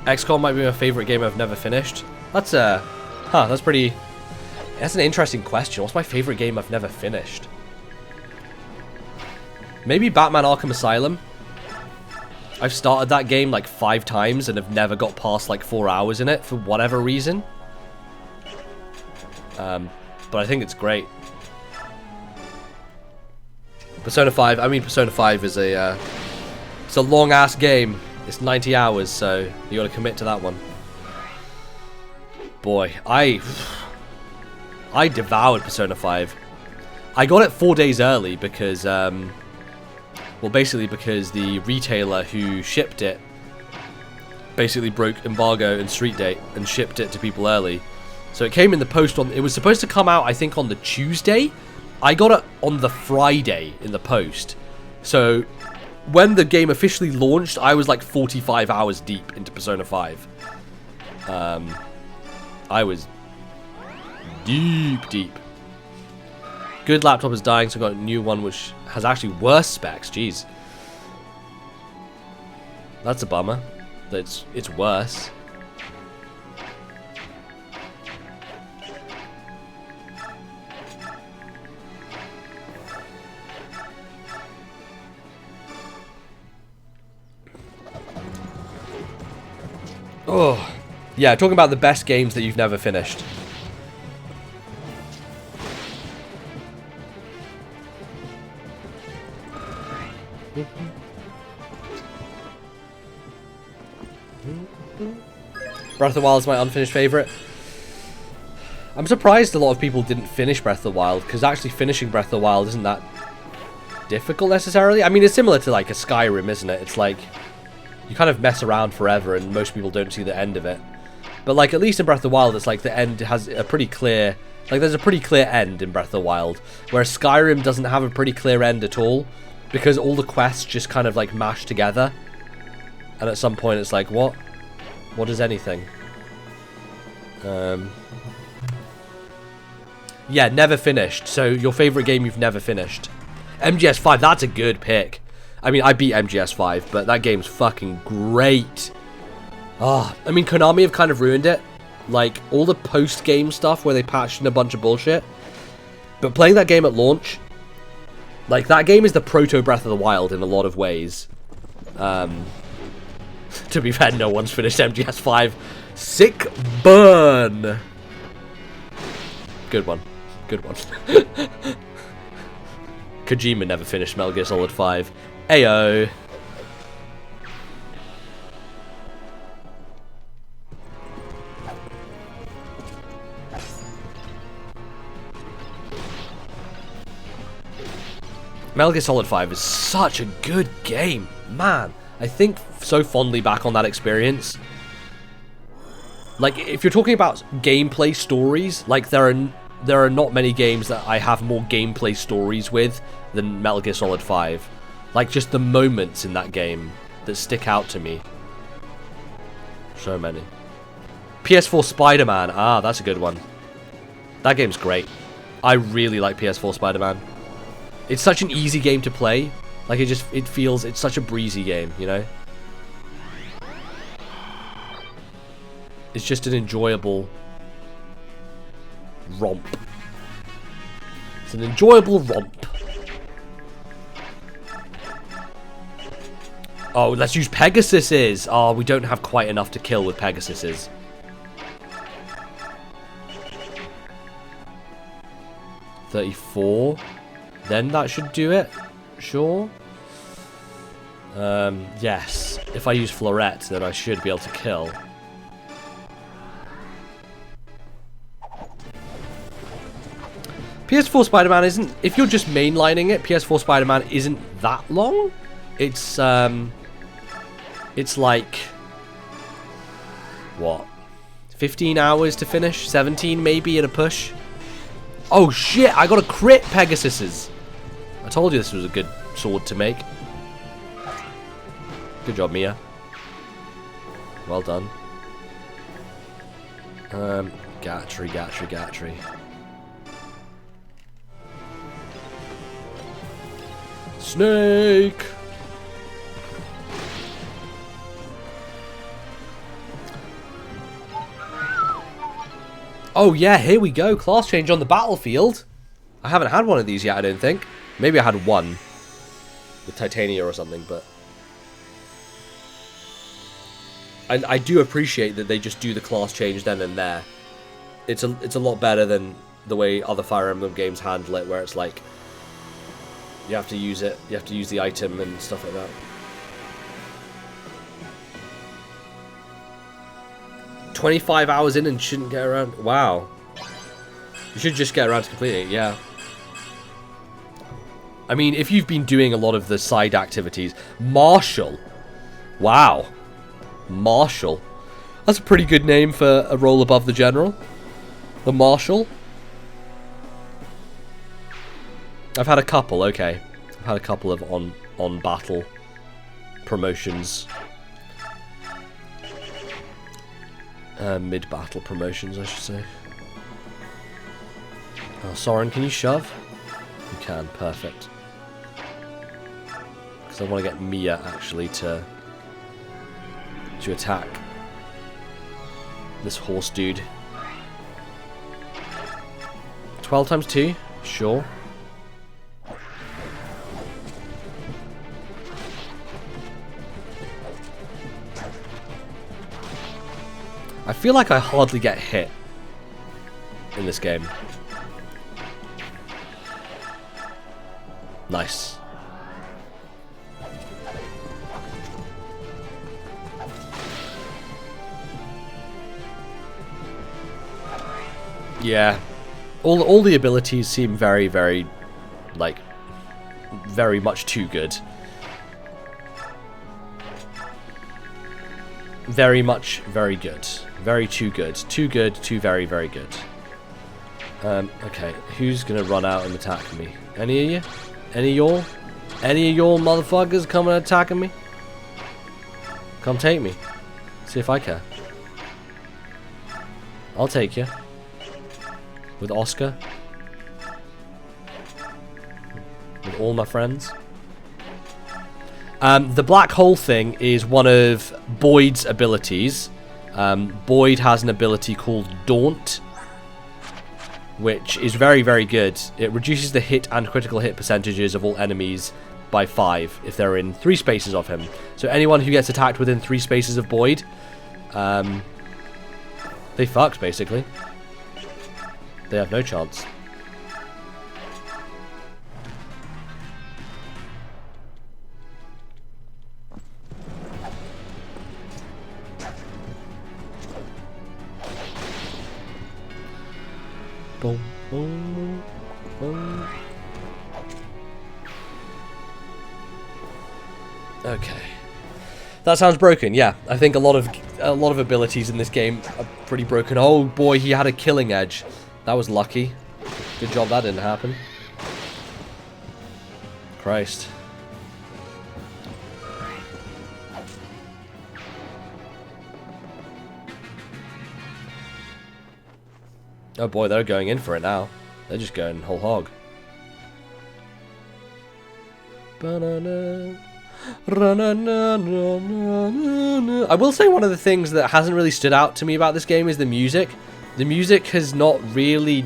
XCOM might be my favorite game I've never finished. That's that's pretty... That's an interesting question. What's my favorite game I've never finished? Maybe Batman Arkham Asylum. I've started that game like 5 times and have never got past like 4 hours in it for whatever reason. But I think it's great. Persona 5. I mean, Persona 5 is it's a long ass game. It's 90 hours, so you got to commit to that one. Boy, I devoured Persona 5. I got it 4 days early because well, basically because the retailer who shipped it basically broke embargo and street date and shipped it to people early. So it came in the post on... It was supposed to come out, I think, on the Tuesday. I got it on the Friday in the post. So when the game officially launched, I was like 45 hours deep into Persona 5. I was deep. Good laptop is dying, so I got a new one which has actually worse specs. Jeez. That's a bummer. It's worse. Oh. Yeah, talking about the best games that you've never finished. Breath of the Wild is my unfinished favorite. I'm surprised a lot of people didn't finish Breath of the Wild, because actually finishing Breath of the Wild isn't that difficult necessarily. I mean, it's similar to like a Skyrim, isn't it? It's like you kind of mess around forever and most people don't see the end of it. But like at least in Breath of the Wild, it's like the end has a pretty clear Like, there's a pretty clear end in Breath of the Wild, whereas Skyrim doesn't have a pretty clear end at all, because all the quests just kind of, like, mash together. And at some point, it's like, what? What is anything? Yeah, never finished. So, your favorite game you've never finished. MGS5, that's a good pick. I mean, I beat MGS5, but that game's fucking great. Ah, I mean, Konami have kind of ruined it. Like, all the post-game stuff where they patched in a bunch of bullshit. But playing that game at launch, like, that game is the proto-Breath of the Wild in a lot of ways. To be fair, no one's finished MGS5. Sick burn! Good one. Good one. Kojima never finished Metal Gear Solid 5. Ayo! Metal Gear Solid 5 is such a good game. Man, I think so fondly back on that experience. Like, if you're talking about gameplay stories, like, there are not many games that I have more gameplay stories with than Metal Gear Solid 5. Like, just the moments in that game that stick out to me. So many. PS4 Spider-Man. Ah, that's a good one. That game's great. I really like PS4 Spider-Man. It's such an easy game to play. Like, it feels, it's such a breezy game, you know? It's just an enjoyable romp. It's an enjoyable romp. Oh, let's use Pegasuses. Oh, we don't have quite enough to kill with Pegasuses. $34. Then that should do it. Sure. Yes. If I use Florette, then I should be able to kill. PS4 Spider-Man isn't... If you're just mainlining it, PS4 Spider-Man isn't that long. It's like... What? 15 hours to finish? 17 maybe in a push? Oh shit, I got a crit Pegasuses. I told you this was a good sword to make. Good job, Mia. Well done. Gatry. Snake! Oh yeah, here we go. Class change on the battlefield. I haven't had one of these yet, I don't think. Maybe I had one with Titania or something, but I do appreciate that they just do the class change then and there. It's a lot better than the way other Fire Emblem games handle it, where it's like you have to use it, you have to use the item and stuff like that. 25 hours in and shouldn't get around. Wow. You should just get around to completing it, yeah. I mean, if you've been doing a lot of the side activities. Marshal. Wow. Marshal. That's a pretty good name for a role above the general. The Marshal. I've had a couple, okay. I've had a couple of on battle promotions. Mid-battle promotions, I should say. Oh, Soren, can you shove? You can, perfect. Because I want to get Mia, actually, to attack this horse dude. 12 times 2? Sure. I feel like I hardly get hit in this game. Nice. Yeah. All the abilities seem very, very, like, very much too good. Very much, very good. Very too good. Too good, too very, very good. Okay, who's gonna run out and attack me? Any of you? Any of y'all? Any of y'all motherfuckers coming and attacking me? Come take me. See if I care. I'll take you. With Oscar. With all my friends. The black hole thing is one of Boyd's abilities. Boyd has an ability called Daunt, which is very, very good. It reduces the hit and critical hit percentages of all enemies by 5 if they're in 3 spaces of him. So anyone who gets attacked within 3 spaces of Boyd, they fucked, basically. They have no chance. Boom, boom, boom. Okay. That sounds broken. Yeah, I think a lot of abilities in this game are pretty broken. Oh boy, he had a killing edge. That was lucky. Good job that didn't happen. Christ. Oh boy, they're going in for it now. They're just going whole hog. I will say one of the things that hasn't really stood out to me about this game is the music. The music has not really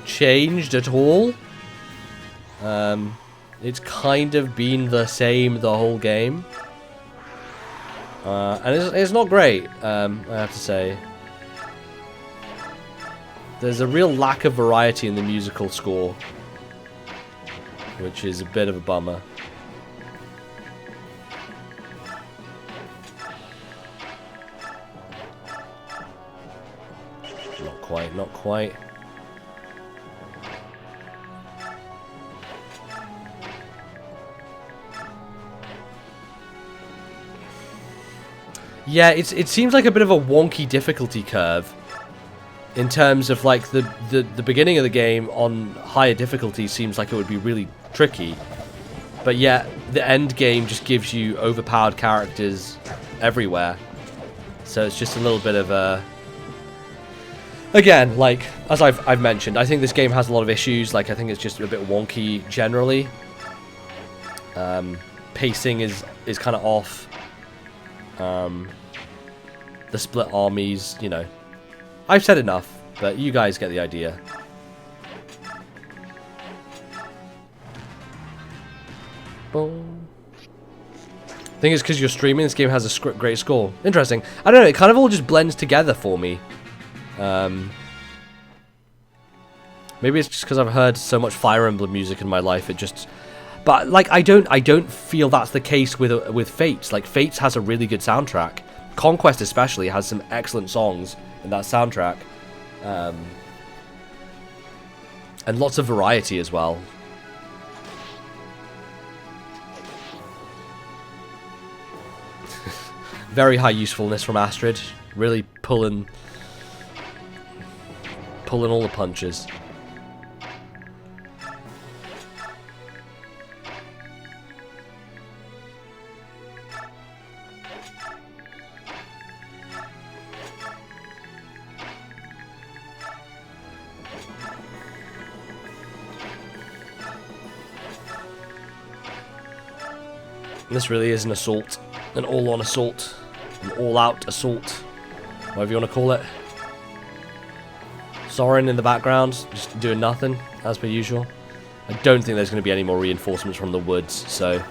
changed at all. It's kind of been the same the whole game. And it's not great, I have to say. There's a real lack of variety in the musical score, which is a bit of a bummer. Not quite, not quite. Yeah, it seems like a bit of a wonky difficulty curve. In terms of like the beginning of the game on higher difficulty seems like it would be really tricky, but yet the end game just gives you overpowered characters everywhere. So it's just a little bit of a, again, like as I've mentioned, I think this game has a lot of issues. Like I think it's just a bit wonky generally. Pacing is kind of off. The split armies, you know. I've said enough, but you guys get the idea. Boom. Thing is, because you're streaming, this game has a great score. Interesting. I don't know, it kind of all just blends together for me. Maybe it's just because I've heard so much Fire Emblem music in my life, it just... But, like, I don't feel that's the case with Fates. Like, Fates has a really good soundtrack. Conquest especially has some excellent songs in that soundtrack, and lots of variety as well. Very high usefulness from Astrid, really pulling all the punches. This really is an assault, an all-on assault, an all-out assault, whatever you want to call it. Soren in the background, just doing nothing, as per usual. I don't think there's going to be any more reinforcements from the woods, so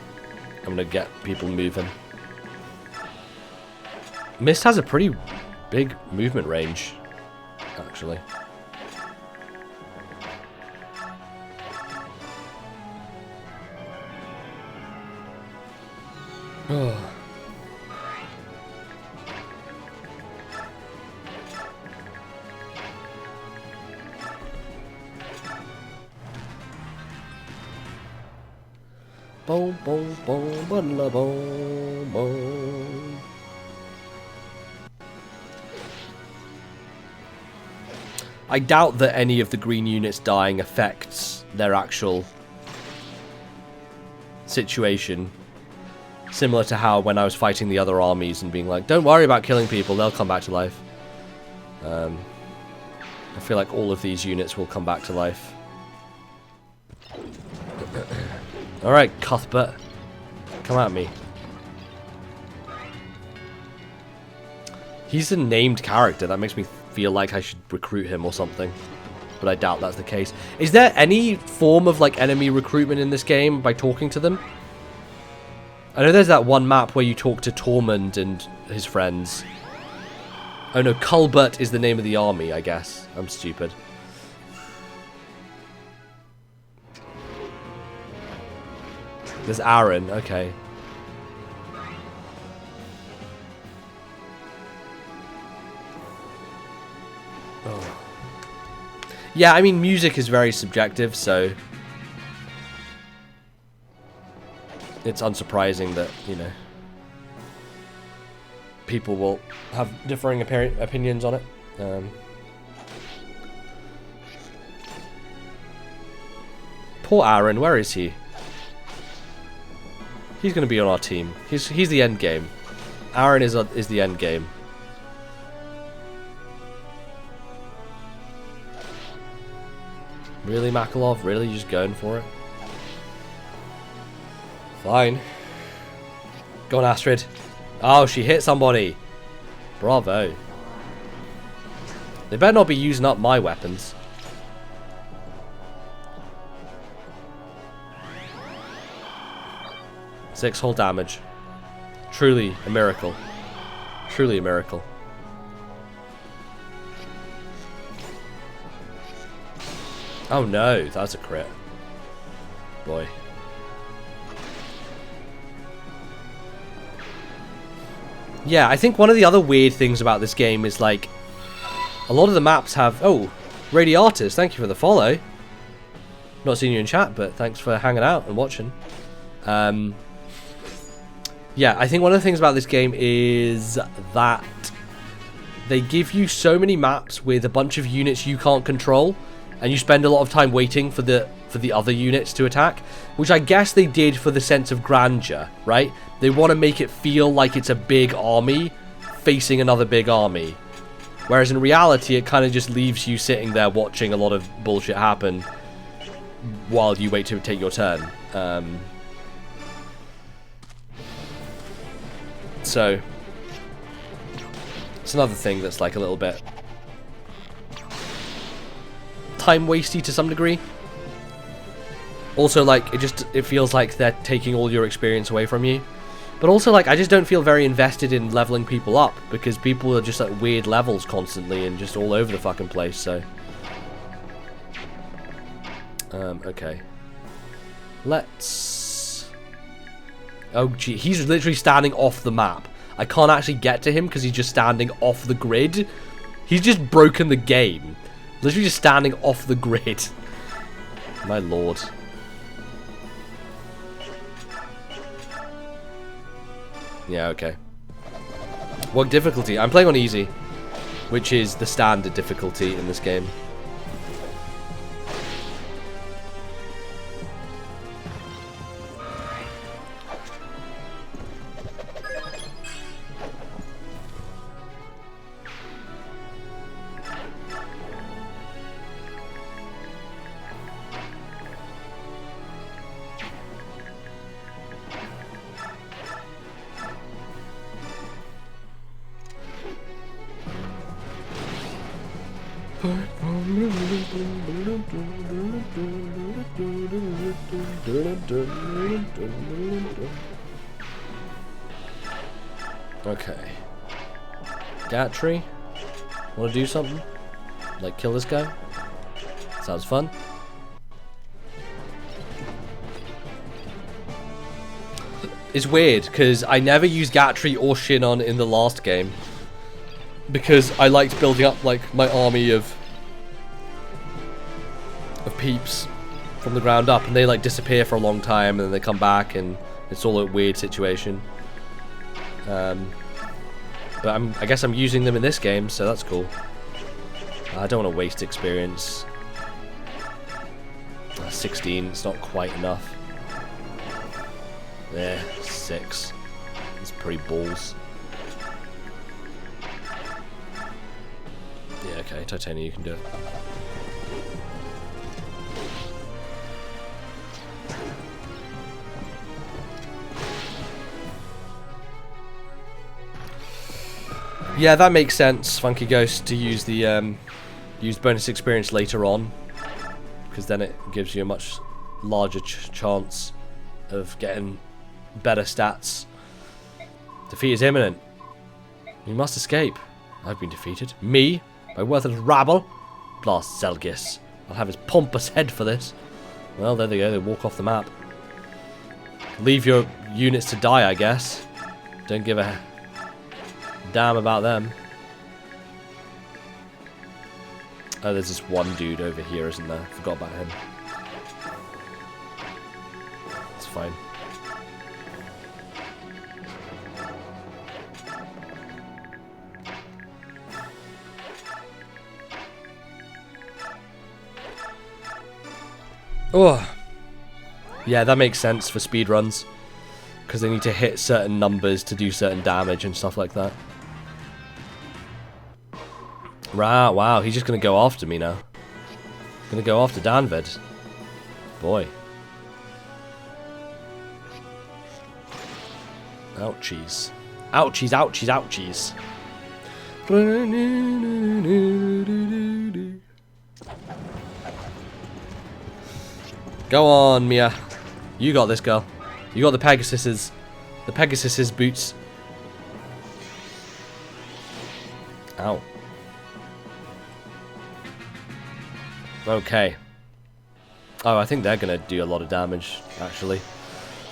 I'm going to get people moving. Mist has a pretty big movement range, actually. Oh. Boom, boom, boom, boom, boom, boom. I doubt that any of the green units dying affects their actual situation. Similar to how when I was fighting the other armies and being like, don't worry about killing people, they'll come back to life. I feel like all of these units will come back to life. Alright, Cuthbert. Come at me. He's a named character. That makes me feel like I should recruit him or something. But I doubt that's the case. Is there any form of, like, enemy recruitment in this game by talking to them? I know there's that one map where you talk to Tormund and his friends. Oh no, Culbert is the name of the army, I guess. I'm stupid. There's Aaron, okay. Oh. Yeah, I mean, music is very subjective, so it's unsurprising that, you know, people will have differing opinions on it. Poor Aaron, where is he? He's going to be on our team. He's the end game. Aaron is the end game. Really, Makalov? Really? You're just going for it? Fine. Go on, Astrid. Oh, she hit somebody. Bravo. They better not be using up my weapons. Six whole damage. Truly a miracle. Truly a miracle. Oh no, that's a crit. Boy. Yeah, I think one of the other weird things about this game is, like, a lot of the maps have... Oh, Radiatus, thank you for the follow. Not seeing you in chat, but thanks for hanging out and watching. Yeah, I think one of the things about this game is that they give you so many maps with a bunch of units you can't control, and you spend a lot of time waiting for the other units to attack, which I guess they did for the sense of grandeur, right? They want to make it feel like it's a big army facing another big army. Whereas in reality, it kind of just leaves you sitting there watching a lot of bullshit happen while you wait to take your turn. So, it's another thing that's like a little bit time wasty to some degree. Also, like, it feels like they're taking all your experience away from you. But also, like, I just don't feel very invested in leveling people up, because people are just at weird levels constantly and just all over the fucking place, so. Okay. Let's... Oh, gee, he's literally standing off the map. I can't actually get to him because he's just standing off the grid. He's just broken the game. Literally just standing off the grid. My lord. Yeah, okay. What difficulty? I'm playing on easy, which is the standard difficulty in this game. Okay. Gatry, want to do something? Like kill this guy? Sounds fun. It's weird because I never used Gatry or Shinon in the last game because I liked building up like my army of peeps from the ground up, and they like disappear for a long time and then they come back and it's all a weird situation. But I guess I'm using them in this game, so that's cool. I don't want to waste experience. 16, it's not quite enough. Yeah, 6. It's pretty balls. Yeah, okay, Titania, you can do it. Yeah, that makes sense, Funky Ghost, to use the use bonus experience later on, because then it gives you a much larger chance of getting better stats. Defeat is imminent. You must escape. I've been defeated. Me? My worthless rabble? Blast Zelgis. I'll have his pompous head for this. Well, there they go. They walk off the map. Leave your units to die, I guess. Don't give a damn about them. Oh, there's this one dude over here, isn't there? Forgot about him. It's fine. Oh, yeah, that makes sense for speedruns, because they need to hit certain numbers to do certain damage and stuff like that. Wow, he's just going to go after me now. Going to go after Danvid. Boy. Ouchies. Ouchies, ouchies, ouchies. Go on, Mia. You got this, girl. You got the Pegasus's boots. Ow. Okay. Oh, I think they're going to do a lot of damage, actually.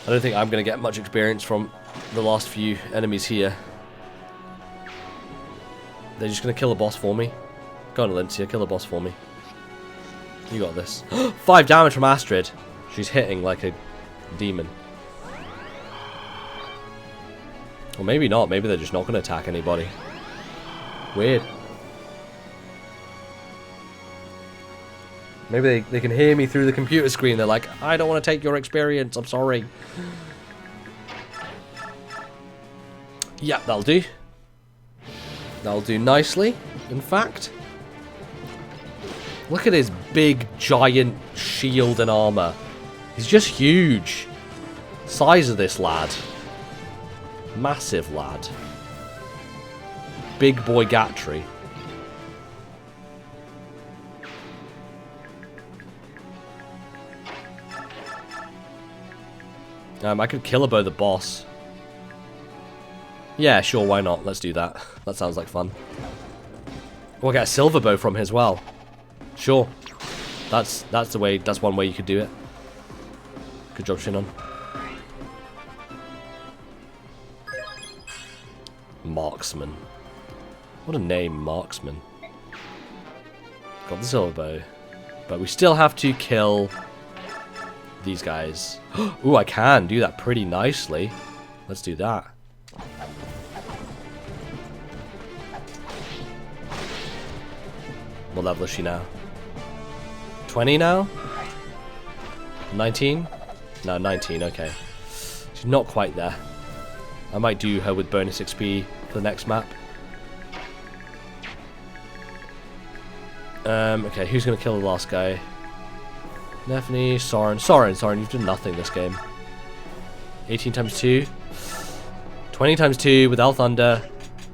I don't think I'm going to get much experience from the last few enemies here. They're just going to kill a boss for me. Go on, Alencia, kill a boss for me. You got this. 5 damage from Astrid. She's hitting like a demon. Or maybe not. Maybe they're just not going to attack anybody. Weird. Maybe they can hear me through the computer screen. They're like, I don't want to take your experience. I'm sorry. Yeah, that'll do. That'll do nicely, in fact. Look at his big, giant shield and armor. He's just huge. Size of this lad. Massive lad. Big boy Gatry. I could Killabo the boss. Yeah, sure, why not? Let's do that. That sounds like fun. We'll get a silver bow from him as well. Sure. That's the way. That's one way you could do it. Good job, Shinon. Marksman. What a name, Marksman. Got the silver bow. But we still have to kill these guys. Ooh, I can do that pretty nicely. Let's do that. What level is she now? 20 now? 19? No, 19, okay. She's not quite there. I might do her with bonus XP for the next map. Okay, who's gonna kill the last guy? Nephany, Soren, you've done nothing this game. 18 times 2. 20 times 2 with Elf Thunder.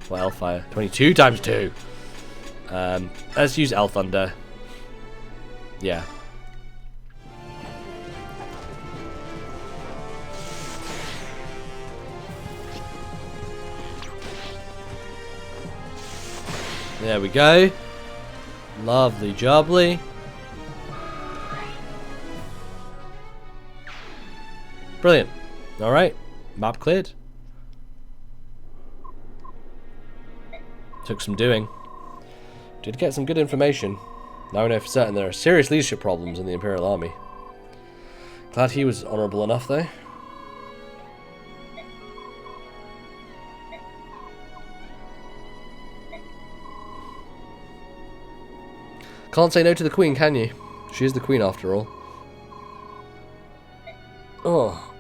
Well, Elf Fire. 22 times 2. Let's use Elf Thunder. Yeah. There we go. Lovely jubbly. Brilliant. Alright. Map cleared. Took some doing. Did get some good information. Now we know for certain there are serious leadership problems in the Imperial Army. Glad he was honourable enough though. Can't say no to the queen, can you? She is the queen after all. Oh.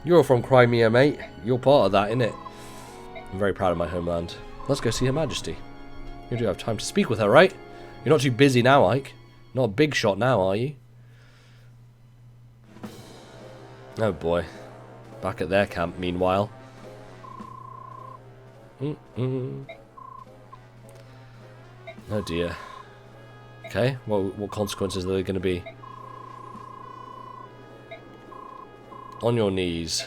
You're from Crimea, mate. You're part of that, innit? I'm very proud of my homeland. Let's go see Her Majesty. You do have time to speak with her, right? You're not too busy now, Ike. Not a big shot now, are you? Oh boy. Back at their camp, meanwhile. Oh dear. Okay, what consequences are there going to be? On your knees.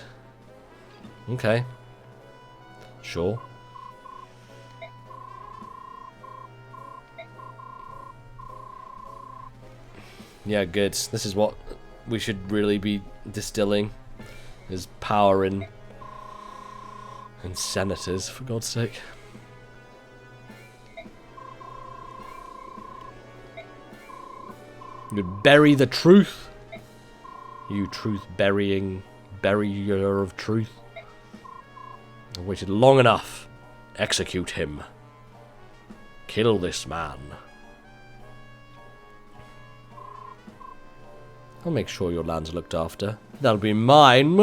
Okay. Sure. Yeah, good. This is what we should really be distilling. Is power in senators, for God's sake. You'd bury the truth. You truth-burying barrier of truth. I waited long enough. Execute him. Kill this man. I'll make sure your land's looked after. That'll be mine.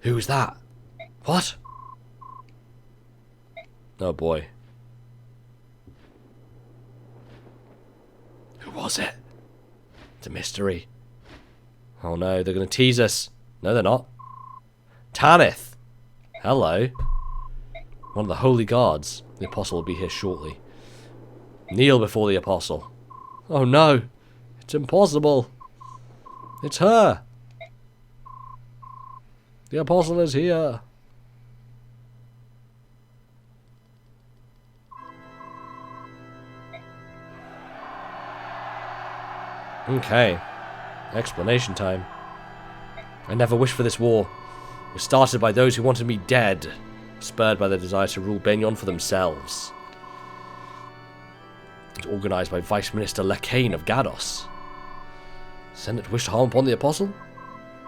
Who's that? What? Oh boy. Who was it? It's a mystery. Oh no, they're going to tease us. No, they're not. Tanith! Hello. One of the holy guards. The apostle will be here shortly. Kneel before the apostle. Oh no! It's impossible! It's her! The apostle is here! Okay. Explanation time. I never wished for this war. It was started by those who wanted me dead, spurred by their desire to rule Benyon for themselves. It was organised by Vice Minister Lacane of Gados. Senate wished harm upon the apostle?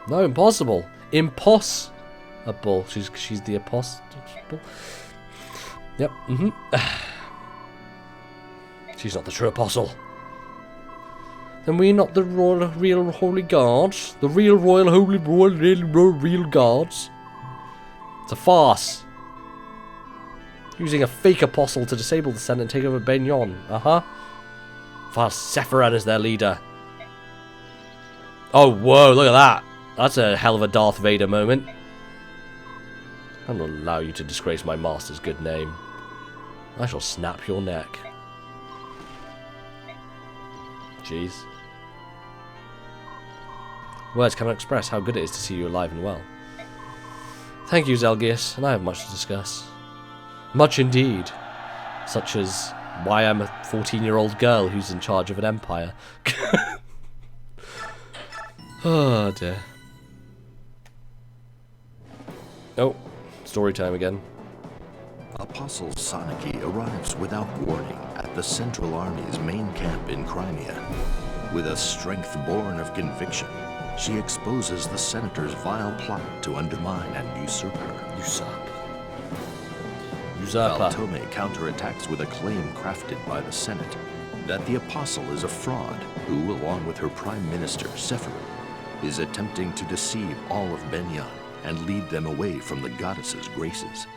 No, impossible. Impossible. She's the apostle. Yep. She's not the true apostle. Then we're not the real holy guards? The real royal holy real guards? It's a farce. Using a fake apostle to disable the Senate and take over Benyon. Far Sephiran is their leader. Oh, whoa, look at that. That's a hell of a Darth Vader moment. I will allow you to disgrace my master's good name. I shall snap your neck. Jeez. Words cannot express how good it is to see you alive and well. Thank you, Zelgius, and I have much to discuss. Much indeed. Such as why I'm a 14-year-old girl who's in charge of an empire. Oh dear. Oh, story time again. Apostle Soniki arrives without warning at the Central Army's main camp in Crimea. With a strength born of conviction, she exposes the senator's vile plot to undermine and usurp her. Usurper. Valtome counterattacks with a claim crafted by the Senate that the apostle is a fraud who, along with her prime minister, Sephirin, is attempting to deceive all of Benyon and lead them away from the goddess's graces.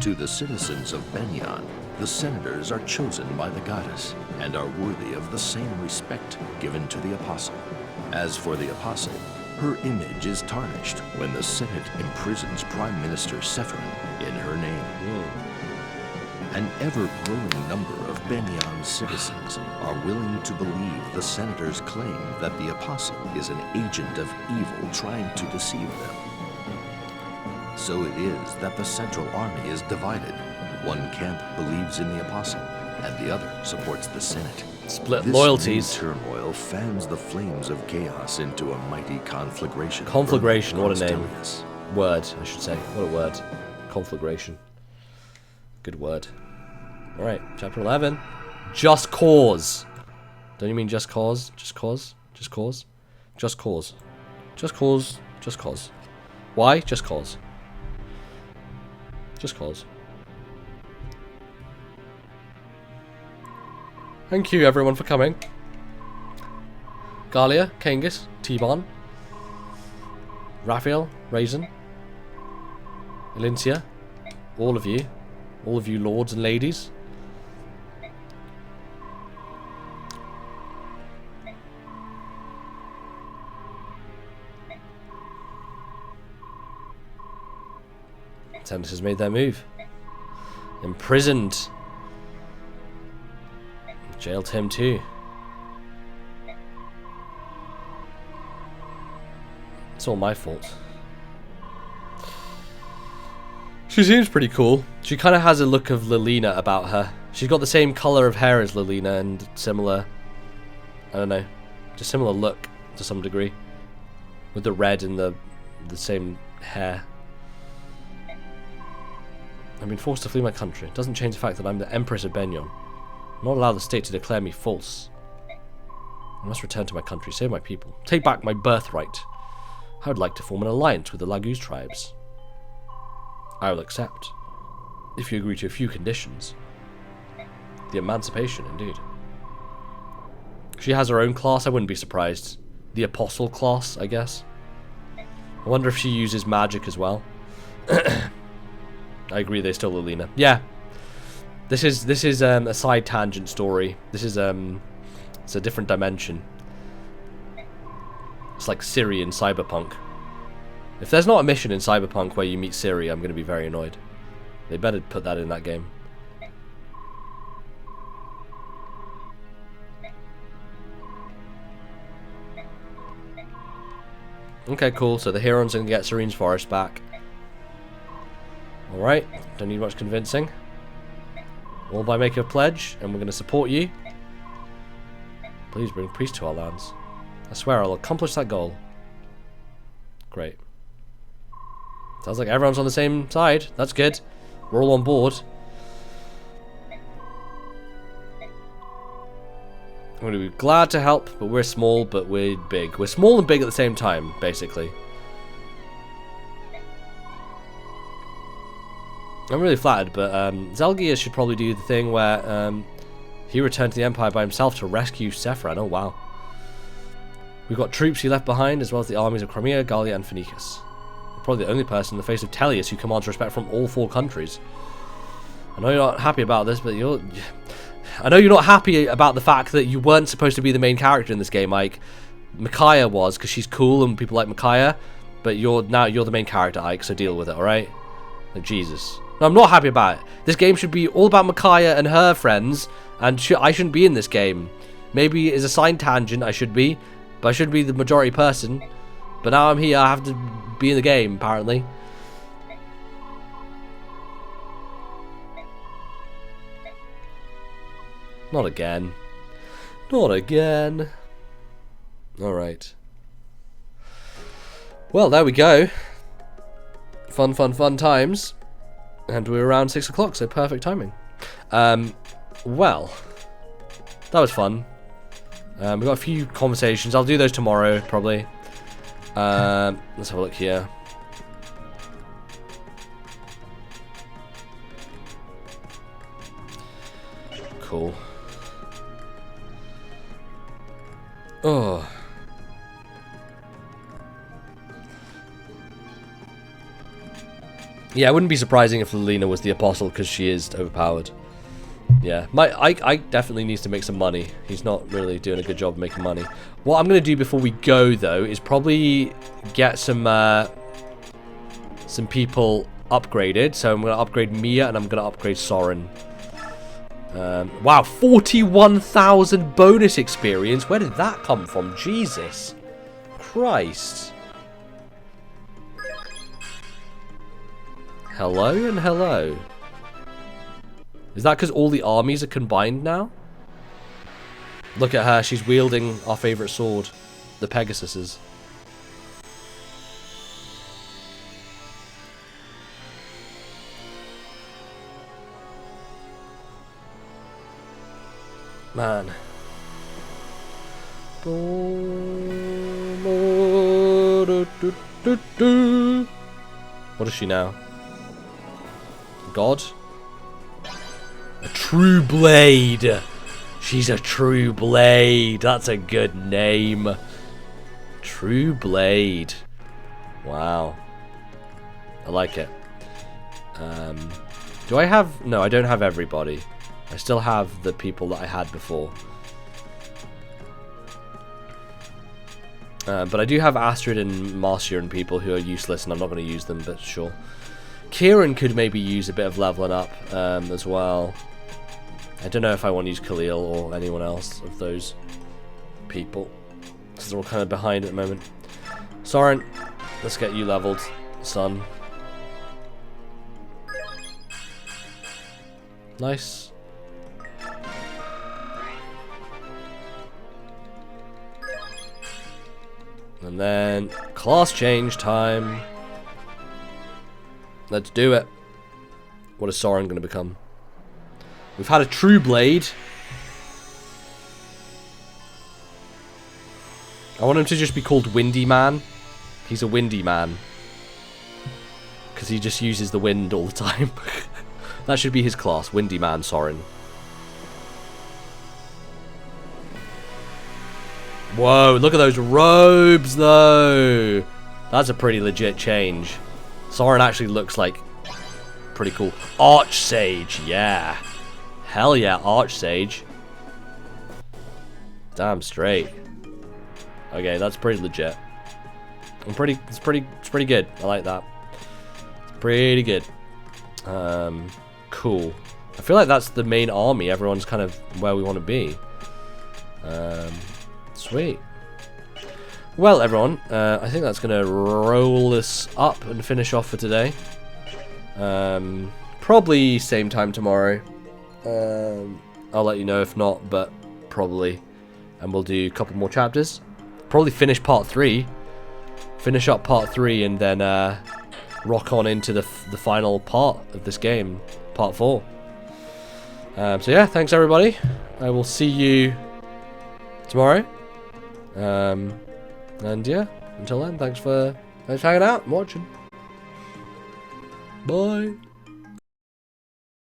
To the citizens of Benyon, the senators are chosen by the goddess and are worthy of the same respect given to the apostle. As for the apostle, her image is tarnished when the Senate imprisons Prime Minister Sephirin in her name. An ever-growing number of Benyon's citizens are willing to believe the senator's claim that the apostle is an agent of evil trying to deceive them. So it is that the Central Army is divided. One camp believes in the apostle, and the other supports the Senate. Split This loyalties. new turmoil fans the flames of chaos into a mighty conflagration. Conflagration, what a name. Stelius. Word, I should say. What a word. Conflagration. Good word. Alright, chapter 11. Just cause. Don't you mean just cause? Just cause? Just cause? Just cause. Just cause. Just cause. Why? Just cause. Just cause. Thank you everyone for coming. Galia, Kangas, T-Bon, Raphael, Raisin, Elincia, all of you lords and ladies. Tennis has made their move. Imprisoned. Jailed him too. It's all my fault. She seems pretty cool. She kind of has a look of Lilina about her. She's got the same color of hair as Lilina and similar, I don't know, just similar look to some degree. With the red and the same hair. I've been forced to flee my country. It doesn't change the fact that I'm the Empress of Benyon. I'm not allowed the state to declare me false. I must return to my country, save my people, take back my birthright. I would like to form an alliance with the Laguz tribes. I will accept, if you agree to a few conditions. The emancipation, indeed. She has her own class, I wouldn't be surprised. The Apostle class, I guess. I wonder if she uses magic as well. I agree, they're still Lilina. Yeah. This is a side tangent story. This is it's a different dimension. It's like Syrian cyberpunk. If there's not a mission in Cyberpunk where you meet Siri, I'm going to be very annoyed. They better put that in that game. Okay, cool. So the Huron's going to get Serene's Forest back. Alright, don't need much convincing. All by making a pledge, and we're going to support you. Please bring peace to our lands. I swear I'll accomplish that goal. Great. Sounds like everyone's on the same side. That's good. We're all on board. I'm going to be glad to help, but we're small, but we're big. We're small and big at the same time, basically. I'm really flattered, but Zelgius should probably do the thing where he returned to the Empire by himself to rescue Sephiran. Oh, wow. We've got troops he left behind, as well as the armies of Crimea, Gallia, and Phoenicius. We're probably the only person in the face of Tellius who commands respect from all 4 countries. I know you're not happy about this, but I know you're not happy about the fact that you weren't supposed to be the main character in this game, Ike. Micaiah was, because she's cool and people like Micaiah, but now you're the main character, Ike, so deal with it, alright? Like, Jesus. No, I'm not happy about it. This game should be all about Micaiah and her friends, and I shouldn't be in this game. Maybe as a side tangent I should be, but I shouldn't be the majority person. But now I'm here, I have to be in the game, apparently. Not again. Not again. Alright. Well, there we go. Fun, fun, fun times. And we're around 6 o'clock, so perfect timing. Well, that was fun. We've got a few conversations. I'll do those tomorrow, probably. Let's have a look here. Cool. Oh. Yeah, it wouldn't be surprising if Lilina was the Apostle, because she is overpowered. Yeah, Ike definitely needs to make some money. He's not really doing a good job of making money. What I'm going to do before we go, though, is probably get some people upgraded. So I'm going to upgrade Mia, and I'm going to upgrade Soren. Wow, 41,000 bonus experience. Where did that come from? Jesus Christ. Hello and hello. Is that because all the armies are combined now? Look at her, she's wielding our favourite sword, the Pegasus's. Man. What is she now? God. A true blade. She's a true blade. That's a good name. True blade. Wow. I like it. Do I have... No, I don't have everybody. I still have the people that I had before. But I do have Astrid and Marcia and people who are useless, and I'm not going to use them, but sure. Kieran could maybe use a bit of leveling up as well. I don't know if I want to use Khalil or anyone else of those people, because they're all kind of behind at the moment. Soren, let's get you leveled, son. Nice. And then class change time. Let's do it. What is Soren going to become? We've had a true blade. I want him to just be called Windy Man. He's a windy man. Because he just uses the wind all the time. That should be his class. Windy Man Soren. Whoa, look at those robes, though. That's a pretty legit change. Soren actually looks like pretty cool. Archsage, yeah. Hell yeah, Archsage. Damn straight. Okay, that's pretty legit. It's pretty good. I like that. It's pretty good. Cool. I feel like that's the main army. Everyone's kind of where we want to be. Sweet. Well, everyone, I think that's going to roll this up and finish off for today. Probably same time tomorrow. I'll let you know if not, but probably. And we'll do a couple more chapters. Probably finish part 3. Finish up part 3 and then rock on into the final part of this game, part 4. So yeah, thanks everybody. I will see you tomorrow. And yeah, until then, thanks for hanging out and watching. Bye.